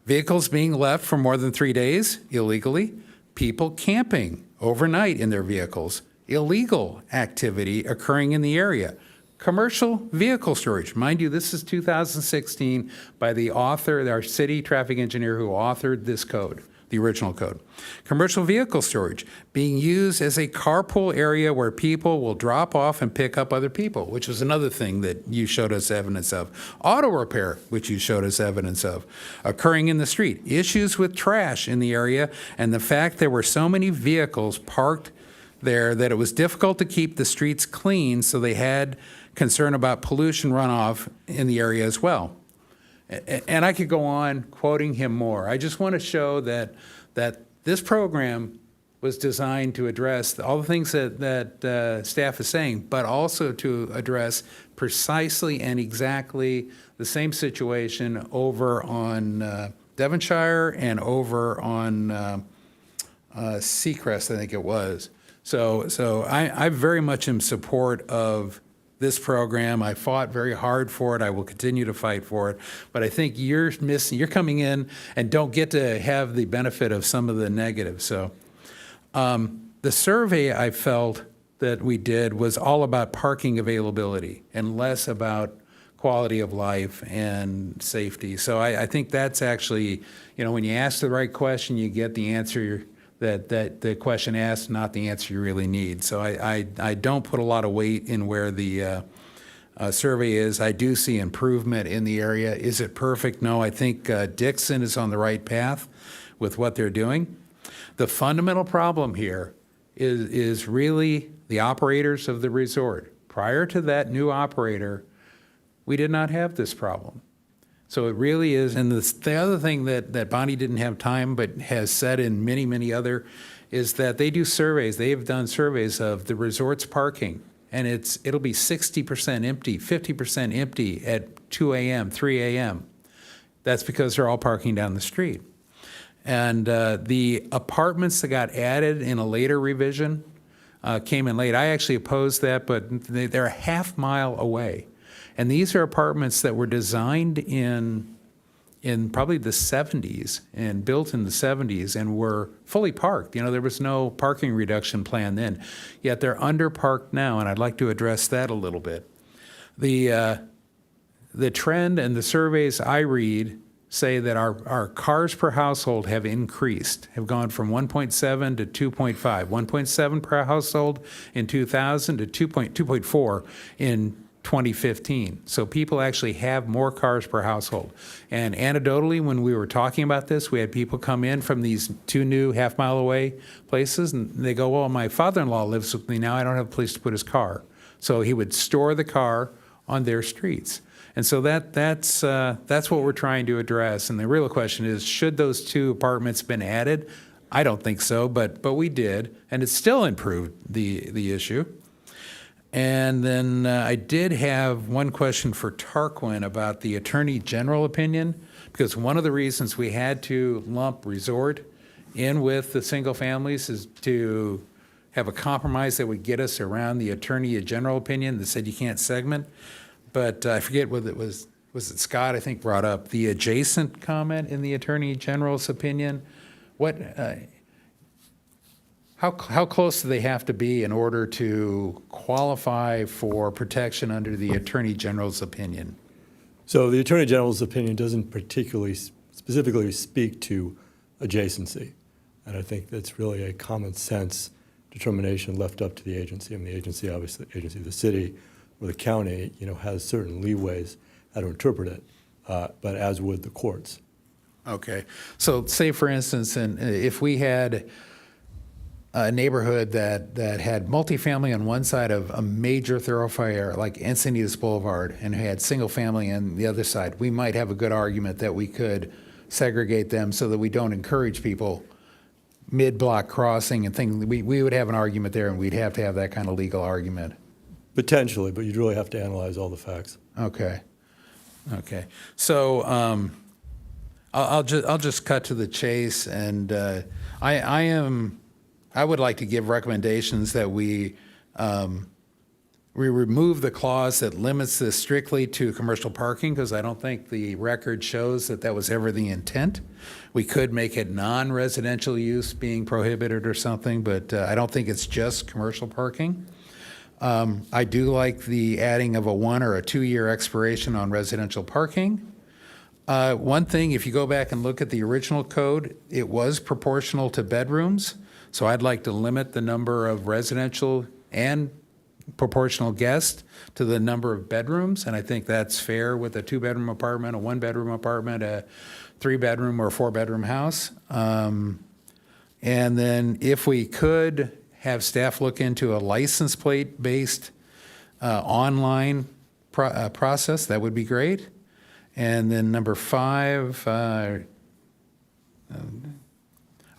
vehicles being left for more than 3 days illegally, people camping overnight in their vehicles, illegal activity occurring in the area, commercial vehicle storage. Mind you, this is 2016 by the author, our city traffic engineer who authored this code, the original code. Commercial vehicle storage being used as a carpool area where people will drop off and pick up other people, which was another thing that you showed us evidence of. Auto repair, which you showed us evidence of, occurring in the street. Issues with trash in the area, and the fact there were so many vehicles parked there that it was difficult to keep the streets clean, so they had concern about pollution runoff in the area as well. And I could go on quoting him more. I just want to show that this program was designed to address all the things that staff is saying, but also to address precisely and exactly the same situation over on Devonshire and over on Seacrest, I think it was. So I very much am support of this program. I fought very hard for it. I will continue to fight for it. But I think you're coming in and don't get to have the benefit of some of the negatives. So the survey I felt that we did was all about parking availability and less about quality of life and safety. So I think that's actually, when you ask the right question, you get the answer that the question asked, not the answer you really need. So I don't put a lot of weight in where the survey is. I do see improvement in the area. Is it perfect? No, I think Dixon is on the right path with what they're doing. The fundamental problem here is really the operators of the resort. Prior to that new operator, we did not have this problem. So it really is, and the other thing that Bonnie didn't have time but has said in many, many other, is that they do surveys. They have done surveys of the resort's parking, and it'll be 60% empty, 50% empty at 2 a.m., 3 a.m. That's because they're all parking down the street. And the apartments that got added in a later revision came in late. I actually opposed that, but they're a half mile away. And these are apartments that were designed in probably the 70s and built in the 70s and were fully parked. You know, there was no parking reduction plan then. Yet they're underparked now, and I'd like to address that a little bit. The trend and the surveys I read say that our cars per household have increased, have gone from 1.7 to 2.5, 1.7 per household in 2000 to 2.4 in 2015. So people actually have more cars per household. And anecdotally, when we were talking about this, we had people come in from these two new half-mile away places, and they go, well, my father-in-law lives with me now. I don't have a place to put his car. So he would store the car on their streets. And so that's what we're trying to address. And the real question is, should those two apartments been added? I don't think so, but we did, and it still improved the issue. And then I did have one question for Tarquin about the Attorney General opinion, because one of the reasons we had to lump resort in with the single families is to have a compromise that would get us around the Attorney General opinion that said you can't segment. But I forget what it was it Scott, I think, brought up the adjacent comment in the Attorney General's opinion. How close do they have to be in order to qualify for protection under the Attorney General's opinion? So the Attorney General's opinion doesn't particularly specifically speak to adjacency. And I think that's really a common sense determination left up to the agency. I mean, the agency, obviously, the agency of the city or the county, has certain leeways how to interpret it, but as would the courts. Okay. So say, for instance, if we had a neighborhood that had multifamily on one side of a major thoroughfare like Encinitas Boulevard and had single family on the other side, we might have a good argument that we could segregate them so that we don't encourage people mid-block crossing and things. We would have an argument there, and we'd have to have that kind of legal argument. Potentially, but you'd really have to analyze all the facts. Okay. So I'll just cut to the chase, and I would like to give recommendations that we remove the clause that limits this strictly to commercial parking, because I don't think the record shows that was ever the intent. We could make it non-residential use being prohibited or something, but I don't think it's just commercial parking. I do like the adding of a 1 or a 2 year expiration on residential parking. One thing, if you go back and look at the original code, it was proportional to bedrooms. So I'd like to limit the number of residential and proportional guests to the number of bedrooms. And I think that's fair with a 2-bedroom apartment, a 1-bedroom apartment, a 3-bedroom or 4-bedroom house. And then if we could have staff look into a license plate-based online process, that would be great. And then number 5,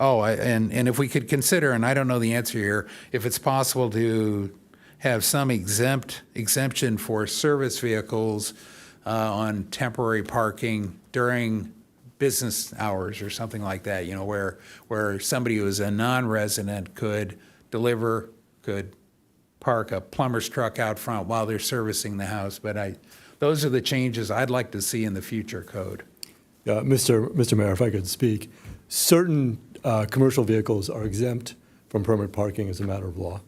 and if we could consider, and I don't know the answer here, if it's possible to have some exemption for service vehicles on temporary parking during business hours or something like that, where somebody who is a non-resident could park a plumber's truck out front while they're servicing the house. But those are the changes I'd like to see in the future code. Yeah, Mr. Mayor, if I could speak, certain commercial vehicles are exempt from permit parking as a matter of law.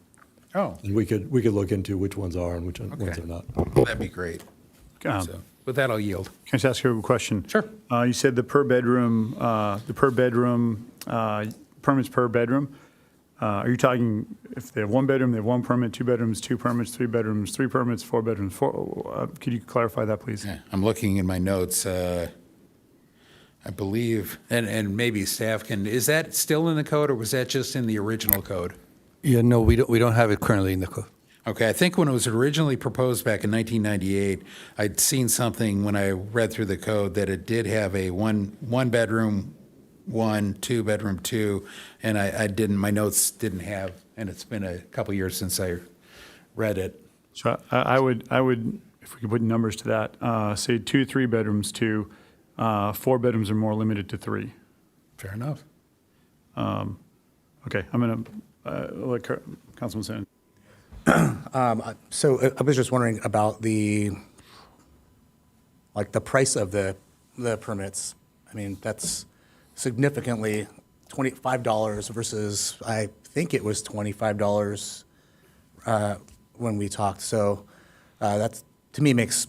Oh. And we could look into which ones are and which ones are not. That'd be great. So, with that, I'll yield. Can I just ask you a question? Sure. You said the per bedroom permits per bedroom. Are you talking if they have 1 bedroom, they have 1 permit, 2 bedrooms, 2 permits, 3 bedrooms, 3 permits, 4 bedrooms? Could you clarify that, please? Yeah, I'm looking in my notes. I believe, and maybe staff can. Is that still in the code, or was that just in the original code? Yeah, no, we don't have it currently in the code. Okay, I think when it was originally proposed back in 1998, I'd seen something when I read through the code that it did have a one bedroom, one, two bedroom, two, and I didn't, my notes didn't have, and it's been a couple years since I read it. So I would, if we could put numbers to that, say 2, 3 bedrooms, 2, 4 bedrooms are more limited to 3. Fair enough. Okay, I'm going to let Councilman San. So I was just wondering about the price of the permits. I mean, that's significantly $25 versus, I think it was $25 when we talked. So that's, to me, makes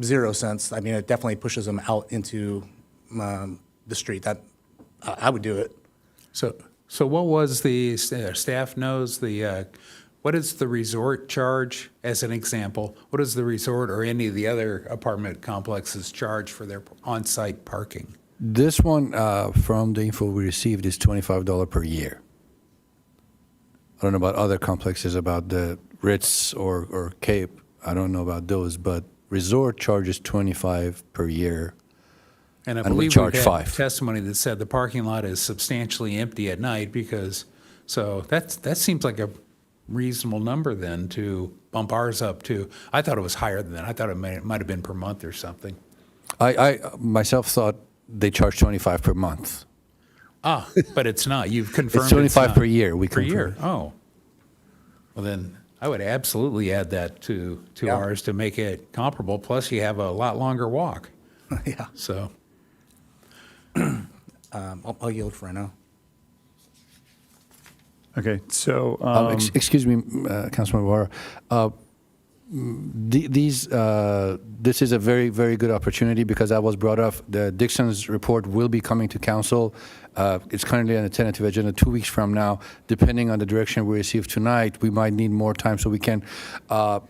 zero sense. I mean, it definitely pushes them out into the street. That I would do it. So what was the, staff knows the, what is the resort charge, as an example? What is the resort or any of the other apartment complexes charge for their on-site parking? This one, from the info we received, is $25 per year. I don't know about other complexes, about the Ritz or Cape. I don't know about those, but resort charges $25 per year. And I we believe charge we've had $5. testimony that said the parking lot is substantially empty at night because, so that seems like a reasonable number then to bump ours up to. I thought it was higher than that. I thought it might have been per month or something. I myself thought they charge $25 per month. But it's not. You've confirmed It's $25 not. per year. We Per confirmed. year. Oh. Well, then I would absolutely add that to Yeah. ours to make it comparable. Plus, you have a lot longer walk. Yeah. So, I'll yield for now. Okay, so. Excuse me, Councilman Guevara. This is a very, very good opportunity because that was brought up. The Dixon's report will be coming to council. It's currently on the tentative agenda 2 weeks from now. Depending on the direction we receive tonight, we might need more time so we can. So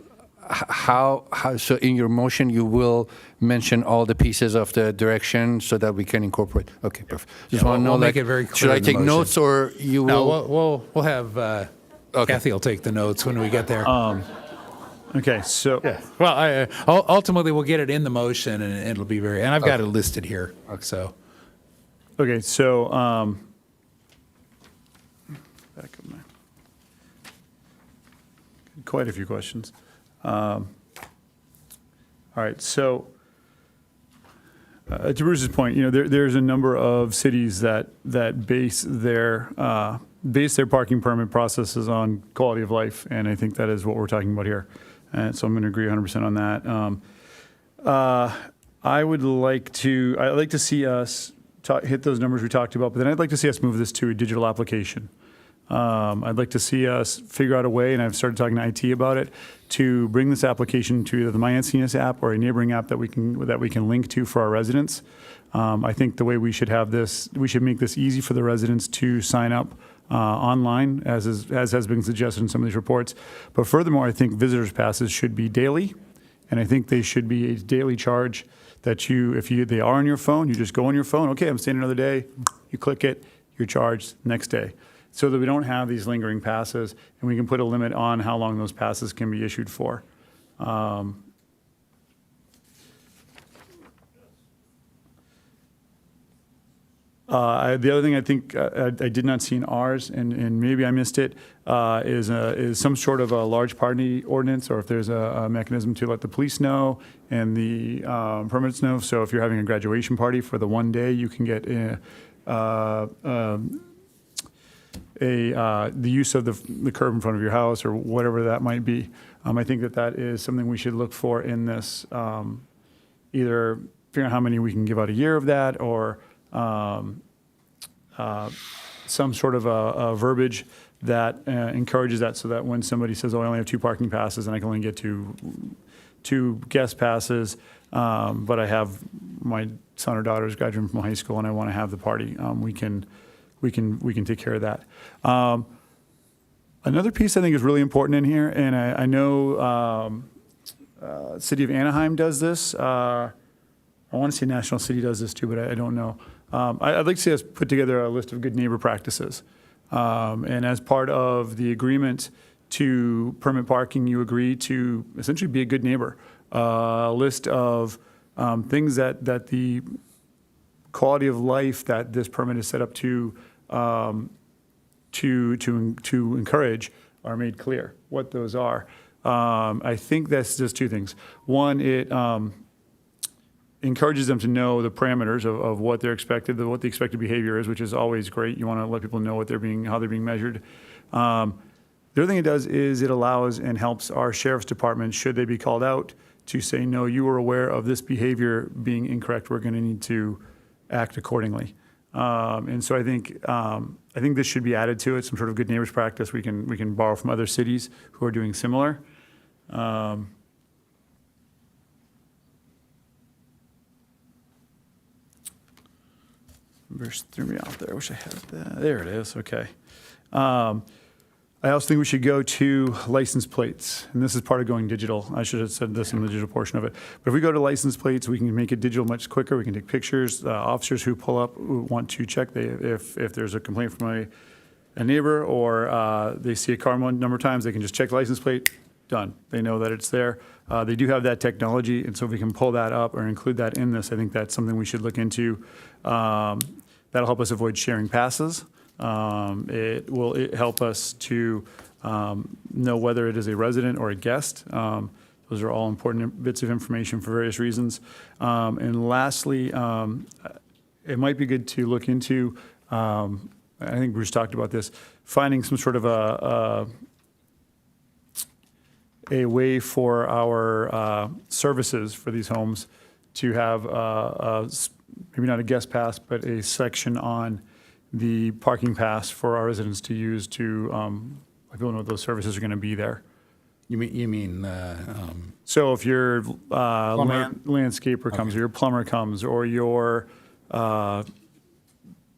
in your motion, you will mention all the pieces of the direction so that we can incorporate. Okay, perfect. Just want to know, we'll like, make it very clear should I in the take motion. notes or you will? No, we'll have Kathy will take the notes when we get there. Okay, so. Yeah. Well, ultimately, we'll get it in the motion, and it'll be very. And I've got it listed here. So. Okay, so, back up my, quite a few questions. All right, so, to Bruce's point, there's a number of cities that base their parking permit processes on quality of life, and I think that is what we're talking about here. And so I'm going to agree 100% on that. I'd like to see us hit those numbers we talked about, but then I'd like to see us move this to a digital application. I'd like to see us figure out a way, and I've started talking to IT about it, to bring this application to either the My Encinitas app or a neighboring app that we can link to for our residents. I think the way we should have this, we should make this easy for the residents to sign up online, as has been suggested in some of these reports. But furthermore, I think visitors passes should be daily, and I think they should be a daily charge that they are on your phone, you just go on your phone, okay, I'm staying another day, you click it, you're charged next day. So that we don't have these lingering passes, and we can put a limit on how long those passes can be issued for. The other thing I think I did not see in ours, and maybe I missed it, is some sort of a large party ordinance, or if there's a mechanism to let the police know and the permits know. So if you're having a graduation party for the one day, you can get the use of the curb in front of your house or whatever that might be. I think that is something we should look for in this, either figuring out how many we can give out a year of that, or some sort of a verbiage that encourages that, so that when somebody says, oh, I only have 2 parking passes and I can only get two guest passes, but I have my son or daughter's graduating from high school and I want to have the party, we can take care of that. Another piece I think is really important in here, and I know City of Anaheim does this. I want to say National City does this too, but I don't know. I'd like to see us put together a list of good neighbor practices. And as part of the agreement to permit parking, you agree to essentially be a good neighbor. A list of things that the quality of life that this permit is set up to encourage are made clear, what those are. I think that's just two things. One, it encourages them to know the parameters of what they're expected, what the expected behavior is, which is always great. You want to let people know how they're being measured. The other thing it does is it allows and helps our sheriff's department, should they be called out, to say, no, you were aware of this behavior being incorrect. We're going to need to act accordingly. And so I think this should be added to it, some sort of good neighbors practice we can borrow from other cities who are doing similar. Verse threw me off there. I wish I had that. There it is. Okay. I also think we should go to license plates, and this is part of going digital. I should have said this in the digital portion of it. But if we go to license plates, we can make it digital much quicker. We can take pictures. Officers who pull up who want to check if there's a complaint from a neighbor or they see a car a number of times, they can just check the license plate. Done. They know that it's there. They do have that technology, and so if we can pull that up or include that in this, I think that's something we should look into. That'll help us avoid sharing passes. It will help us to know whether it is a resident or a guest. Those are all important bits of information for various reasons. And lastly, it might be good to look into, I think Bruce talked about this, finding some sort of a way for our services for these homes to have maybe not a guest pass, but a section on the parking pass for our residents to use to let people know what those services are going to be there. You mean so if your landscaper comes, or your plumber comes, or your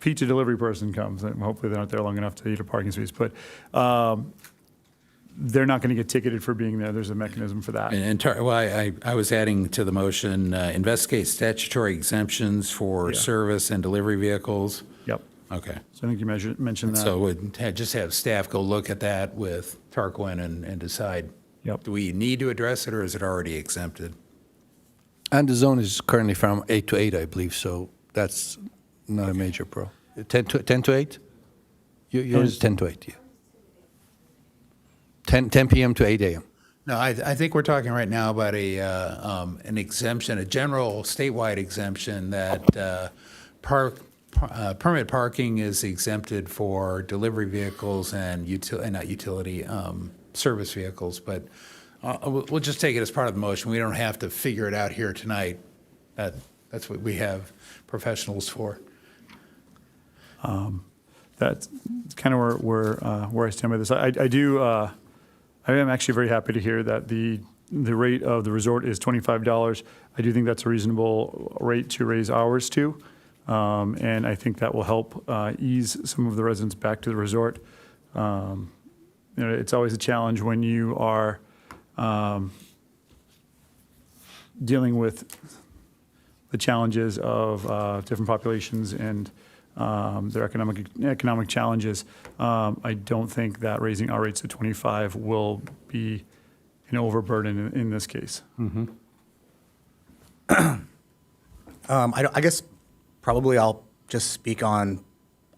pizza delivery person comes, and hopefully they're not there long enough to eat a parking space, but they're not going to get ticketed for being there. There's a mechanism for that. I was adding to the motion, investigate statutory exemptions for service and delivery vehicles. Yep. Okay. So I think you mentioned that. So we'd just have staff go look at that with Tarquin and decide, Yep. do we need to address it or is it already exempted? And the zone is currently from 8 to 8, I believe, so that's not a major pro. 10 to 8? Yours is 10 to 8, yeah. 10 p.m. to 8 a.m. No, I think we're talking right now about an exemption, a general statewide exemption that permit parking is exempted for delivery vehicles and not utility service vehicles. But we'll just take it as part of the motion. We don't have to figure it out here tonight. That's what we have professionals for. That's kind of where I stand by this. I am actually very happy to hear that the rate of the resort is $25. I do think that's a reasonable rate to raise hours to, and I think that will help ease some of the residents back to the resort. It's always a challenge when you are dealing with the challenges of different populations and their economic challenges. I don't think that raising our rates to 25 will be an overburden in this case. Mm-hmm. I guess probably I'll just speak on,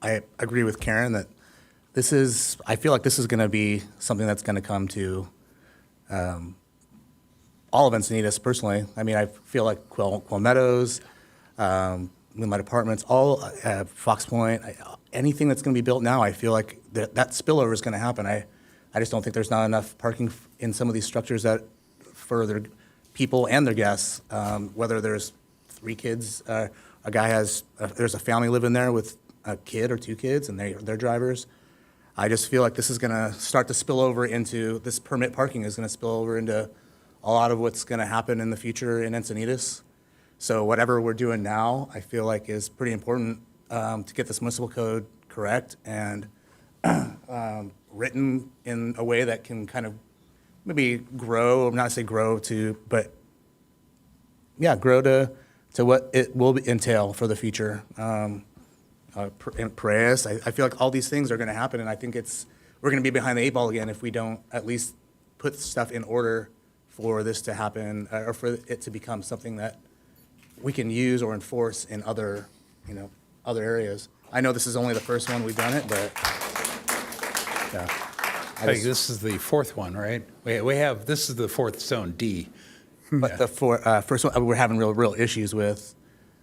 I agree with Karen that I feel like this is going to be something that's going to come to all of Encinitas personally. I mean, I feel like Quail Meadows, Moonlight Apartments, all Fox Point, anything that's going to be built now, I feel like that spillover is going to happen. I just don't think there's not enough parking in some of these structures that for their people and their guests, whether there's 3 kids, a guy there's a family living there with a kid or 2 kids and they're drivers. I just feel like this is going to start to spill over into, this permit parking is going to spill over into a lot of what's going to happen in the future in Encinitas. So whatever we're doing now, I feel like is pretty important to get this municipal code correct and written in a way that can kind of maybe grow, not say grow to, but yeah, grow to what it will entail for the future. Pareas, I feel like all these things are going to happen, and I think we're going to be behind the 8 ball again if we don't at least put stuff in order for this to happen, or for it to become something that we can use or enforce in other, other areas. I know this is only the first one we've done it, but yeah. I think this is the fourth one, right? We have, this is the fourth zone D. But the first one we're having real issues with,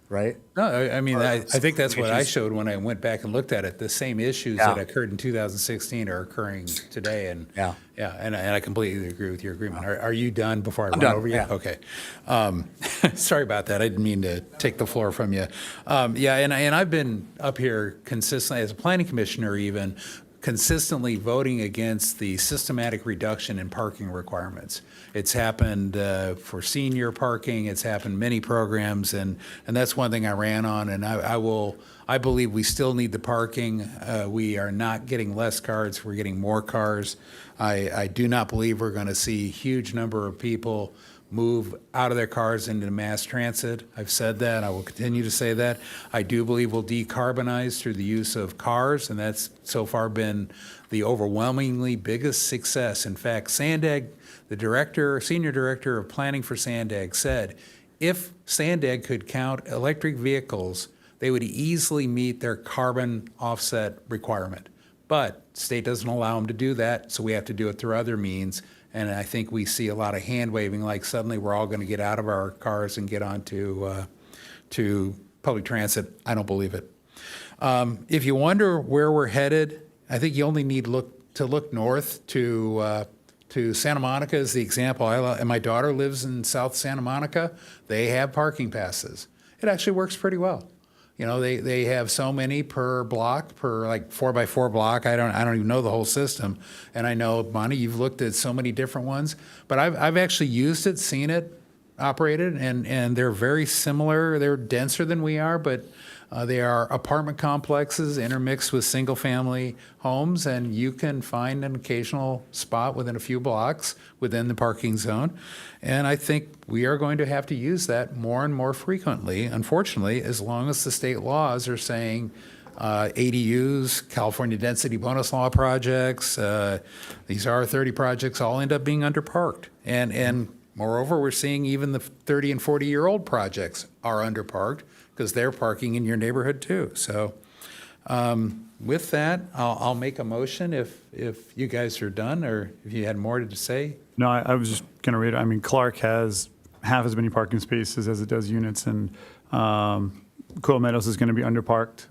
right? No, I mean, I think that's what I issues. showed when I went back and looked at it. The same issues Yeah. that occurred in 2016 are occurring today, and Yeah. and I completely agree with your agreement. Are you done before I run done, over you? yeah. Okay. Sorry about that. I didn't mean to take the floor from you. Yeah, and I've been up here consistently as a planning commissioner, even consistently voting against the systematic reduction in parking requirements. It's happened for senior parking. It's happened many programs, and that's one thing I ran on. And I believe we still need the parking. We are not getting less cars. We're getting more cars. I do not believe we're going to see a huge number of people move out of their cars into mass transit. I've said that. I will continue to say that. I do believe we'll decarbonize through the use of cars, and that's so far been the overwhelmingly biggest success. In fact, Sandag, the senior director of planning for Sandag, said if Sandag could count electric vehicles, they would easily meet their carbon offset requirement. But state doesn't allow them to do that, so we have to do it through other means. And I think we see a lot of hand waving, like suddenly we're all going to get out of our cars and get onto to public transit. I don't believe it. If you wonder where we're headed, I think you only need to look north to Santa Monica as the example. And my daughter lives in South Santa Monica. They have parking passes. It actually works pretty well. You know, they have so many per block, per like 4x4 block. I don't even know the whole system. And I know, Bonnie, you've looked at so many different ones, but I've actually used it, seen it operated, and they're very similar. They're denser than we are, but they are apartment complexes intermixed with single-family homes, and you can find an occasional spot within a few blocks within the parking zone. And I think we are going to have to use that more and more frequently, unfortunately, as long as the state laws are saying ADUs, California Density Bonus Law projects, these R30 projects all end up being underparked. And moreover, we're seeing even the 30 and 40-year-old projects are underparked because they're parking in your neighborhood too. So with that, I'll make a motion if you guys are done, or if you had more to say. No, I was just going to read it. I mean, Clark has half as many parking spaces as it does units, and Cool Meadows is going to be underparked.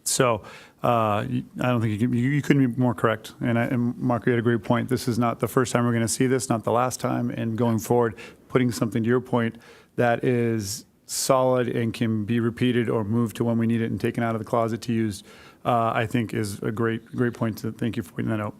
So I don't think you couldn't be more correct. And Mark, you had a great point. This is not the first time we're going to see this, not the last time. And going forward, putting something to your point that is solid and can be repeated or moved to when we need it and taken out of the closet to use, I think is a great point. To thank you for pointing that out.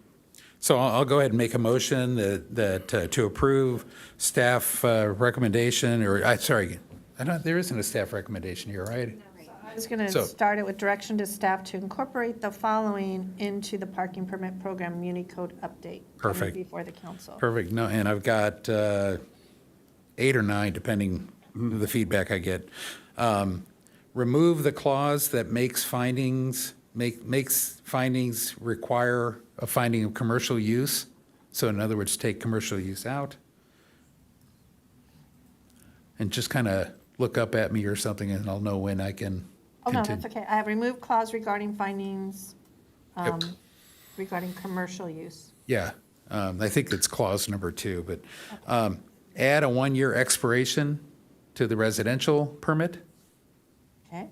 So I'll go ahead and make a motion that to approve staff recommendation, there isn't a staff recommendation here, right? I was going to start it with direction to staff to incorporate the following into the parking permit program Muni Code update. Perfect. Before the council. Perfect. No, and I've got 8 or 9, depending the feedback I get. Remove the clause that makes findings require a finding of commercial use. So in other words, take commercial use out. And just kind of look up at me or something, and I'll know when I can No, continue. that's okay. I have removed clause regarding findings Yep. regarding commercial use. Yeah, I think it's clause number 2, but add a 1-year expiration to the residential permit. Okay.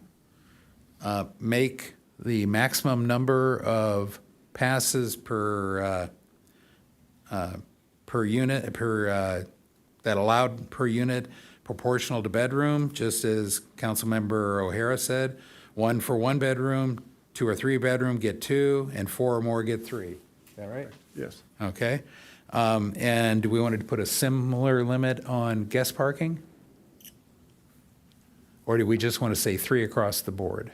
Make the maximum number of passes per unit, that allowed per unit proportional to bedroom, just as Councilmember O'Hara said. 1 for 1 bedroom, 2 or 3 bedroom, get 2, and 4 or more, get 3. Is that right? Yes. Okay. And do we want to put a similar limit on guest parking? Or do we just want to say 3 across the board?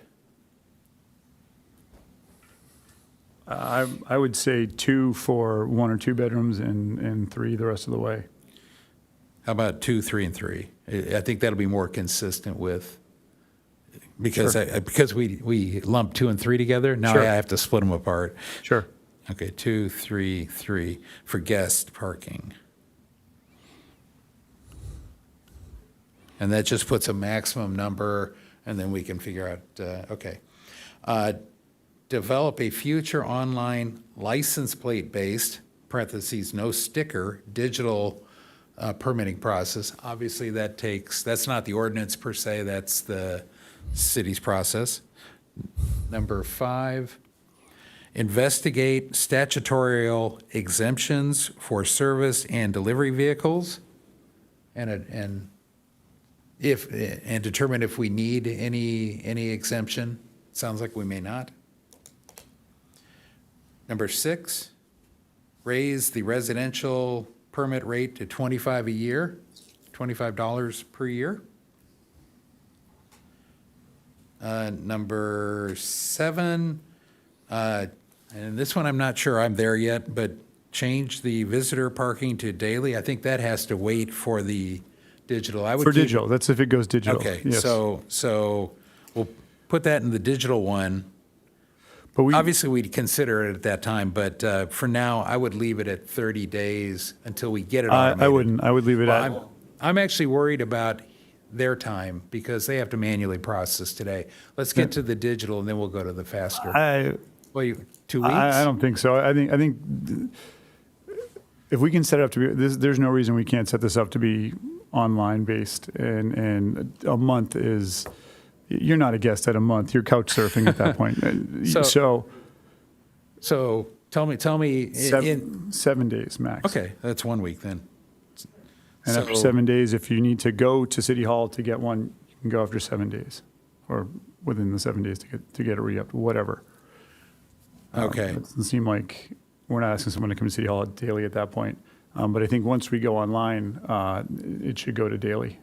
I would say 2 for 1 or 2 bedrooms and 3 the rest of the way. How about 2, 3, and 3? I think that'll be more consistent with, because Sure. because we lump 2 and 3 together, now Sure. I have to split them apart. Sure. Okay, 2, 3, 3 for guest parking. And that just puts a maximum number, and then we can figure out, okay. Develop a future online license plate-based, parentheses, no sticker, digital permitting process. Obviously, that's not the ordinance per se, that's the city's process. Number 5, investigate statutorial exemptions for service and delivery vehicles, and determine if we need any exemption. Sounds like we may not. Number 6, raise the residential permit rate to $25 a year, $25 per year. Number 7, and this one I'm not sure I'm there yet, but change the visitor parking to daily. I think that has to wait for the digital. I would For keep- digital, that's if it goes digital. Okay, Yes. so we'll put that in the digital one. But Obviously, we'd consider it at that time, but for now, I would leave it at 30 days until we get it automated. I wouldn't. I would leave it at. I'm actually worried about their time because they have to manually process today. Let's get to the digital and then we'll go to the faster. Well, 2 weeks? I don't think so. I think if we can set it up to be, there's no reason we can't set this up to be online based, and a month is. You're not a guest at a month. You're couch surfing at that point. So tell me. 7 days max. Okay, that's 1 week then. And after 7 days, if you need to go to City Hall to get one, you can go after 7 days, or within the 7 days to get a re-up, whatever. Okay. It doesn't seem like we're not asking someone to come to City Hall daily at that point. But I think once we go online, it should go to daily.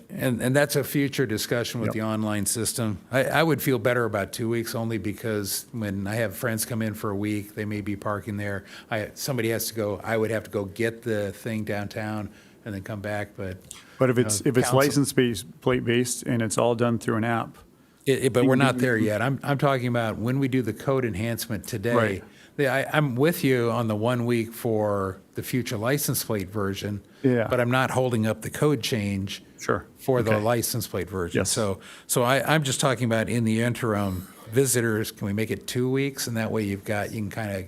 And that's a future discussion with the online system. I would feel better about 2 weeks only because when I have friends come in for a week, they may be parking there. Somebody has to go, I would have to go get the thing downtown and then come back, but. But if it's license plate based and it's all done through an app. But we're not there yet. I'm talking about when we do the code enhancement today. Right. I'm with you on the 1 week for the future license plate version. Yeah. But I'm not holding up the code change. Sure. For the Okay. license plate version. Yes. So I'm just talking about in the interim, visitors, can we make it 2 weeks? And that way you can kind of,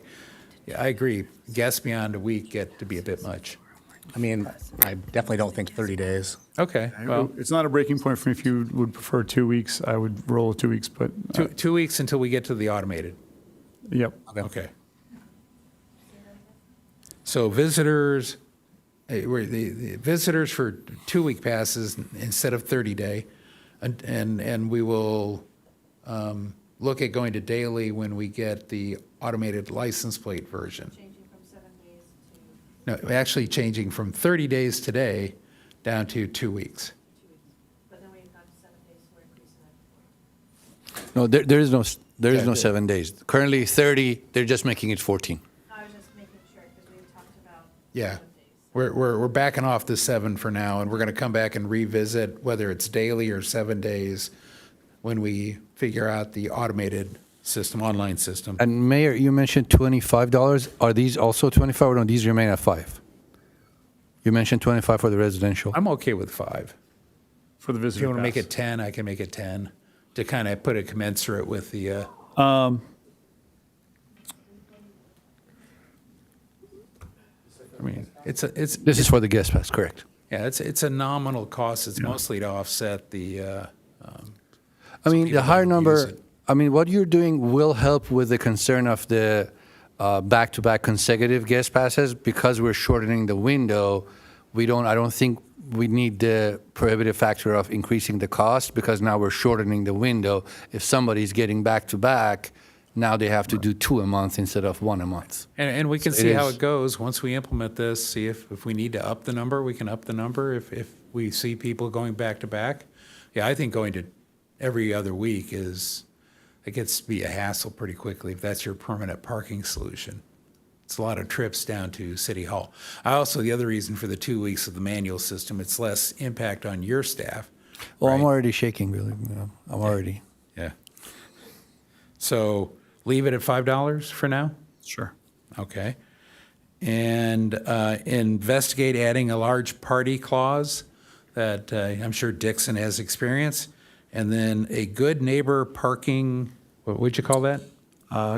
I agree, guests beyond a week get to be a bit much. I mean, I definitely don't think 30 days. Okay, well, It's not a breaking point for me. If you would prefer 2 weeks, I would roll 2 weeks, but. 2 weeks until we get to the automated. Yep. Okay. So visitors, the visitors for 2 week passes instead of 30-day, and we will look at going to daily when we get the automated license plate version. Changing from 7 days to. No, actually changing from 30 days today down to 2 weeks. But then we've gone to 7 days, so we're increasing that. No, there is no 7 days. Currently 30, they're just making it 14. I was just making sure because we talked about. Yeah. We're backing off the 7 for now, and we're going to come back and revisit whether it's daily or 7 days when we figure out the automated system, online system. And Mayor, you mentioned $25. Are these also 25 or no, these remain at 5? You mentioned 25 for the residential. I'm okay with 5. For the If visitor you want to make pass. it 10, I can make it 10 to kind of put it commensurate with the, I mean, it's This is for the guest pass, correct? yeah, it's a nominal cost. It's mostly to offset the. I mean, people the higher don't use number, it. I mean, what you're doing will help with the concern of the back-to-back consecutive guest passes. Because we're shortening the window, I don't think we need the prohibitive factor of increasing the cost, because now we're shortening the window. If somebody's getting back-to-back, now they have to do 2 a month instead of 1 a month. And we can So see it how is- it goes once we implement this, see if we need to up the number, we can up the number. If we see people going back to back. Yeah, I think going to every other week it gets to be a hassle pretty quickly if that's your permanent parking solution. It's a lot of trips down to City Hall. The other reason for the 2 weeks of the manual system, it's less impact on your staff. Well, I'm right? already shaking, really. I'm already. Yeah. So leave it at $5 for now? Sure. Okay. And investigate adding a large party clause that I'm sure Dixon has experience. And then a good neighbor parking, what would you call that?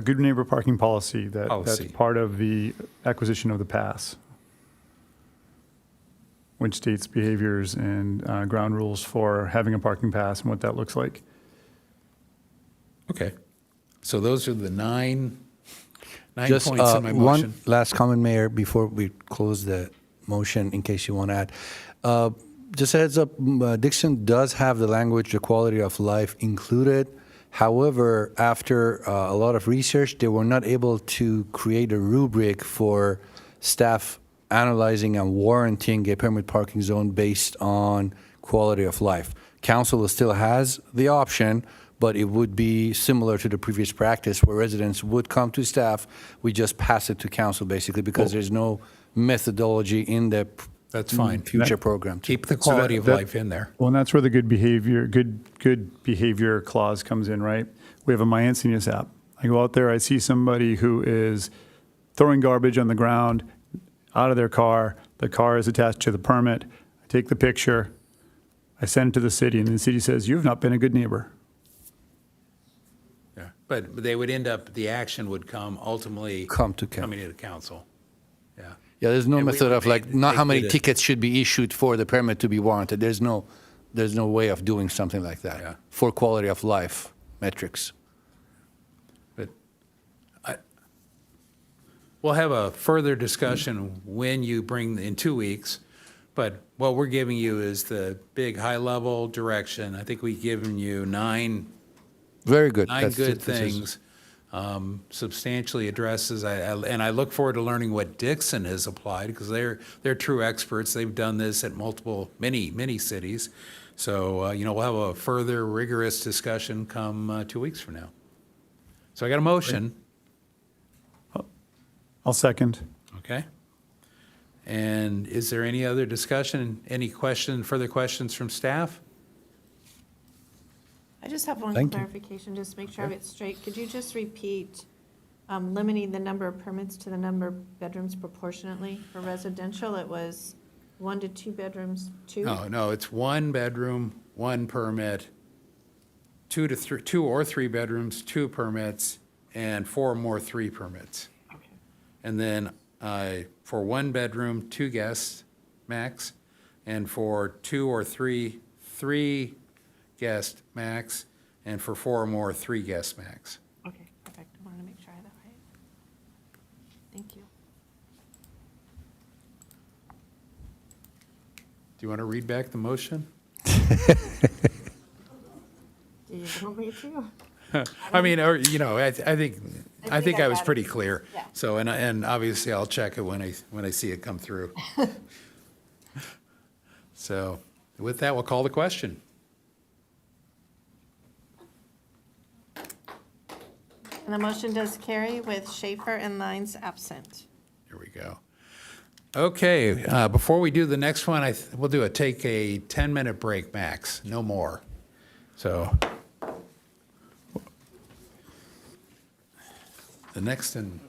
Good neighbor parking policy, that's Policy. part of the acquisition of the pass, which states behaviors and ground rules for having a parking pass and what that looks like. Okay. So those are the nine Just points in my one motion. last comment, Mayor, before we close the motion, in case you want to add. Just a heads up, Dixon does have the language, the quality of life included. However, after a lot of research, they were not able to create a rubric for staff analyzing and warranting a permit parking zone based on quality of life. Council still has the option, but it would be similar to the previous practice where residents would come to staff. We just pass it to council basically because there's no methodology in the That's fine. future program. Keep the quality of life in there. Well, and that's where the good behavior clause comes in, right? We have a My Encinitas app. I go out there, I see somebody who is throwing garbage on the ground out of their car. The car is attached to the permit. I take the picture, I send it to the city, and the city says, "You have not been a good neighbor." Yeah. But they would end up, the action would come ultimately Come to council. coming to the council. Yeah. Yeah, there's no And we method would of like, make- not make how many it a- tickets should be issued for the permit to be warranted. There's no way of doing something like that Yeah. for quality of life metrics. But we'll have a further discussion when you bring, in 2 weeks. But what we're giving you is the big high-level direction. I think we've given you nine Very good. good this is- things, substantially addresses, and I look forward to learning what Dixon has applied, because they're true experts. They've done this at many cities. So, we'll have a further rigorous discussion come 2 weeks from now. So I got a motion, I'll second. okay? And is there any other discussion, any further questions from staff? I just have one Thank you. clarification, just to make sure I have it straight. Could you just repeat limiting the number of permits to the number of bedrooms proportionately? For residential, it was 1 to 2 bedrooms, 2? No, it's 1 bedroom, 1 permit, 2 or 3 bedrooms, 2 permits, and 4 or more 3 permits. Okay. And then for 1 bedroom, 2 guests max, and for 2 or 3, 3 guest max, and for 4 or more, 3 guest max. Okay, perfect. I wanted to make sure I had that right. Thank you. Do you want to read back the motion? Do you want me to? I mean, or, I think I was got it. pretty clear. Yeah. So, and obviously I'll check it when I see it come through. So with that, we'll call the question. And the motion does carry with Schaefer and Lyons absent. Here we go. Okay, before we do the next one, we'll take a 10-minute break max, no more. So the next and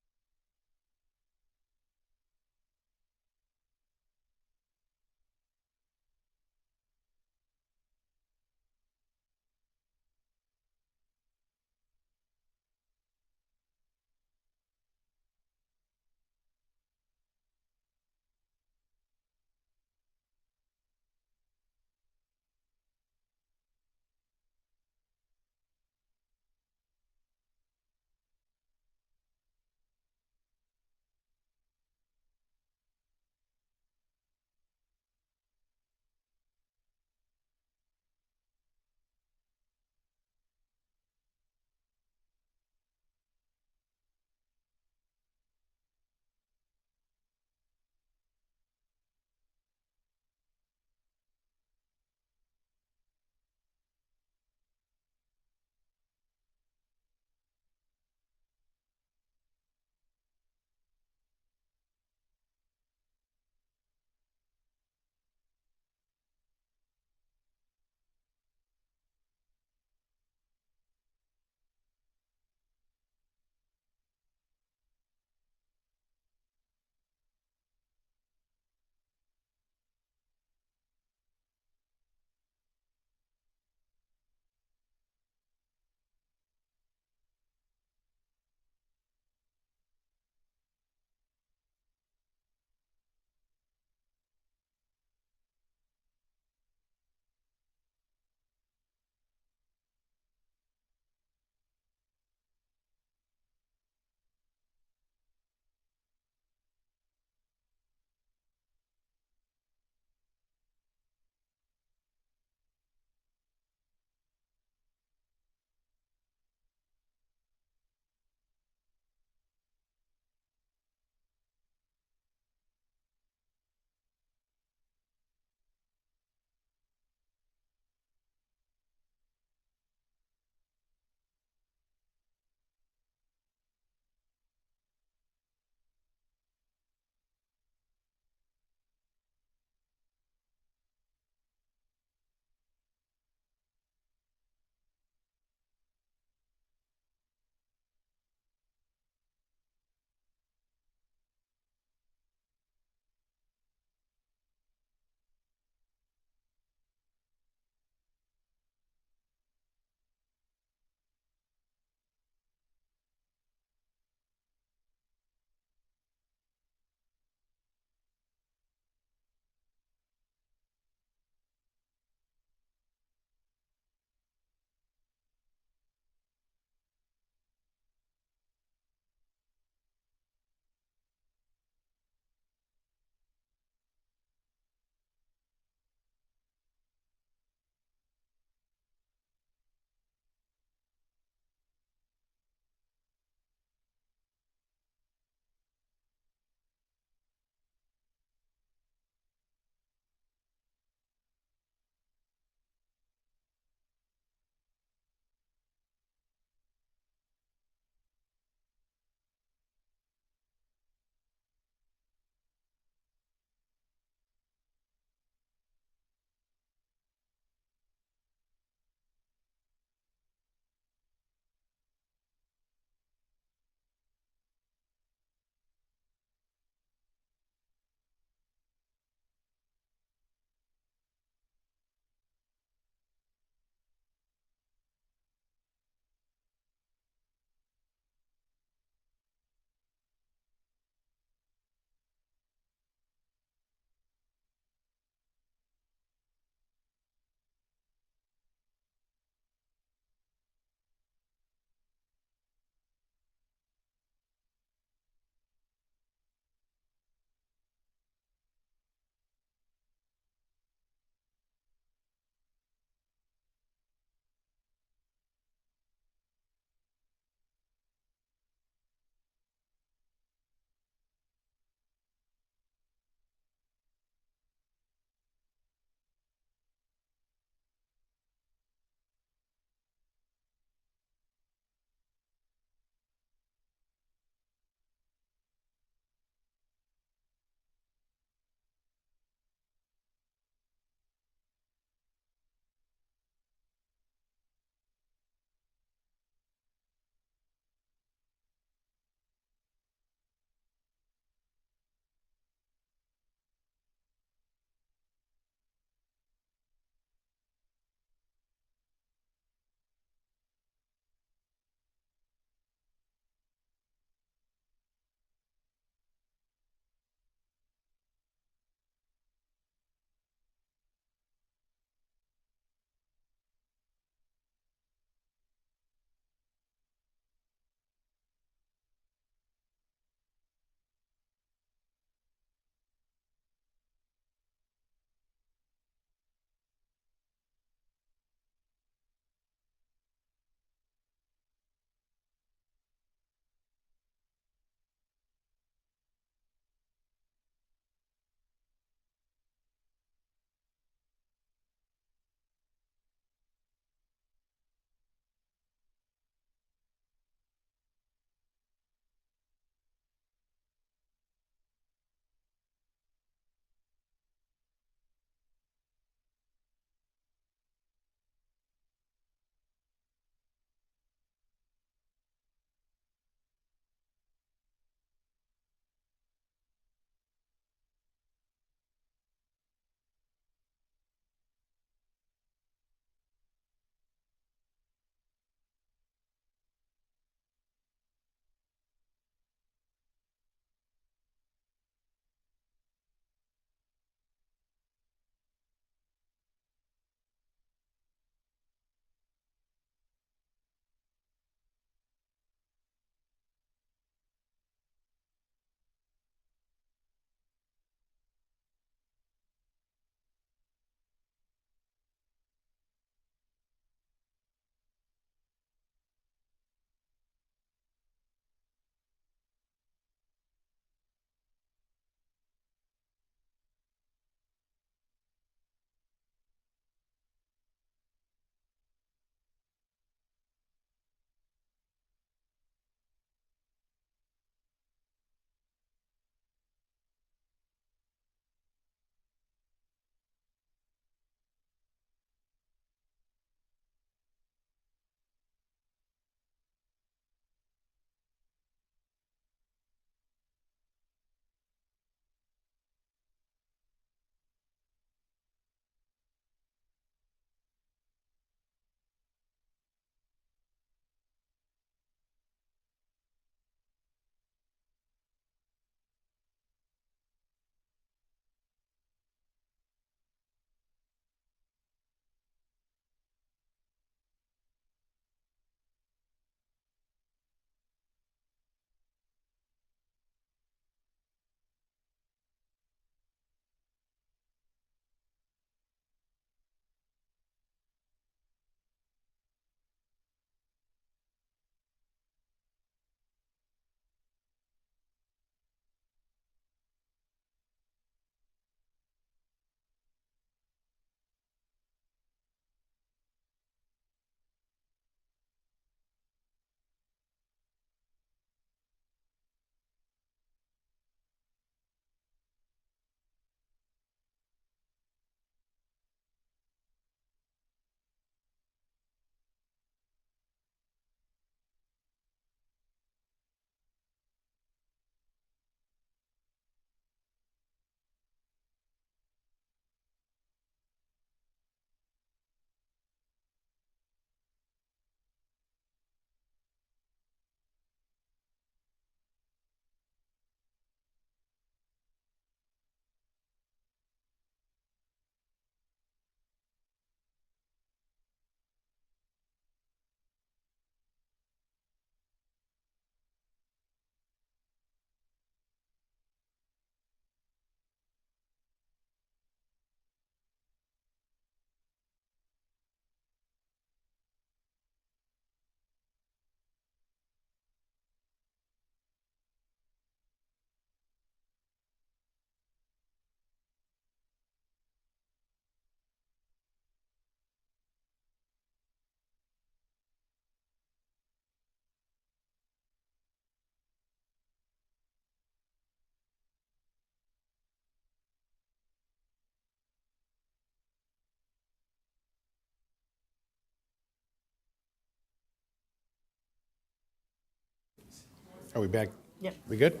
Are we back? Yep. We good?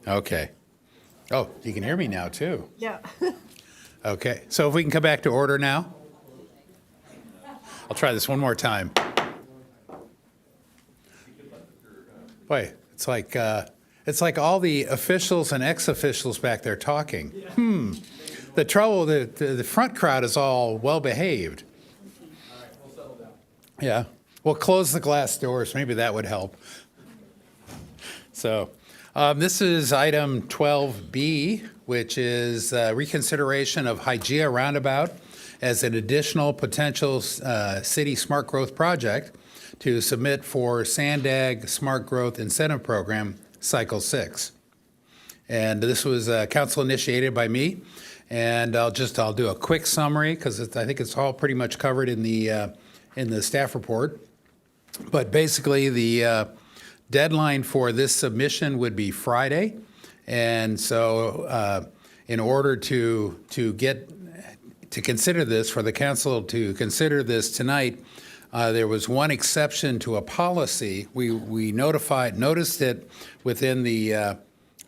Okay. Oh, you can hear me now, too. Yeah. Okay, so if we can come back to order now. I'll try this one more time. Boy, it's like all the officials and ex-officials back there talking. The trouble, the front crowd is all well-behaved. Yeah, we'll close the glass doors, maybe that would help. So, this is item 12B, which is reconsideration of Hygeia Roundabout as an additional potential city smart growth project to submit for Sandag Smart Growth Incentive Program, Cycle 6. And this was council initiated by me, and I'll do a quick summary because I think it's all pretty much covered in the staff report. But basically, the deadline for this submission would be Friday, and so in order to consider this, for the council to consider this tonight, there was one exception to a policy. We noticed it within the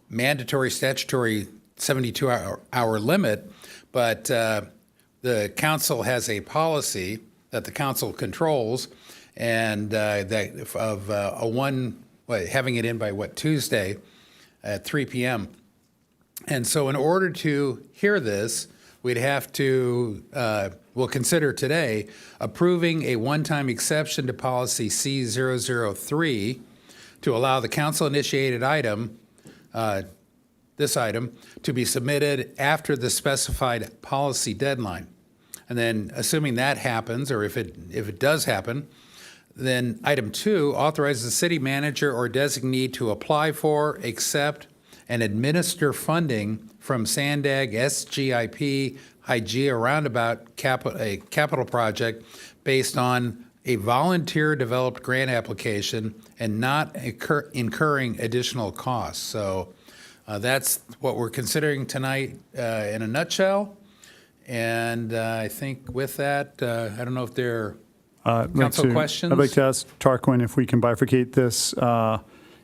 mandatory statutory 72-hour limit, but the council has a policy that the council controls, and having it in by Tuesday at 3 p.m. And so in order to hear this, we'd have to, we'll consider today approving a one-time exception to policy C003 to allow the council-initiated item, this item, to be submitted after the specified policy deadline. And then assuming that happens, or if it does happen, then item 2 authorizes the city manager or designee to apply for, accept, and administer funding from Sandag SGIP Hygeia Roundabout capital project based on a volunteer-developed grant application and not incurring additional costs. So that's what we're considering tonight in a nutshell. And I think with that, I don't know if there are council questions. I'd like to ask Tarquin if we can bifurcate this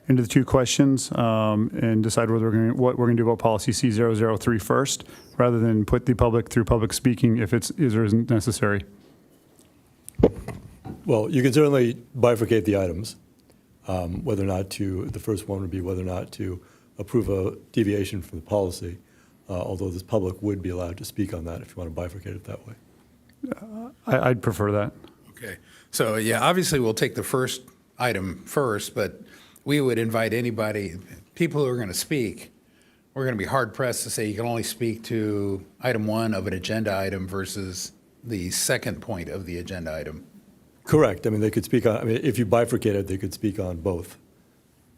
into the two questions and decide what we're going to do about policy C003 first, rather than put the public through public speaking if it is or isn't necessary. Well, you can certainly bifurcate the items, whether or not to, the first one would be whether or not to approve a deviation from the policy, although this public would be allowed to speak on that if you want to bifurcate it that way. I'd prefer that. Okay. So, yeah, obviously we'll take the first item first, but we would invite anybody, people who are going to speak, we're going to be hard-pressed to say you can only speak to item 1 of an agenda item versus the second point of the agenda item. Correct. I mean, they could speak on, I mean, if you bifurcate it, they could speak on both.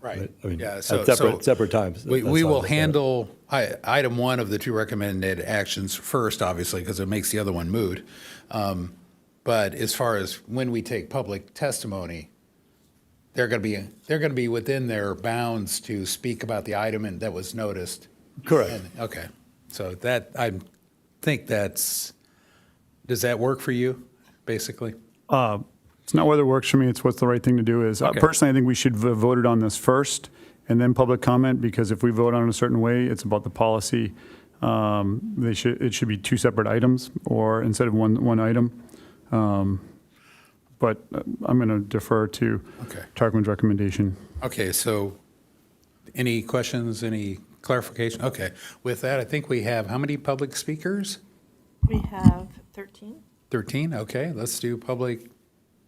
Right. I mean, Yeah, at so separate times. We That's will fine with that. handle item 1 of the 2 recommended actions first, obviously, because it makes the other one moot. But as far as when we take public testimony, they're going to be within their bounds to speak about the item and that was noticed. Correct. Okay. So that, I think does that work for you, basically? It's not whether it works for me, it's what's the right thing to do is. Okay. Personally, I think we should have voted on this first and then public comment, because if we vote on it a certain way, it's about the policy. It should be 2 separate items, or instead of one item. But I'm going to defer to Tarquin's recommendation. Okay, so any questions, any clarification? Okay, with that, I think we have how many public speakers? We have 13. 13, okay, let's do public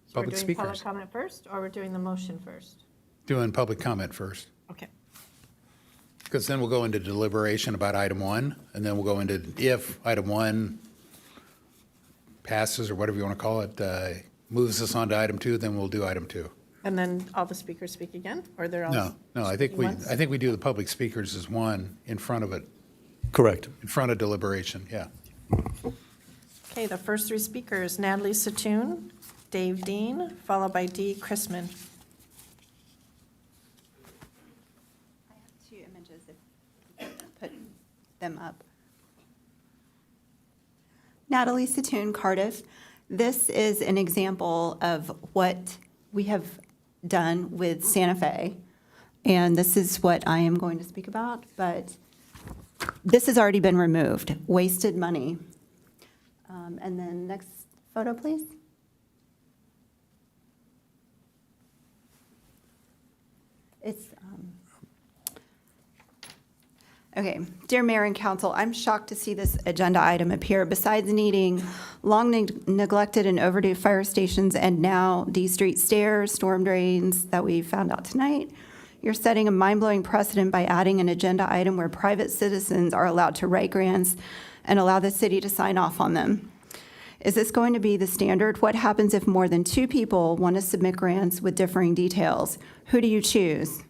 So we're doing speakers. public comment first, or we're doing the motion first? Doing public comment first. Okay. Because then we'll go into deliberation about item 1, and then we'll go into if item 1 passes, or whatever you want to call it, moves us on to item 2, then we'll do item 2. And then all the speakers speak again, or they're all? No, I think speaking once? I think we do the public speakers as one in front of it, Correct. in front of deliberation, yeah. Okay, the first 3 speakers, Natalie Satoon, Dave Dean, followed by Dee Chrisman. I have 2 images if you could put them up. Natalie Satoon, Cardiff. This is an example of what we have done with Santa Fe and this is what I am going to speak about, but this has already been removed, wasted money. And then next photo, please. It's, okay, dear Mayor and Council, I'm shocked to see this agenda item appear. Besides needing long neglected and overdue fire stations and now D Street stairs, storm drains that we found out tonight, you're setting a mind-blowing precedent by adding an agenda item where private citizens are allowed to write grants and allow the city to sign off on them. Is this going to be the standard? What happens if more than 2 people want to submit grants with differing details? Who do you choose?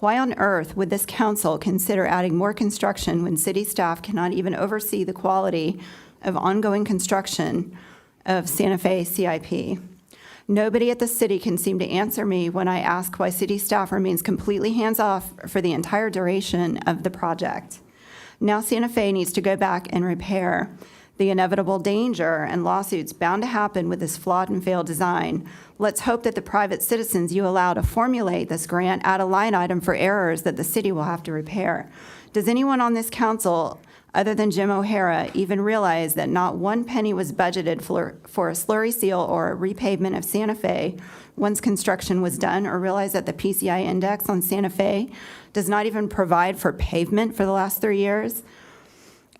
Why on earth would this council consider adding more construction when city staff cannot even oversee the quality of ongoing construction of Santa Fe CIP? Nobody at the city can seem to answer me when I ask why city staff remains completely hands-off for the entire duration of the project. Now Santa Fe needs to go back and repair. The inevitable danger and lawsuits bound to happen with this flawed and failed design. Let's hope that the private citizens you allow to formulate this grant add a line item for errors that the city will have to repair. Does anyone on this council, other than Jim O'Hara, even realize that not 1 penny was budgeted for a slurry seal or a repavement of Santa Fe once construction was done, or realize that the PCI index on Santa Fe does not even provide for pavement for the last 3 years?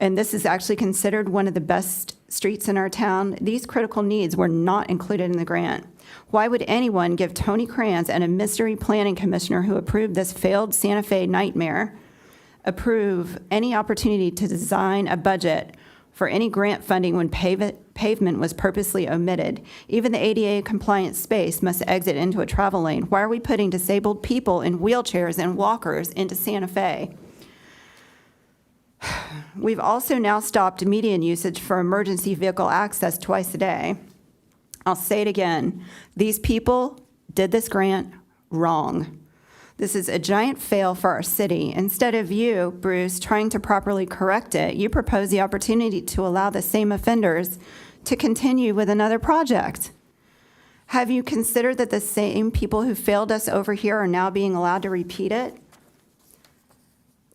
And this is actually considered one of the best streets in our town. These critical needs were not included in the grant. Why would anyone give Tony Kranz and a mystery planning commissioner who approved this failed Santa Fe nightmare approve any opportunity to design a budget for any grant funding when pavement was purposely omitted? Even the ADA compliant space must exit into a travel lane. Why are we putting disabled people in wheelchairs and walkers into Santa Fe? We've also now stopped median usage for emergency vehicle access twice a day. I'll say it again. These people did this grant wrong. This is a giant fail for our city. Instead of you, Bruce, trying to properly correct it, you propose the opportunity to allow the same offenders to continue with another project. Have you considered that the same people who failed us over here are now being allowed to repeat it?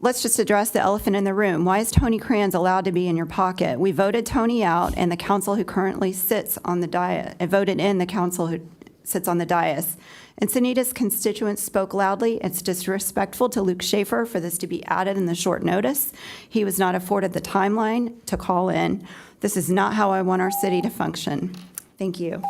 Let's just address the elephant in the room. Why is Tony Kranz allowed to be in your pocket? We voted Tony out, and the council who currently sits on the dais, voted in the council who sits on the dais. Encinitas constituents spoke loudly. It's disrespectful to Luke Schaefer for this to be added in the short notice. He was not afforded the timeline to call in. This is not how I want our city to function. Thank you.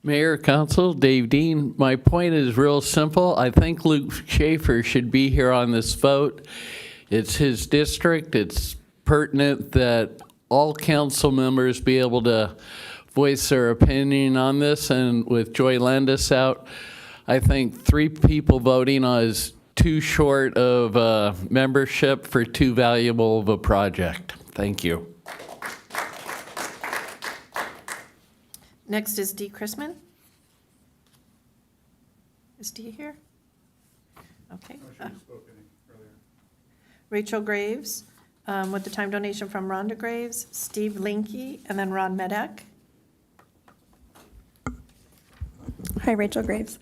Mayor, Council, Dave Dean, my point is real simple. I think Luke Schaefer should be here on this vote. It's his district. It's pertinent that all council members be able to voice their opinion on this. And with Joy Landis out, I think 3 people voting is too short of membership for too valuable of a project. Thank you. Next is Dee Chrisman. Is Dee here? Okay. Rachel Graves, with the time donation from Rhonda Graves, Steve Linky, and then Ron Medak. Hi, Rachel Graves.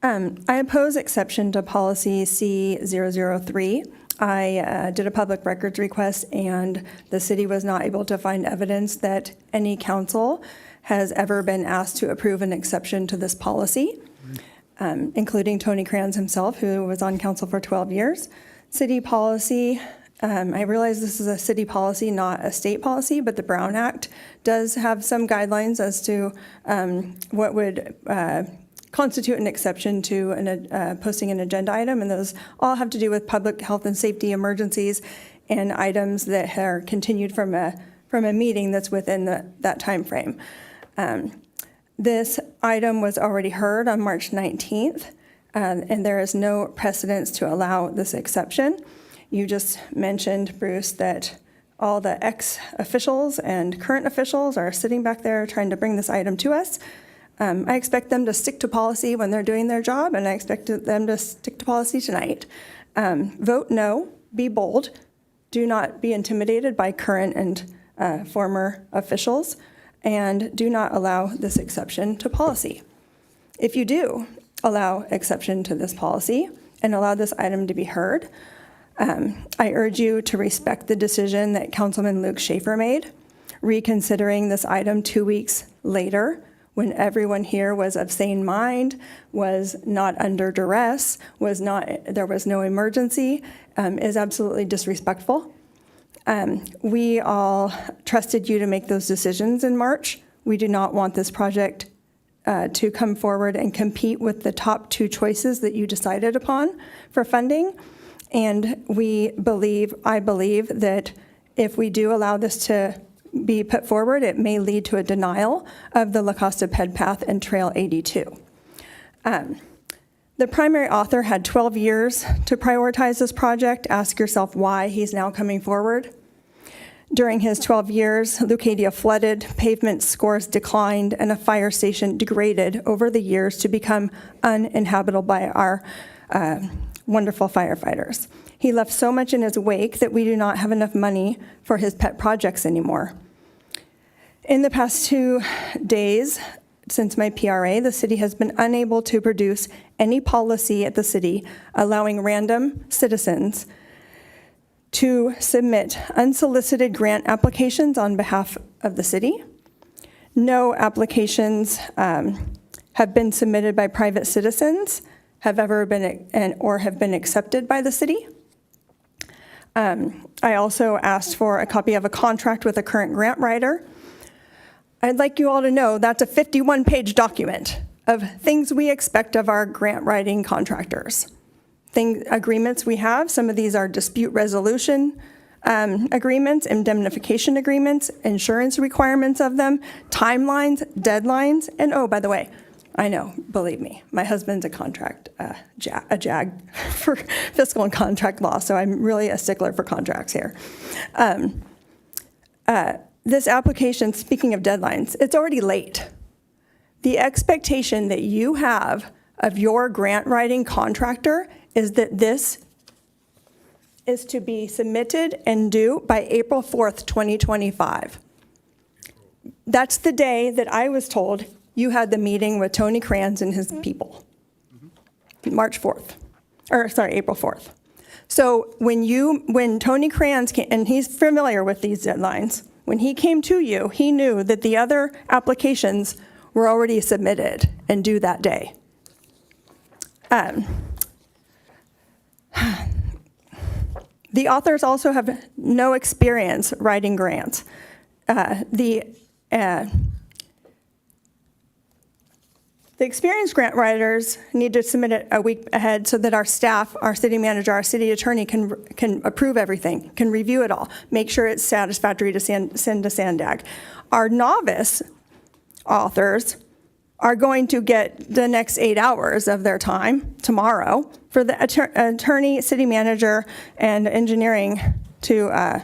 I oppose exception to policy C003. I did a public records request, and the city was not able to find evidence that any council has ever been asked to approve an exception to this policy, including Tony Kranz himself, who was on council for 12 years. City policy, I realize this is a city policy, not a state policy, but the Brown Act does have some guidelines as to what would constitute an exception to posting an agenda item, and those all have to do with public health and safety emergencies and items that are continued from a meeting that's within that time frame. This item was already heard on March 19th, and there is no precedence to allow this exception. You just mentioned, Bruce, that all the ex-officials and current officials are sitting back there trying to bring this item to us. I expect them to stick to policy when they're doing their job, and I expect them to stick to policy tonight. Vote no, be bold, do not be intimidated by current and former officials, and do not allow this exception to policy. If you do allow exception to this policy and allow this item to be heard, I urge you to respect the decision that Councilman Luke Schaefer made, reconsidering this item 2 weeks later when everyone here was of sane mind, was not under duress, there was no emergency, is absolutely disrespectful. We all trusted you to make those decisions in March. We do not want this project to come forward and compete with the top two choices that you decided upon for funding. And I believe that if we do allow this to be put forward, it may lead to a denial of the La Costa Ped Path and Trail 82. The primary author had 12 years to prioritize this project. Ask yourself why he's now coming forward. During his 12 years, Leucadia flooded, pavement scores declined, and a fire station degraded over the years to become uninhabitable by our wonderful firefighters. He left so much in his wake that we do not have enough money for his pet projects anymore. In the past 2 days, since my PRA, the city has been unable to produce any policy at the city allowing random citizens to submit unsolicited grant applications on behalf of the city. No applications have been submitted by private citizens, have ever been or have been accepted by the city. I also asked for a copy of a contract with a current grant writer. I'd like you all to know that's a 51-page document of things we expect of our grant writing contractors. Agreements we have, some of these are dispute resolution agreements, indemnification agreements, insurance requirements of them, timelines, deadlines, and oh, by the way, I know, believe me, my husband's a JAG for fiscal and contract law, so I'm really a stickler for contracts here. This application, speaking of deadlines, it's already late. The expectation that you have of your grant writing contractor is that this is to be submitted and due by April 4th, 2025. That's the day that I was told you had the meeting with Tony Kranz and his people. April 4th. So when Tony Kranz came, and he's familiar with these deadlines, when he came to you, he knew that the other applications were already submitted and due that day. The authors also have no experience writing grants. The experienced grant writers need to submit it a week ahead so that our staff, our city manager, our city attorney can approve everything, can review it all, make sure it's satisfactory to send to SANDAG. Our novice authors are going to get the next 8 hours of their time tomorrow for the attorney, city manager, and engineering to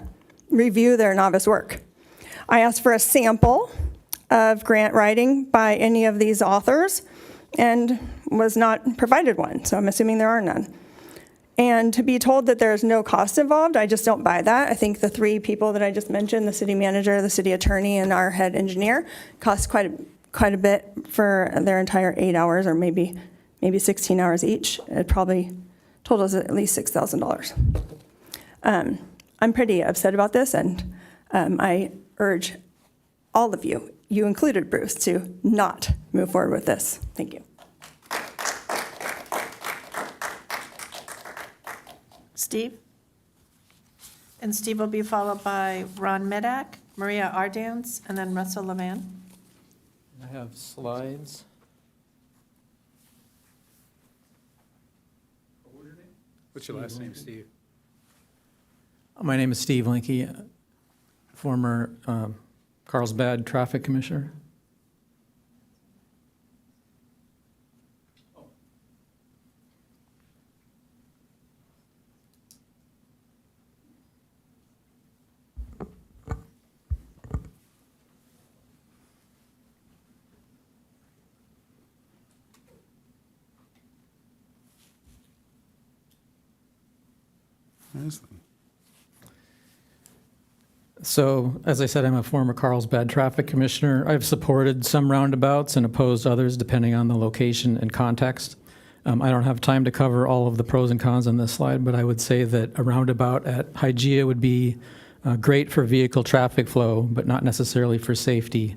review their novice work. I asked for a sample of grant writing by any of these authors and was not provided one, so I'm assuming there are none. And to be told that there's no cost involved, I just don't buy that. I think the three people that I just mentioned, the city manager, the city attorney, and our head engineer, cost quite a bit for their entire 8 hours, or maybe 16 hours each. It probably totals at least $6,000. I'm pretty upset about this, and I urge all of you, you included Bruce, to not move forward with this. Thank you. Steve? And Steve will be followed by Ron Medak, Maria Ardance, and then Russell Levan. I have slides. What's your last name, Steve? My name is Steve Linke, former Carlsbad Traffic Commissioner. So, as I said, I'm a former Carlsbad traffic commissioner. I've supported some roundabouts and opposed others depending on the location and context. I don't have time to cover all of the pros and cons on this slide, but I would say that a roundabout at Hygeia would be great for vehicle traffic flow, but not necessarily for safety,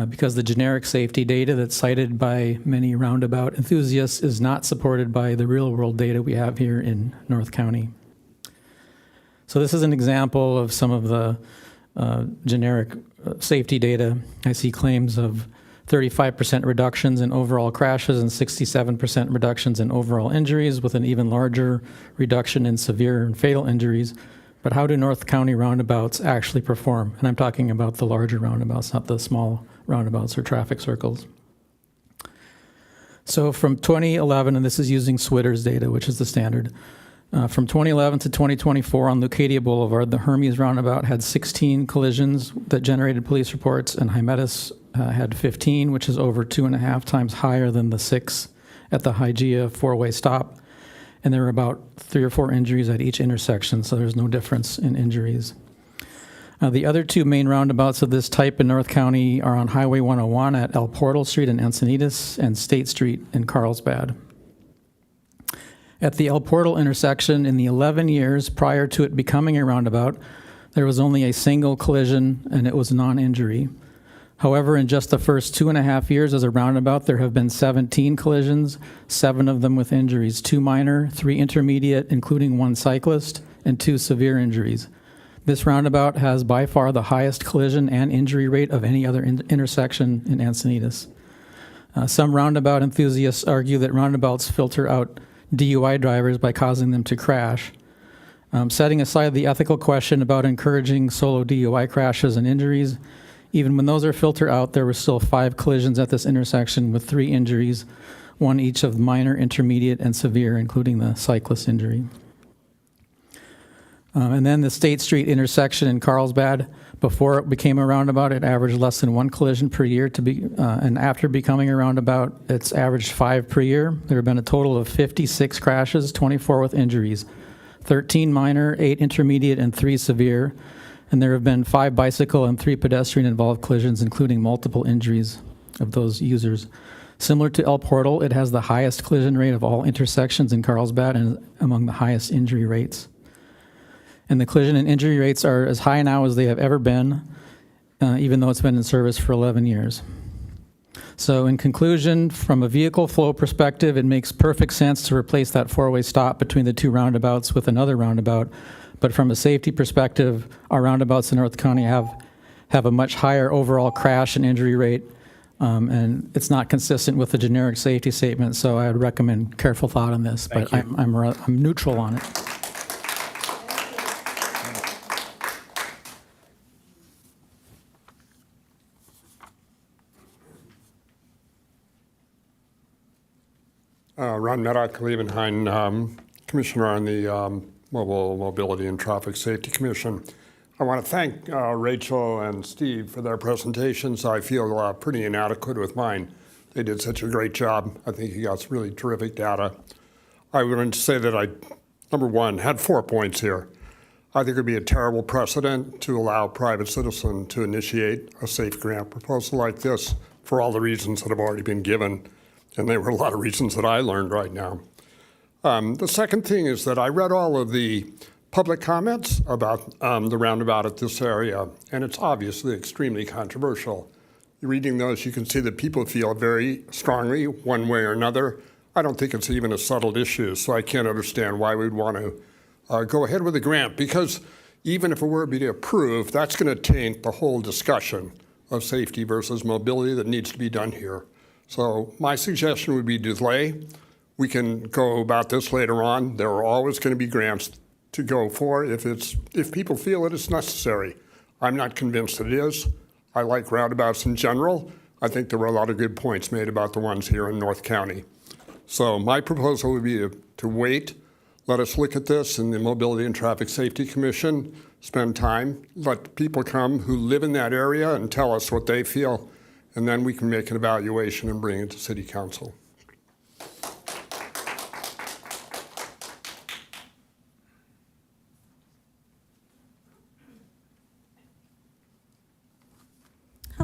because the generic safety data that's cited by many roundabout enthusiasts is not supported by the real-world data we have here in North County. So this is an example of some of the generic safety data. I see claims of 35% reductions in overall crashes and 67% reductions in overall injuries, with an even larger reduction in severe and fatal injuries. But how do North County roundabouts actually perform? And I'm talking about the larger roundabouts, not the small roundabouts or traffic circles. So from 2011, and this is using Switter's data, which is the standard, from 2011 to 2024 on Leucadia Boulevard, the Hermes roundabout had 16 collisions that generated police reports, and Hymettus had 15, which is over 2.5 times higher than the 6 at the Hygeia four-way stop. And there were about 3 or 4 injuries at each intersection, so there's no difference in injuries. The other 2 main roundabouts of this type in North County are on Highway 101 at El Portal Street in Encinitas and State Street in Carlsbad. At the El Portal intersection, in the 11 years prior to it becoming a roundabout, there was only a single collision, and it was non-injury. However, in just the first 2.5 years as a roundabout, there have been 17 collisions, 7 of them with injuries, 2 minor, 3 intermediate, including 1 cyclist, and 2 severe injuries. This roundabout has by far the highest collision and injury rate of any other intersection in Encinitas. Some roundabout enthusiasts argue that roundabouts filter out DUI drivers by causing them to crash. Setting aside the ethical question about encouraging solo DUI crashes and injuries, even when those are filtered out, there were still 5 collisions at this intersection with 3 injuries, 1 each of minor, intermediate, and severe, including the cyclist injury. And then the State Street intersection in Carlsbad, before it became a roundabout, it averaged less than 1 collision per year. And after becoming a roundabout, it's averaged 5 per year. There have been a total of 56 crashes, 24 with injuries, 13 minor, 8 intermediate, and 3 severe. And there have been 5 bicycle and 3 pedestrian-involved collisions, including multiple injuries of those users. Similar to El Portal, it has the highest collision rate of all intersections in Carlsbad and among the highest injury rates. And the collision and injury rates are as high now as they have ever been, even though it's been in service for 11 years. So in conclusion, from a vehicle flow perspective, it makes perfect sense to replace that 4-way stop between the 2 roundabouts with another roundabout. But from a safety perspective, our roundabouts in North County have a much higher overall crash and injury rate, and it's not consistent with the generic safety statement, so I would recommend careful thought on this, but I'm neutral on it. Ron Meddock, Liebenhain, Commissioner on the Mobile Mobility and Traffic Safety Commission. I want to thank Rachel and Steve for their presentations. I feel pretty inadequate with mine. They did such a great job. I think you got some really terrific data. I wanted to say that I, number one, had 4 points here. I think it would be a terrible precedent to allow a private citizen to initiate a safe grant proposal like this for all the reasons that have already been given. And there were a lot of reasons that I learned right now. The second thing is that I read all of the public comments about the roundabout at this area, and it's obviously extremely controversial. Reading those, you can see that people feel very strongly one way or another. I don't think it's even a settled issue, so I can't understand why we'd want to go ahead with the grant, because even if it were to be approved, that's going to taint the whole discussion of safety versus mobility that needs to be done here. So my suggestion would be delay. We can go about this later on. There are always going to be grants to go for if people feel it is necessary. I'm not convinced that it is. I like roundabouts in general. I think there were a lot of good points made about the ones here in North County. So my proposal would be to wait. Let us look at this in the Mobility and Traffic Safety Commission, spend time, let people come who live in that area and tell us what they feel, and then we can make an evaluation and bring it to City Council.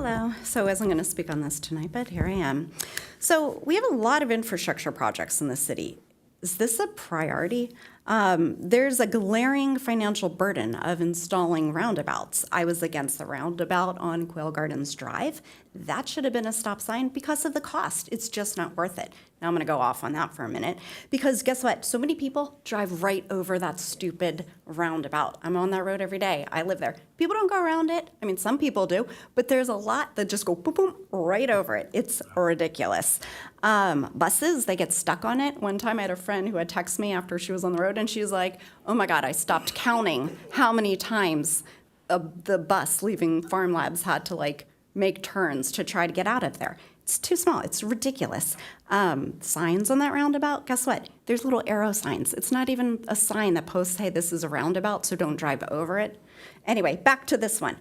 Hello. So I wasn't going to speak on this tonight, but here I am. So we have a lot of infrastructure projects in the city. Is this a priority? There's a glaring financial burden of installing roundabouts. I was against the roundabout on Quail Gardens Drive. That should have been a stop sign because of the cost. It's just not worth it. Now I'm going to go off on that for a minute because guess what? So many people drive right over that stupid roundabout. I'm on that road every day. I live there. People don't go around it. I mean, some people do, but there's a lot that just go boom, boom, right over it. It's ridiculous. Buses, they get stuck on it. One time I had a friend who had texted me after she was on the road and she was like, oh my God, I stopped counting how many times the bus leaving Farm Labs had to like make turns to try to get out of there. It's too small. It's ridiculous. Signs on that roundabout, guess what? There's little arrow signs. It's not even a sign that posts, hey, this is a roundabout, so don't drive over it. Anyway, back to this one.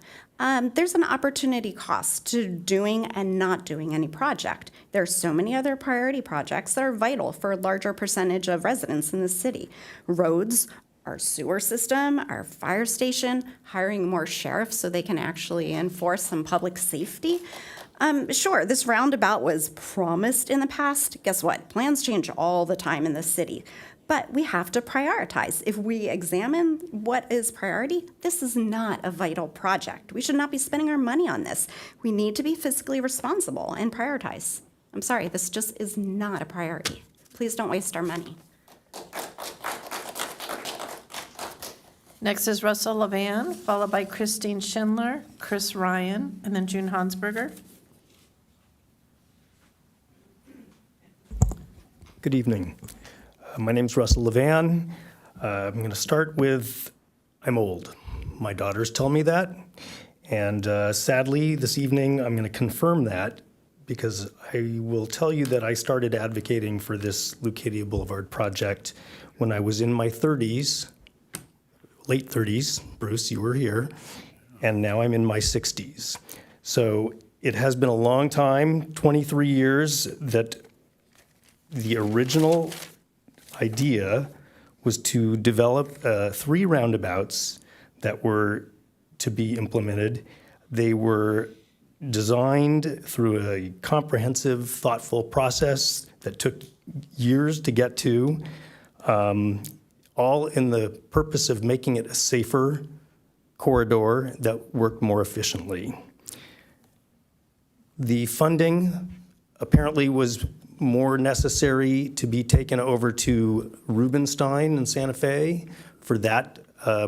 There's an opportunity cost to doing and not doing any project. There's so many other priority projects that are vital for a larger percentage of residents in the city. Roads, our sewer system, our fire station, hiring more sheriffs so they can actually enforce some public safety. Sure, this roundabout was promised in the past. Guess what? Plans change all the time in the city. But we have to prioritize. If we examine what is priority, this is not a vital project. We should not be spending our money on this. We need to be fiscally responsible and prioritize. I'm sorry, this just is not a priority. Please don't waste our money. Next is Russell Levan, followed by Christine Schindler, Chris Ryan, and then June Hansberger. Good evening. My name's Russell Levan. I'm going to start with I'm old. My daughters tell me that. And sadly, this evening, I'm going to confirm that because I will tell you that I started advocating for this Leucadia Boulevard project when I was in my 30s, late 30s. Bruce, you were here. And now I'm in my 60s. So it has been a long time, 23 years, that the original idea was to develop 3 roundabouts that were to be implemented. They were designed through a comprehensive, thoughtful process that took years to get to, all in the purpose of making it a safer corridor that worked more efficiently. The funding apparently was more necessary to be taken over to Rubenstein in Santa Fe for that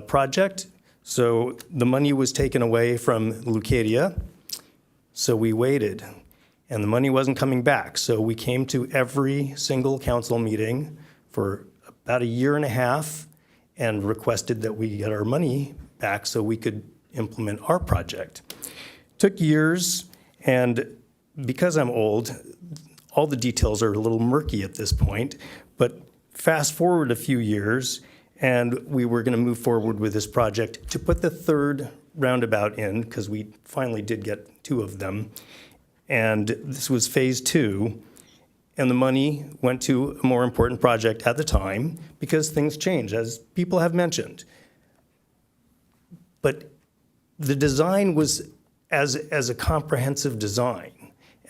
project. So the money was taken away from Leucadia. So we waited, and the money wasn't coming back. So we came to every single council meeting for about a year and a half and requested that we get our money back so we could implement our project. Took years, and because I'm old, all the details are a little murky at this point, but fast forward a few years, and we were going to move forward with this project to put the 3rd roundabout in, because we finally did get 2 of them, and this was phase 2, and the money went to a more important project at the time, because things change, as people have mentioned. But the design was as a comprehensive design.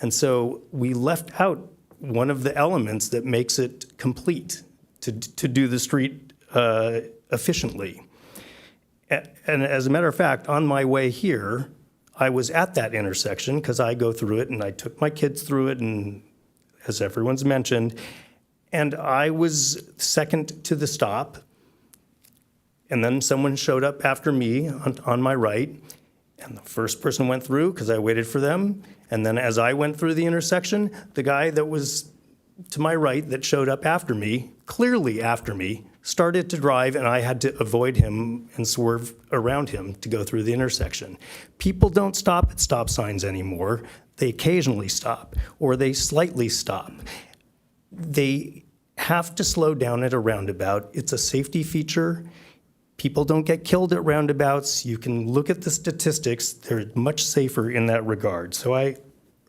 And so we left out one of the elements that makes it complete to do the street efficiently. And as a matter of fact, on my way here, I was at that intersection because I go through it and I took my kids through it, and as everyone's mentioned, and I was second to the stop. And then someone showed up after me on my right, and the first person went through because I waited for them. And then as I went through the intersection, the guy that was to my right that showed up after me, clearly after me, started to drive, and I had to avoid him and swerve around him to go through the intersection. People don't stop at stop signs anymore. They occasionally stop, or they slightly stop. They have to slow down at a roundabout. It's a safety feature. People don't get killed at roundabouts. You can look at the statistics. They're much safer in that regard. So I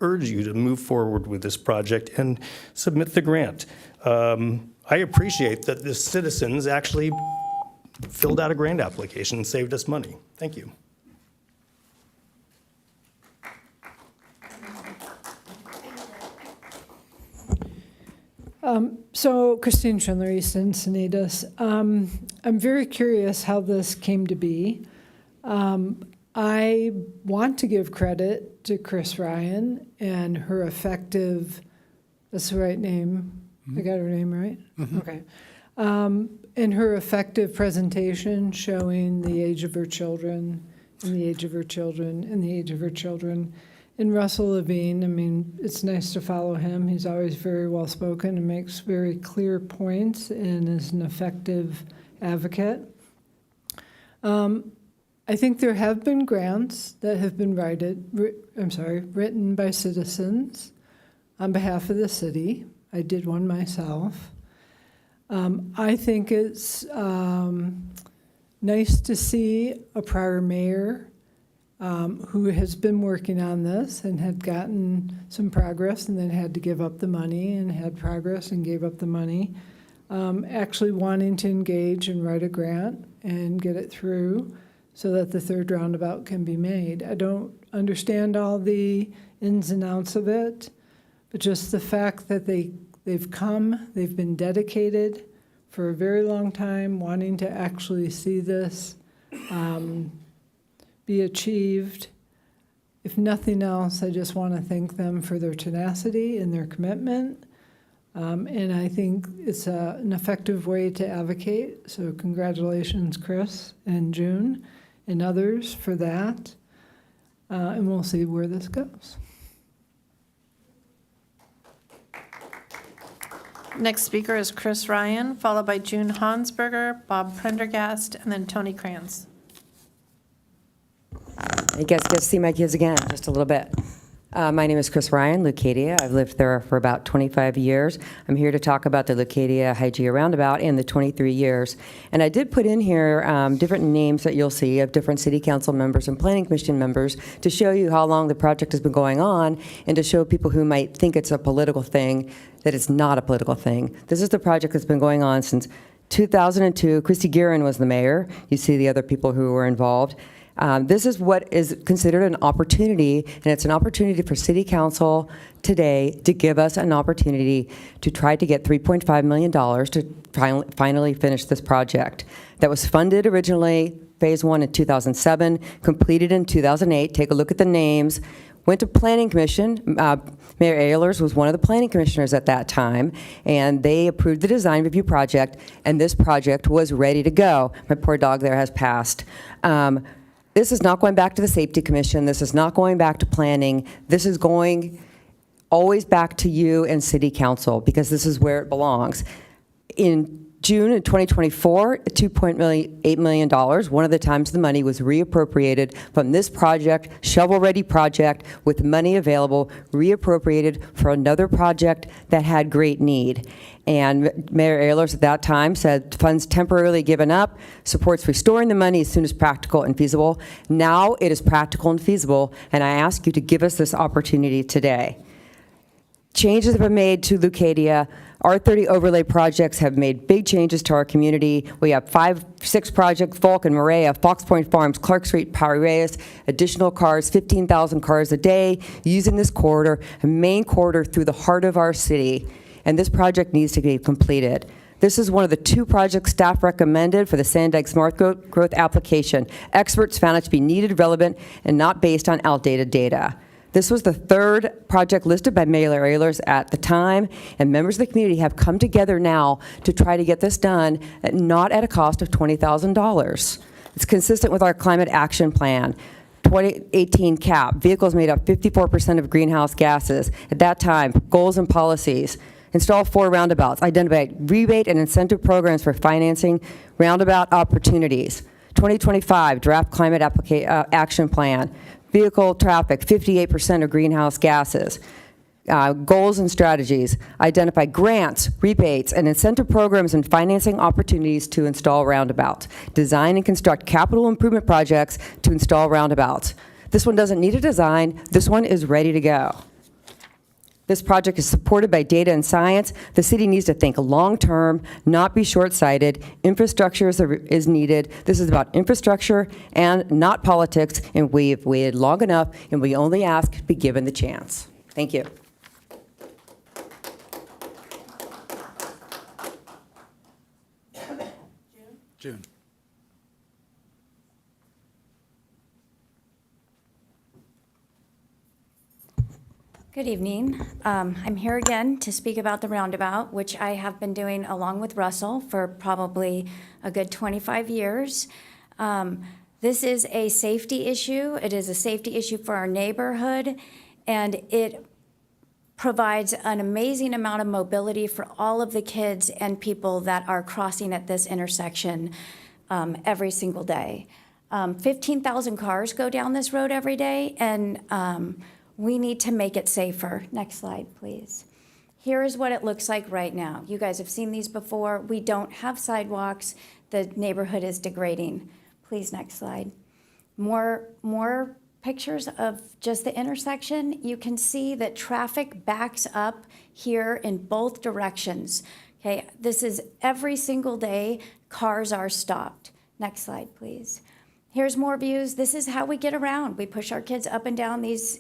urge you to move forward with this project and submit the grant. I appreciate that the citizens actually filled out a grant application and saved us money. Thank you. So Christine Schindler, East Encinitas. I'm very curious how this came to be. I want to give credit to Chris Ryan and her effective, that's the right name? I got her name right? Okay. And her effective presentation showing the age of her children, and the age of her children, and the age of her children. And Russell Levine, I mean, it's nice to follow him. He's always very well-spoken and makes very clear points and is an effective advocate. I think there have been grants that have been written by citizens on behalf of the city. I did one myself. I think it's nice to see a prior mayor who has been working on this and had gotten some progress and then had to give up the money and had progress and gave up the money, actually wanting to engage and write a grant and get it through so that the third roundabout can be made. I don't understand all the ins and outs of it, but just the fact that they've come, they've been dedicated for a very long time, wanting to actually see this be achieved. If nothing else, I just want to thank them for their tenacity and their commitment. And I think it's an effective way to advocate. So congratulations, Chris and June and others for that. And we'll see where this goes. Next speaker is Chris Ryan, followed by June Hansberger, Bob Prendergast, and then Tony Kranz. I guess get to see my kids again, just a little bit. My name is Chris Ryan, Leucadia. I've lived there for about 25 years. I'm here to talk about the Leucadia Hygeia Roundabout in the 23 years. And I did put in here different names that you'll see of different city council members and planning commission members to show you how long the project has been going on and to show people who might think it's a political thing that it's not a political thing. This is the project that's been going on since 2002. Christy Guerin was the mayor. You see the other people who were involved. This is what is considered an opportunity, and it's an opportunity for City Council today to give us an opportunity to try to get $3.5 million to finally finish this project. That was funded originally, Phase 1 in 2007, completed in 2008. Take a look at the names. Went to Planning Commission. Mayor Ehlers was one of the planning commissioners at that time, and they approved the design review project, and this project was ready to go. My poor dog there has passed. This is not going back to the Safety Commission. This is not going back to planning. This is going always back to you and City Council because this is where it belongs. In June of 2024, $2.8 million, one of the times the money was reappropriated from this project, shovel-ready project, with money available, reappropriated for another project that had great need. And Mayor Ehlers at that time said funds temporarily given up, supports restoring the money as soon as practical and feasible. Now it is practical and feasible, and I ask you to give us this opportunity today. Changes have been made to Leucadia. R30 overlay projects have made big changes to our community. We have 6 projects, Volk and Maria, Fox Point Farms, Clark Street, Piraeus, additional cars, 15,000 cars a day using this corridor, a main corridor through the heart of our city. And this project needs to be completed. This is one of the 2 projects staff recommended for the Sand Dyke Smart Growth application. Experts found it to be needed, relevant, and not based on outdated data. This was the 3rd project listed by Mayor Ehlers at the time, and members of the community have come together now to try to get this done, not at a cost of $20,000. It's consistent with our climate action plan. 2018 CAP, vehicles made up 54% of greenhouse gases. At that time, goals and policies. Install 4 roundabouts, identify rebate and incentive programs for financing roundabout opportunities. 2025 draft climate action plan. Vehicle traffic, 58% of greenhouse gases. Goals and strategies, identify grants, rebates, and incentive programs and financing opportunities to install roundabouts. Design and construct capital improvement projects to install roundabouts. This one doesn't need a design. This one is ready to go. This project is supported by data and science. The city needs to think long-term, not be short-sighted. Infrastructure is needed. This is about infrastructure and not politics, and we've waited long enough, and we only ask to be given the chance. Thank you. June. Good evening. I'm here again to speak about the roundabout, which I have been doing along with Russell for probably a good 25 years. This is a safety issue. It is a safety issue for our neighborhood, and it provides an amazing amount of mobility for all of the kids and people that are crossing at this intersection every single day. 15,000 cars go down this road every day, and we need to make it safer. Next slide, please. Here is what it looks like right now. You guys have seen these before. We don't have sidewalks. The neighborhood is degrading. Please, next slide. More pictures of just the intersection. You can see that traffic backs up here in both directions. Okay, this is every single day, cars are stopped. Next slide, please. Here's more views. This is how we get around. We push our kids up and down these,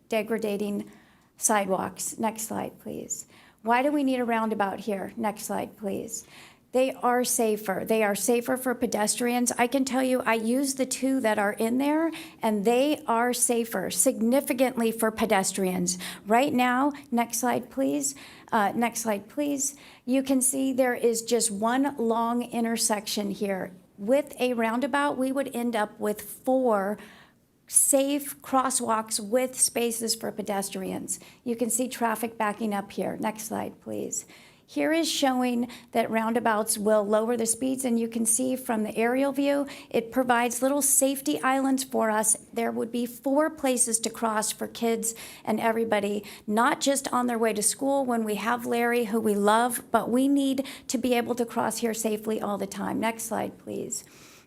degrading sidewalks. Next slide, please. Why do we need a roundabout here? Next slide, please. They are safer. They are safer for pedestrians. I can tell you, I use the two that are in there, and they are safer significantly for pedestrians. Right now, next slide, please. Next slide, please. You can see there is just one long intersection here. With a roundabout, we would end up with 4 safe crosswalks with spaces for pedestrians. You can see traffic backing up here. Next slide, please. Here is showing that roundabouts will lower the speeds, and you can see from the aerial view, it provides little safety islands for us. There would be 4 places to cross for kids and everybody, not just on their way to school when we have Larry, who we love, but we need to be able to cross here safely all the time. Next slide, please.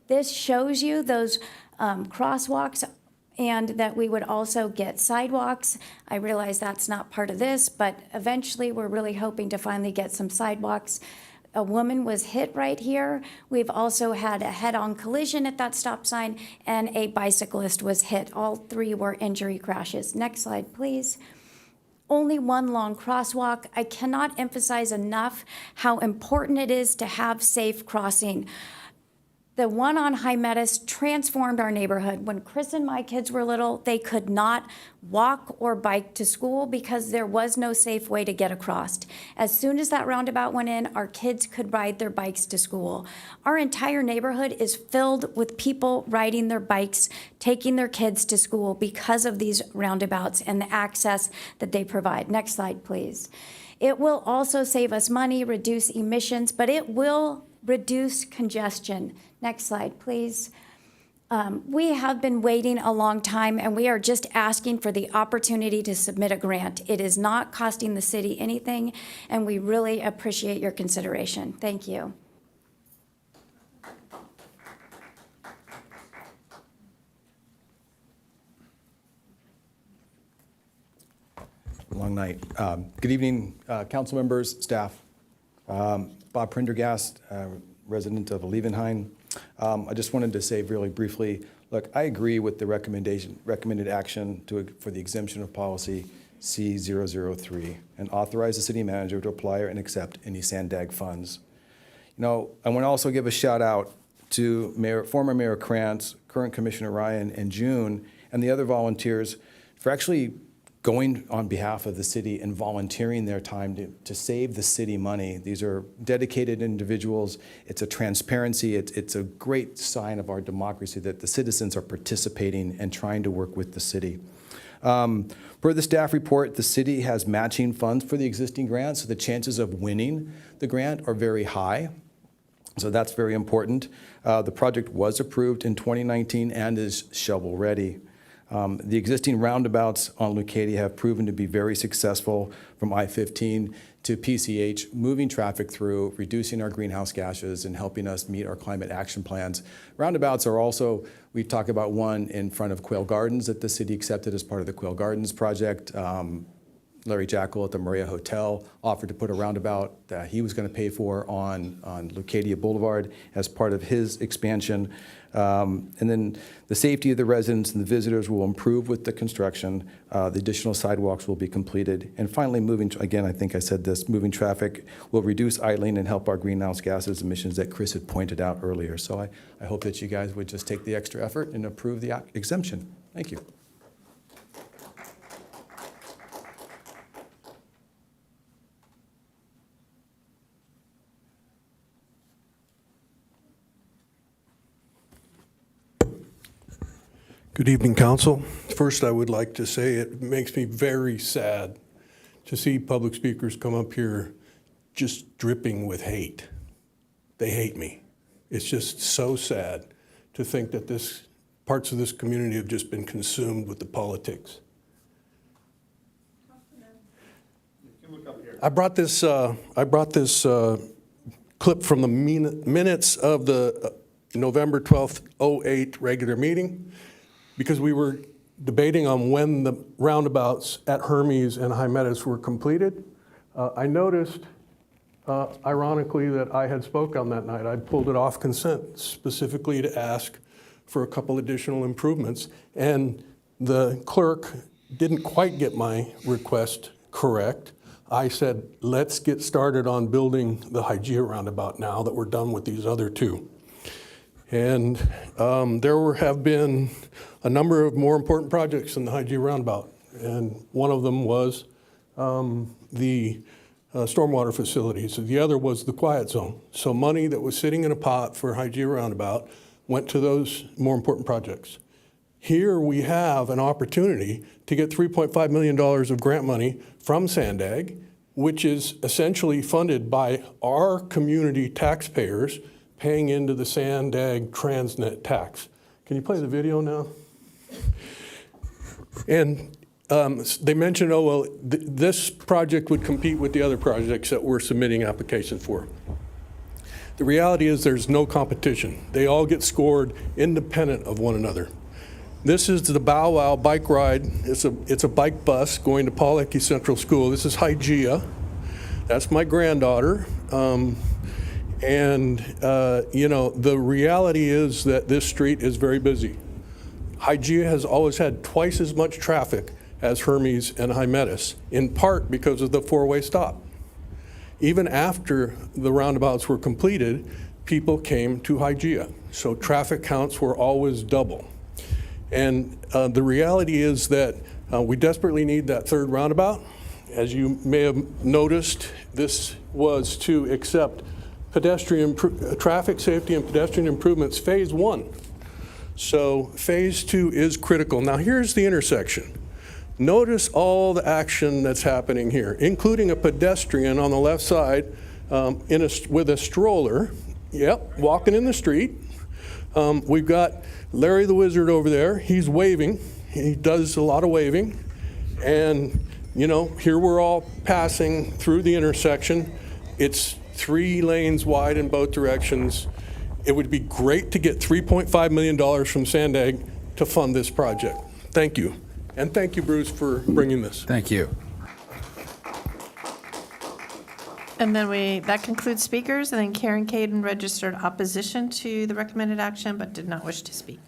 This shows you those crosswalks, and that we would also get sidewalks. I realize that's not part of this, but eventually we're really hoping to finally get some sidewalks. A woman was hit right here. We've also had a head-on collision at that stop sign, and a bicyclist was hit. All 3 were injury crashes. Next slide, please. Only one long crosswalk. I cannot emphasize enough how important it is to have safe crossing. The one on Hymettus transformed our neighborhood. When Chris and my kids were little, they could not walk or bike to school because there was no safe way to get across. As soon as that roundabout went in, our kids could ride their bikes to school. Our entire neighborhood is filled with people riding their bikes, taking their kids to school because of these roundabouts and the access that they provide. Next slide, please. It will also save us money, reduce emissions, but it will reduce congestion. Next slide, please. We have been waiting a long time, and we are just asking for the opportunity to submit a grant. It is not costing the city anything, and we really appreciate your consideration. Thank you. Long night. Good evening, council members, staff. Bob Prendergast, resident of Liebenhain. I just wanted to say really briefly, look, I agree with the recommended action for the exemption of policy C003 and authorize the city manager to apply and accept any SANDAG funds. I want to also give a shout out to former Mayor Krantz, current Commissioner Ryan, and June, and the other volunteers for actually going on behalf of the city and volunteering their time to save the city money. These are dedicated individuals. It's a transparency. It's a great sign of our democracy that the citizens are participating and trying to work with the city. Per the staff report, the city has matching funds for the existing grant, so the chances of winning the grant are very high. So that's very important. The project was approved in 2019 and is shovel-ready. The existing roundabouts on Leucadia have proven to be very successful from I-15 to PCH, moving traffic through, reducing our greenhouse gases, and helping us meet our climate action plans. Roundabouts are also, we talk about one in front of Quail Gardens that the city accepted as part of the Quail Gardens project. Larry Jackal at the Maria Hotel offered to put a roundabout that he was going to pay for on Leucadia Boulevard as part of his expansion. And then the safety of the residents and the visitors will improve with the construction. The additional sidewalks will be completed. And finally, again, I think I said this, moving traffic will reduce idling and help our greenhouse gases emissions that Chris had pointed out earlier. So I hope that you guys would just take the extra effort and approve the exemption. Thank you. Good evening, Council. First, I would like to say it makes me very sad to see public speakers come up here just dripping with hate. They hate me. It's just so sad to think that parts of this community have just been consumed with the politics. I brought this clip from the minutes of the November 12th, 2008 regular meeting, because we were debating on when the roundabouts at Hermes and Hymettus were completed. I noticed, ironically, that I had spoke on that night. I pulled it off consent specifically to ask for a couple additional improvements, and the clerk didn't quite get my request correct. I said, let's get started on building the Hygeia roundabout now that we're done with these other two. And there have been a number of more important projects in the Hygeia roundabout. And one of them was the stormwater facilities. The other was the quiet zone. So money that was sitting in a pot for Hygeia roundabout went to those more important projects. Here we have an opportunity to get $3.5 million of grant money from Sandag, which is essentially funded by our community taxpayers paying into the Sandag Transnet tax. Can you play the video now? And they mentioned, oh, well, this project would compete with the other projects that we're submitting applications for. The reality is there's no competition. They all get scored independent of one another. This is the Bow Wow bike ride. It's a bike bus going to Paul Hickey Central School. This is Hygeia. That's my granddaughter. You know, the reality is that this street is very busy. Hygeia has always had twice as much traffic as Hermes and Hymettus, in part because of the four-way stop. Even after the roundabouts were completed, people came to Hygeia, so traffic counts were always double. And the reality is that we desperately need that third roundabout. As you may have noticed, this was to accept traffic safety and pedestrian improvements phase 1. So phase 2 is critical. Now here's the intersection. Notice all the action that's happening here, including a pedestrian on the left side with a stroller, walking in the street. We've got Larry the Wizard over there. He's waving. He does a lot of waving. And, you know, here we're all passing through the intersection. It's 3 lanes wide in both directions. It would be great to get $3.5 million from Sandag to fund this project. Thank you. And thank you, Bruce, for bringing this. Thank you. And then that concludes speakers, and then Karen Caden registered opposition to the recommended action, but did not wish to speak.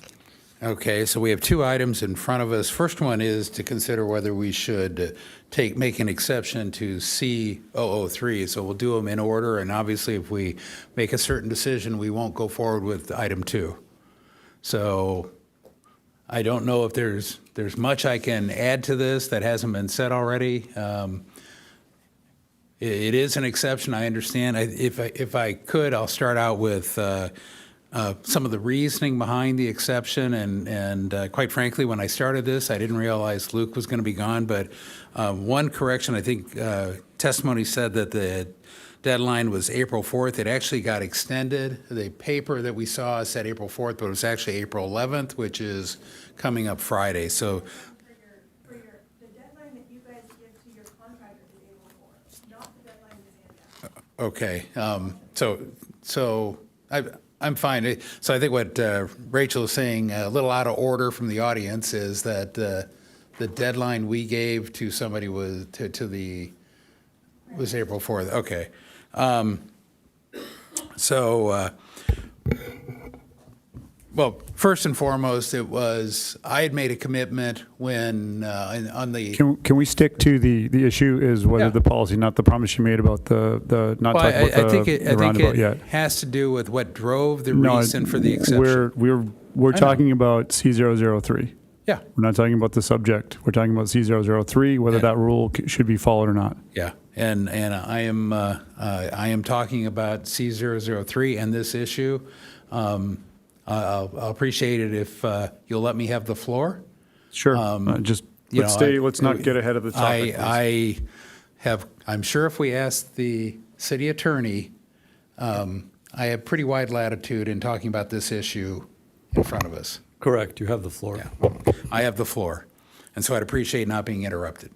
Okay, so we have 2 items in front of us. First one is to consider whether we should make an exception to C003. So we'll do them in order, and obviously if we make a certain decision, we won't go forward with item 2. So I don't know if there's much I can add to this that hasn't been said already. It is an exception, I understand. If I could, I'll start out with some of the reasoning behind the exception, and quite frankly, when I started this, I didn't realize Luke was going to be gone, but one correction, I think testimony said that the deadline was April 4th. It actually got extended. The paper that we saw said April 4th, but it was actually April 11th, which is coming up Friday. So The deadline that you guys give to your contractor is April 4th, not the deadline to Sandag. okay, so I'm fine. So I think what Rachel is saying, a little out of order from the audience, is that the deadline we gave to somebody was was April 4th. Okay. Well, first and foremost, I had made a commitment when, on the. Can we stick to the issue is whether Yeah. the policy, not the promise you made about the not Well, talking about I think the roundabout yet? has to do with what drove the No, reason for the exception. We're I know. talking about C003. Yeah. We're not talking about the subject. We're talking about C003, whether that rule should be followed or not. Yeah, and I am talking about C003 and this issue. I'll appreciate it if you'll let me have the floor. Sure. Let's not get ahead of the topic. I'm sure if we ask the city attorney, I have pretty wide latitude in talking about this issue in front of us. Correct, you have the floor. Yeah. I have the floor, and so I'd appreciate not being interrupted.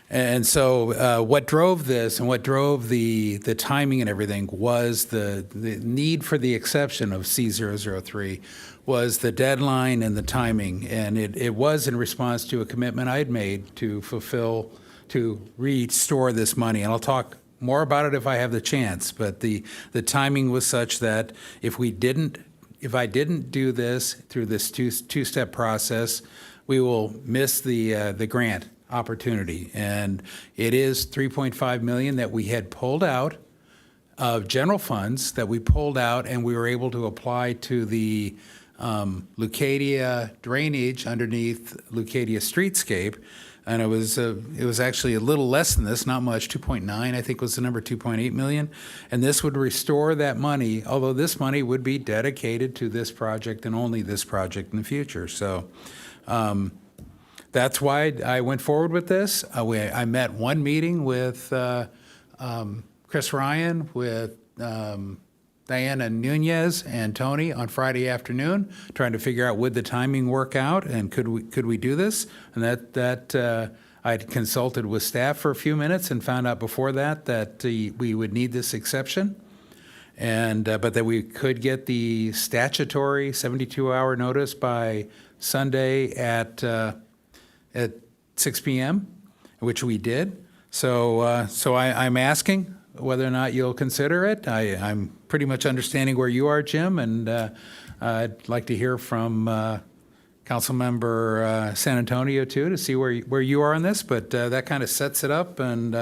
And so what drove this and what drove the timing and everything was the need for the exception of C003 was the deadline and the timing. And it was in response to a commitment I had made to restore this money. And I'll talk more about it if I have the chance. But the timing was such that if I didn't do this through this two-step process, we will miss the grant opportunity. And it is $3.5 million that we had pulled out of general funds that we pulled out, and we were able to apply to the Leucadia drainage underneath Leucadia streetscape. And it was actually a little less than this, not much, 2.9, I think was the number, 2.8 million. And this would restore that money, although this money would be dedicated to this project and only this project in the future. So that's why I went forward with this. I met one meeting with Chris Ryan, with Diana Nunez and Tony on Friday afternoon, trying to figure out would the timing work out and could we do this? And that I'd consulted with staff for a few minutes and found out before that we would need this exception, and but that we could get the statutory 72-hour notice by Sunday at 6 p.m., which we did. So I'm asking whether or not you'll consider it. I'm pretty much understanding where you are, Jim, and I'd like to hear from Councilmember San Antonio, too, to see where you are on this. But that kind of sets it up, and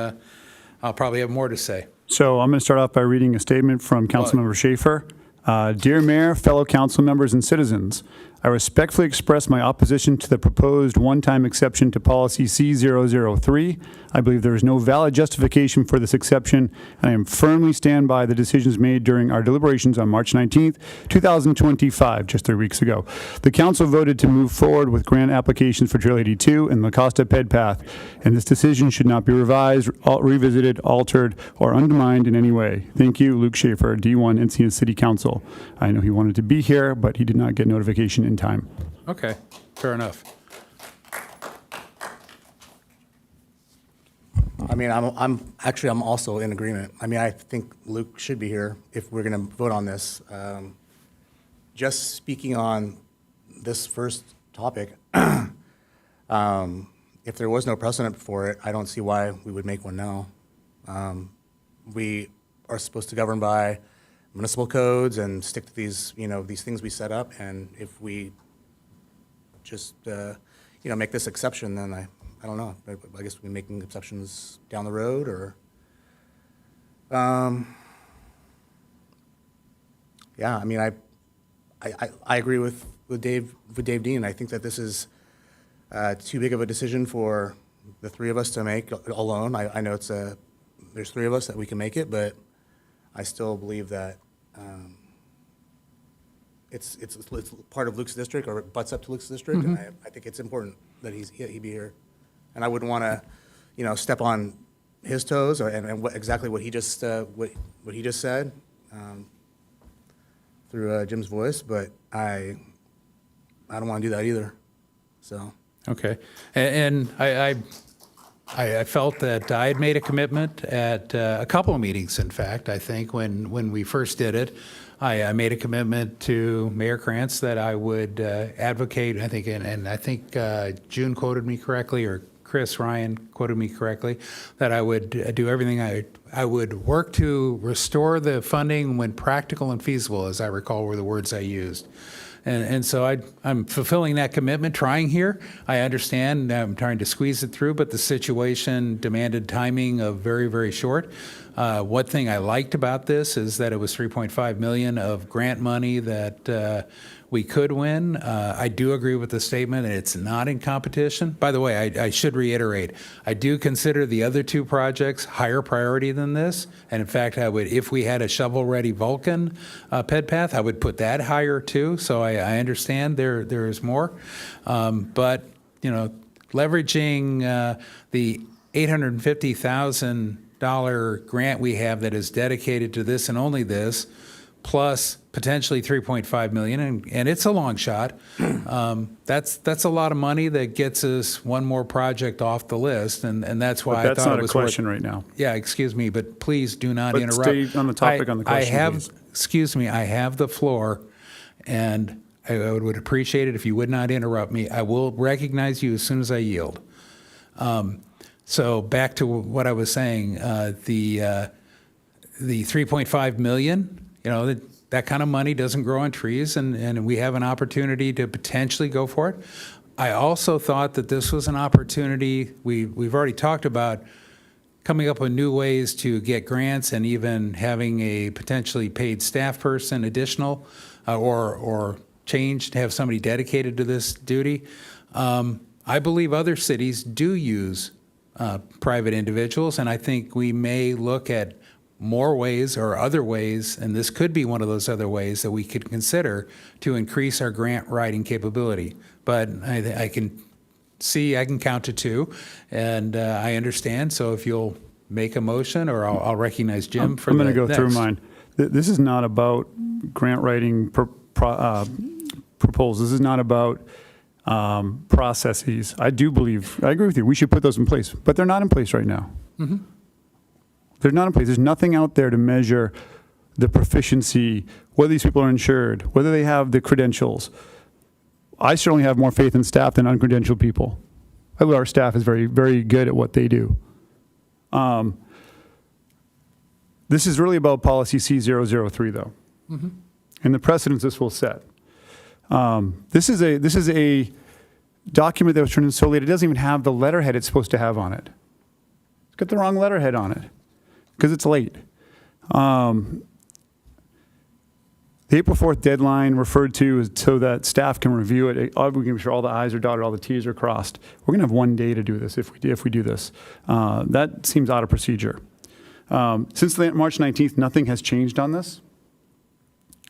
I'll probably have more to say. So I'm going to start off by reading a statement from Councilmember Schaefer. Dear Mayor, fellow council members, and citizens, I respectfully express my opposition to the proposed one-time exception to policy C003. I believe there is no valid justification for this exception, and I am firmly stand by the decisions made during our deliberations on March 19th, 2025, just 3 weeks ago. The council voted to move forward with grant applications for Trail 82 and La Costa Ped Path, and this decision should not be revised, revisited, altered, or undermined in any way. Thank you, Luke Schaefer, D1 Encinitas City Council. I know he wanted to be here, but he did not get notification in time. Okay, fair enough. I mean, I'm also in agreement. I mean, I think Luke should be here if we're going to vote on this. Just speaking on this first topic, if there was no precedent for it, I don't see why we would make one now. We are supposed to govern by municipal codes and stick to these, these things we set up. And if we just, make this exception, then I don't know. I guess we're making exceptions down the road, or, yeah. I mean, I agree with Dave Dean. I think that this is too big of a decision for the three of us to make alone. I know there's three of us that we can make it, but I still believe that it's part of Luke's district, or it butts up to Luke's district, and I think it's important that he be here. And I wouldn't want to, step on his toes and exactly what he just what he just said through Jim's voice, but I don't want to do that either. So Okay, and I felt that I had made a commitment at a couple of meetings, in fact, I think, when we first did it. I made a commitment to Mayor Krantz that I would advocate, I think, and I think June quoted me correctly, or Chris Ryan quoted me correctly, that I would do everything I would work to restore the funding when practical and feasible, as I recall were the words I used. And so I'm fulfilling that commitment, trying here. I understand I'm trying to squeeze it through, but the situation demanded timing of very, very short. One thing I liked about this is that it was $3.5 million of grant money that we could win. I do agree with the statement that it's not in competition. By the way, I should reiterate, I do consider the other two projects higher priority than this. And in fact, I would, if we had a shovel-ready Vulcan ped path, I would put that higher too. So I understand there is more. But, you know, leveraging the $850,000 grant we have that is dedicated to this and only this, plus potentially $3.5 million, and it's a long shot. That's a lot of money that gets us one more project off the list, and that's why But that's I thought not it a was question right now. Yeah, excuse me, but please do not But interrupt. stay on the topic on the question, I have, please. excuse me, I have the floor, and I would appreciate it if you would not interrupt me. I will recognize you as soon as I yield. So back to what I was saying, the $3.5 million, you know, that kind of money doesn't grow on trees, and we have an opportunity to potentially go for it. I also thought that this was an opportunity, we've already talked about coming up with new ways to get grants and even having a potentially paid staff person additional or changed to have somebody dedicated to this duty. I believe other cities do use private individuals, and I think we may look at more ways or other ways, and this could be one of those other ways that we could consider to increase our grant writing capability. But I can see, I can count to two, and I understand. So if you'll make a motion, or I'll recognize Jim for I'm going to go next. through mine. This is not about grant writing proposals. This is not about processes. I agree with you. We should put those in place, but they're not in place right now. Mm-hmm. They're not in place. There's nothing out there to measure the proficiency, whether these people are insured, whether they have the credentials. I certainly have more faith in staff than uncredentialed people. I believe our staff is very, very good at what they do. This is really about policy C003, though, Mm-hmm. and the precedents this will set. This is a document that was turned in so late, it doesn't even have the letterhead it's supposed to have on it. It's got the wrong letterhead on it because it's late. The April 4th deadline referred to is so that staff can review it. We can make sure all the I's are dotted, all the T's are crossed. We're going to have one day to do this if we do this. That seems out of procedure. Since March 19th, nothing has changed on this.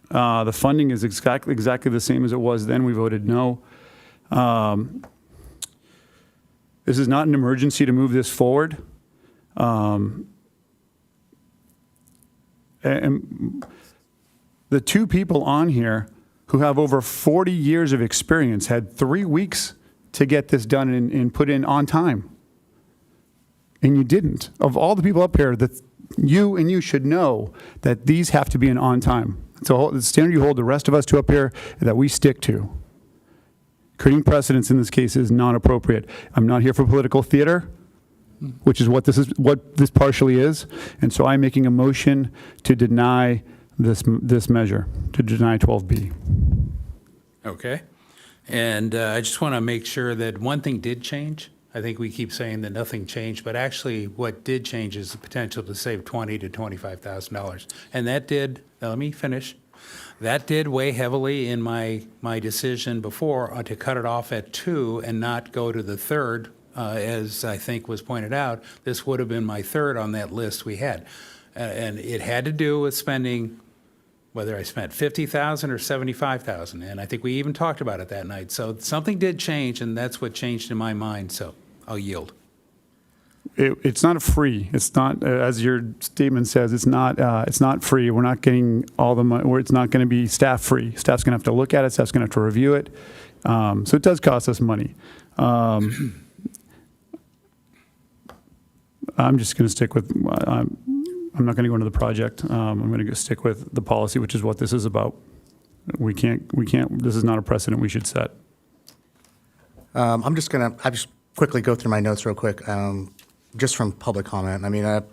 The funding is exactly the same as it was then. We voted no. This is not an emergency to move this forward. And the two people on here who have over 40 years of experience had 3 weeks to get this done and put in on time. And you didn't. Of all the people up here, you should know that these have to be in on time. It's the standard you hold the rest of us to up here that we stick to. Creating precedents in this case is not appropriate. I'm not here for political theater, which is what this partially is. And so I'm making a motion to deny this measure, to deny 12B. Okay. And I just want to make sure that one thing did change. I think we keep saying that nothing changed, but actually what did change is the potential to save $20,000 to $25,000. And that did, let me finish, that did weigh heavily in my decision before to cut it off at 2 and not go to the third, as I think was pointed out. This would have been my third on that list we had. And it had to do with spending, whether I spent $50,000 or $75,000, and I think we even talked about it that night. So something did change, and that's what changed in my mind, so I'll yield. It's not a free. It's not, as your statement says, it's not free. We're not getting all the money, or it's not going to be staff free. Staff's going to have to look at it. Staff's going to have to review it. So it does cost us money. I'm just going to stick with, I'm not going to go into the project. I'm going to stick with the policy, which is what this is about. We can't, this is not a precedent we should set. I'll just quickly go through my notes real quick, just from public comment. I mean,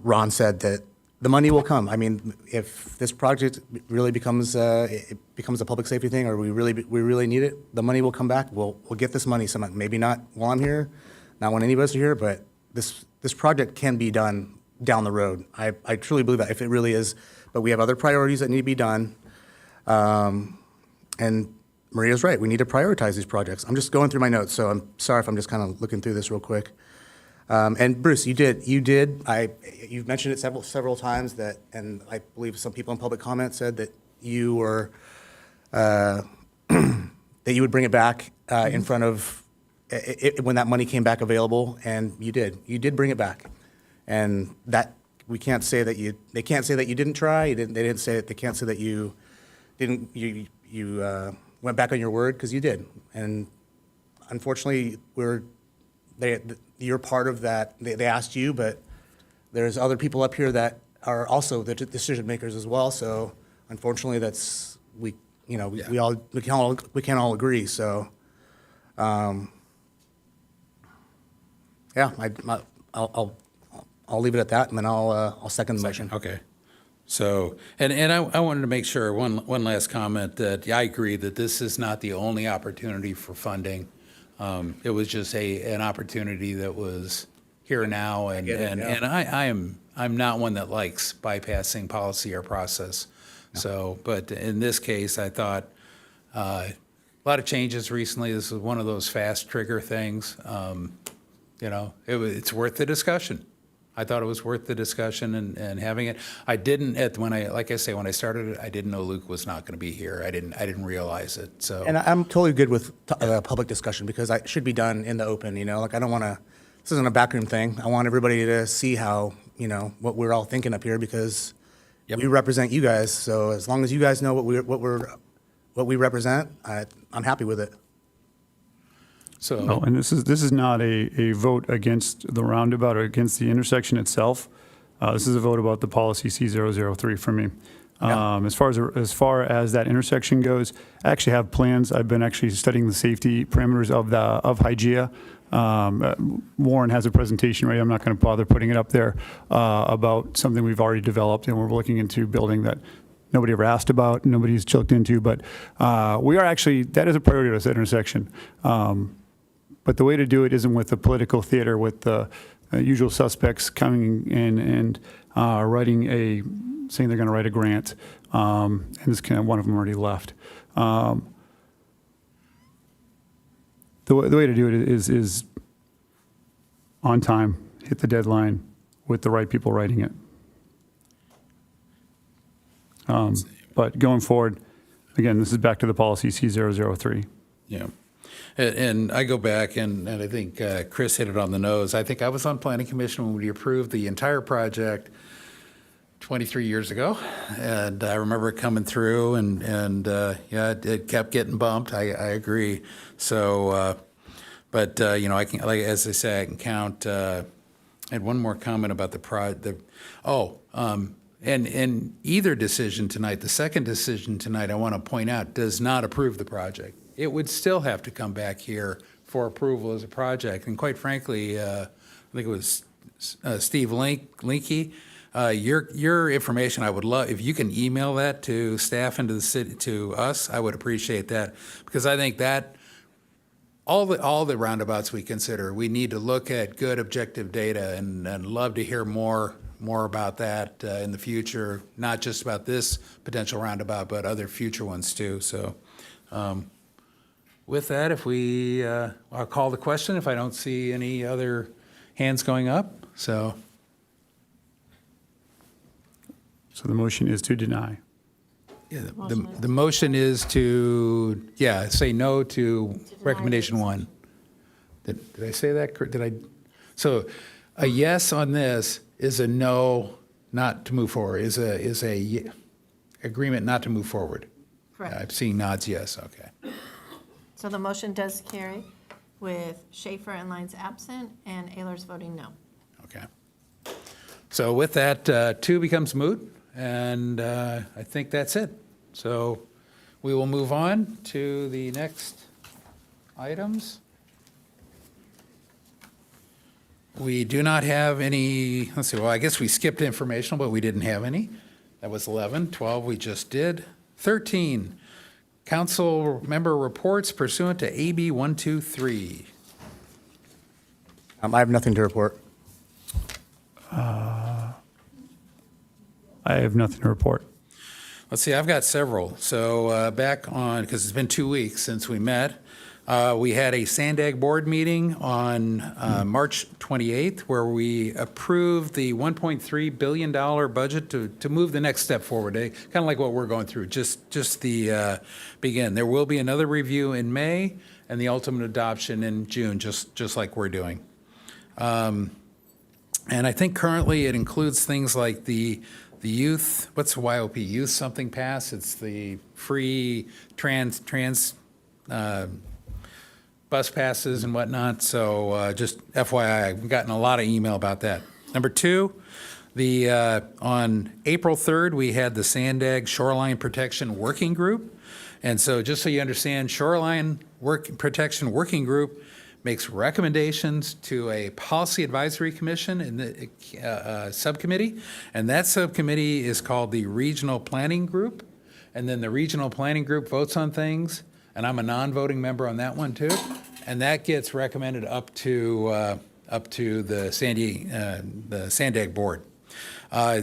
Ron said that the money will come. I mean, if this project really becomes it becomes a public safety thing, or we really need it, the money will come back. We'll get this money sometime. Maybe not while I'm here, not when any of us are here, but this project can be done down the road. I truly believe that, if it really is. But we have other priorities that need to be done. And Maria's right. We need to prioritize these projects. I'm just going through my notes, so I'm sorry if I'm just kind of looking through this real quick. And Bruce, you've mentioned it several times that, and I believe some people in public comment said that you were, that you would bring it back in front of, when that money came back available, and you did. You did bring it back. And that, we can't say that they can't say that you didn't try. They can't say that you didn't, you went back on your word, because you did. And unfortunately, you're part of that. They asked you, but there's other people up here that are also the decision makers as well. So unfortunately, we can't all agree. So yeah, I'll leave it at that, and then I'll second the motion. Okay. So, and I wanted to make sure, one last comment, that I agree that this is not the only opportunity for funding. It was just an opportunity that was here now, and I'm not one that likes bypassing policy or process. No. So, but in this case, I thought a lot of changes recently. This is one of those fast trigger things. It's worth the discussion. I thought it was worth the discussion and having it. I didn't when I started it, I didn't know Luke was not going to be here. I didn't realize it. So. And I'm totally good with public discussion, because it should be done in the open. I don't want to. This isn't a backroom thing. I want everybody to see how what we're all thinking up here, because we represent you guys. So as long as you guys know what we represent, I'm happy with it. So, and this is not a vote against the roundabout or against the intersection itself. This is a vote about the policy C003 for me. Yeah. As far as that intersection goes, I actually have plans. I've been actually studying the safety parameters of Hygeia. Warren has a presentation ready. I'm not going to bother putting it up there about something we've already developed, and we're looking into building that nobody ever asked about, nobody's choked into, but we are actually, that is a priority to us, that intersection. But the way to do it isn't with the political theater, with the usual suspects coming in and saying they're going to write a grant, and this one of them already left. The way to do it is on time, hit the deadline with the right people writing it. But going forward, again, this is back to the policy C003. Yeah. And I go back, and I think Chris hit it on the nose. I think I was on Planning Commission when we approved the entire project 23 years ago. And I remember it coming through, and it kept getting bumped. I agree. So, I can, as I say, I can count. I had one more comment about and either decision tonight, the second decision tonight, I want to point out, does not approve the project. It would still have to come back here for approval as a project. And quite frankly, I think it was Steve Linke, your information, I would love, if you can email that to staff and to the city, to us, I would appreciate that. Because I think that all the roundabouts we consider, we need to look at good objective data, and love to hear more about that in the future, not just about this potential roundabout, but other future ones too. So with that, if I'll call the question if I don't see any other hands going up. So the motion is to deny. Yeah, the motion is to, say no to recommendation 1. Did I say that? So a yes on this is a no, not to move forward, is a agreement not to move forward. Correct. I've seen nods, yes, okay. So the motion does carry with Schaefer and Lyons absent and Ehlers voting no. Okay. So with that, 2 becomes moot, and I think that's it. So we will move on to the next items. We do not have any, let's see, well, I guess we skipped informational, but we didn't have any. That was 11. 12 we just did. 13, council member reports pursuant to AB 123. I have nothing to report. I have nothing to report. Let's see, I've got several. So back on, because it's been 2 weeks since we met, we had a Sandag board meeting on March 28th where we approved the $1.3 billion budget to move the next step forward. Kind of like what we're going through, just the begin. There will be another review in May and the ultimate adoption in June, just like we're doing. And I think currently it includes things like the youth, what's YOP, youth something pass? It's the free trans bus passes and whatnot. So just FYI, I've gotten a lot of email about that. Number 2, on April 3rd, we had the Sandag Shoreline Protection Working Group. And so just so you understand, Shoreline Protection Working Group makes recommendations to a policy advisory commission in the subcommittee, and that subcommittee is called the Regional Planning Group, and then the Regional Planning Group votes on things, and I'm a non-voting member on that one too, and that gets recommended up to the Sandag board.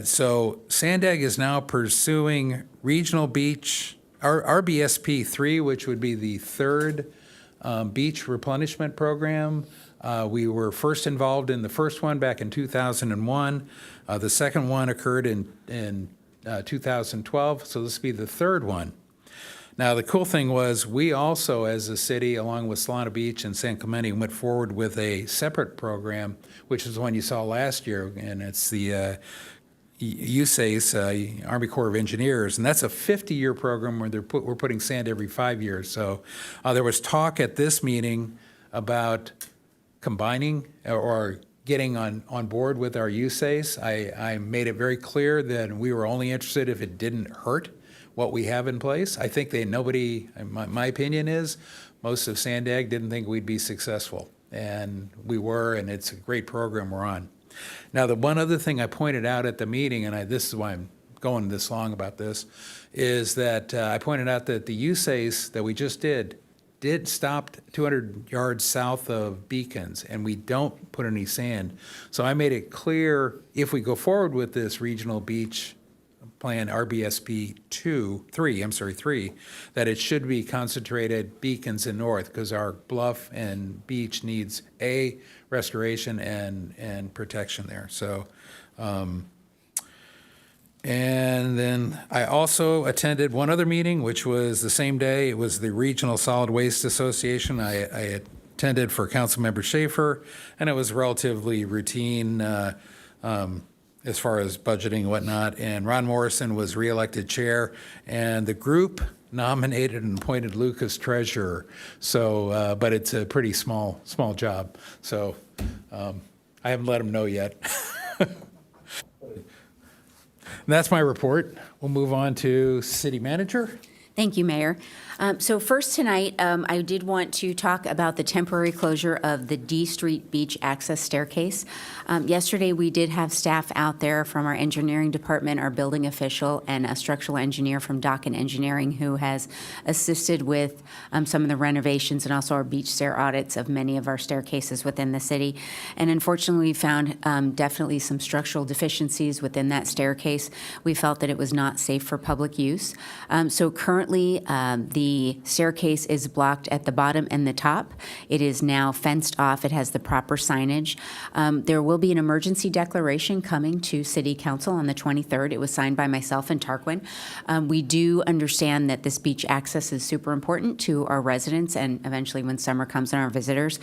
So Sandag is now pursuing Regional Beach, RBSP 3, which would be the third beach replenishment program. We were first involved in the first one back in 2001. The second one occurred in 2012, so this will be the third one. Now, the cool thing was we also, as a city, along with Solana Beach and San Clemente, went forward with a separate program, which is the one you saw last year, and it's the USACE, Army Corps of Engineers, and that's a 50-year program where we're putting sand every 5 years. So there was talk at this meeting about combining or getting on board with our USACE. I made it very clear that we were only interested if it didn't hurt what we have in place. I think my opinion is most of Sandag didn't think we'd be successful, and we were, and it's a great program we're on. Now, the one other thing I pointed out at the meeting, and this is why I'm going this long about this, is that I pointed out that the USACE that we just did stop 200 yards south of Beacons, and we don't put any sand. So I made it clear, if we go forward with this regional beach plan, RBSP 3, that it should be concentrated Beacons and north, because our bluff and beach needs restoration and protection there. So, and then I also attended one other meeting, which was the same day. It was the Regional Solid Waste Association. I attended for Councilmember Schaefer, and it was relatively routine as far as budgeting and whatnot. And Ron Morrison was reelected chair, and the group nominated and appointed Luke as treasurer. So, but it's a pretty small job. So I haven't let him know yet. And that's my report. We'll move on to city manager. Thank you, Mayor. So first tonight, I did want to talk about the temporary closure of the D Street Beach access staircase. Yesterday, we did have staff out there from our engineering department, our building official, and a structural engineer from Dock and Engineering who has assisted with some of the renovations and also our beach stair audits of many of our staircases within the city. And unfortunately, we found definitely some structural deficiencies within that staircase. We felt that it was not safe for public use. So currently, the staircase is blocked at the bottom and the top. It is now fenced off. It has the proper signage. There will be an emergency declaration coming to City Council on the 23rd. It was signed by myself and Tarquin. We do understand that this beach access is super important to our residents and eventually when summer comes and our visitors.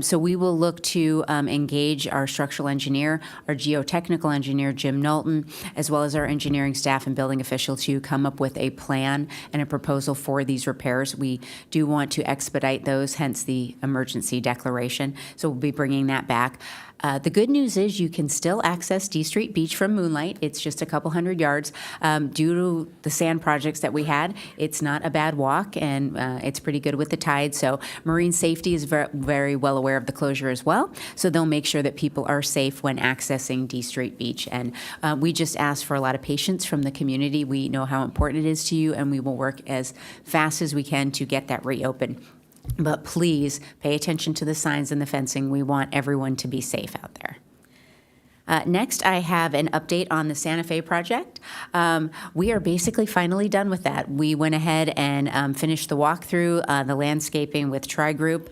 So we will look to engage our structural engineer, our geotechnical engineer, Jim Knowlton, as well as our engineering staff and building official to come up with a plan and a proposal for these repairs. We do want to expedite those, hence the emergency declaration. So we'll be bringing that back. The good news is you can still access D Street Beach from Moonlight. It's just a couple hundred yards. Due to the sand projects that we had, it's not a bad walk, and it's pretty good with the tide. So Marine Safety is very well aware of the closure as well. So they'll make sure that people are safe when accessing D Street Beach. And we just ask for a lot of patience from the community. We know how important it is to you, and we will work as fast as we can to get that reopened. But please pay attention to the signs and the fencing. We want everyone to be safe out there. Next, I have an update on the Santa Fe project. We are basically finally done with that. We went ahead and finished the walkthrough, the landscaping with Tri-Group.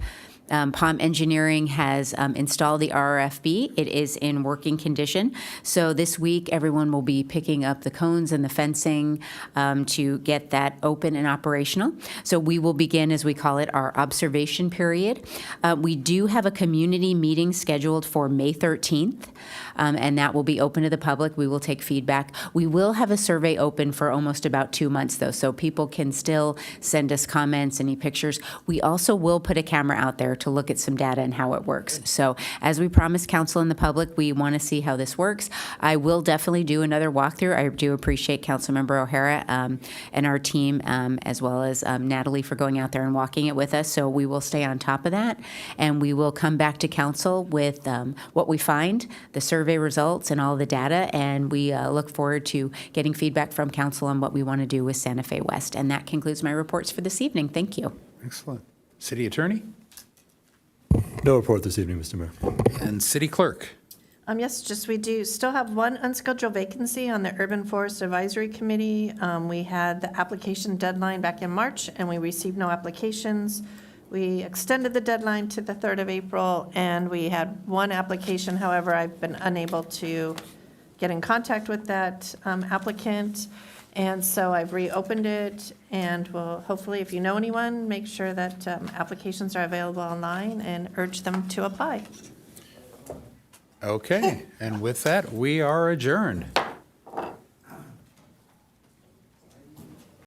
Palm Engineering has installed the RRFB. It is in working condition. So this week, everyone will be picking up the cones and the fencing to get that open and operational. So we will begin, as we call it, our observation period. We do have a community meeting scheduled for May 13th, and that will be open to the public. We will take feedback. We will have a survey open for almost about 2 months, though, so people can still send us comments, any pictures. We also will put a camera out there to look at some data and how it works. So as we promised council and the public, we want to see how this works. I will definitely do another walkthrough. I do appreciate Councilmember O'Hara and our team, as well as Natalie for going out there and walking it with us. So we will stay on top of that, and we will come back to council with what we find, the survey results, and all the data. And we look forward to getting feedback from council on what we want to do with Santa Fe West. And that concludes my reports for this evening. Thank you. Excellent. City Attorney? No report this evening, Mr. Mayor. And City Clerk? Yes, just we do still have one unscheduled vacancy on the Urban Forest Advisory Committee. We had the application deadline back in March, and we received no applications. We extended the deadline to the 3rd of April, and we had one application. However, I've been unable to get in contact with that applicant. And so I've reopened it, and will hopefully, if you know anyone, make sure that applications are available online and urge them to apply. Okay, and with that, we are adjourned.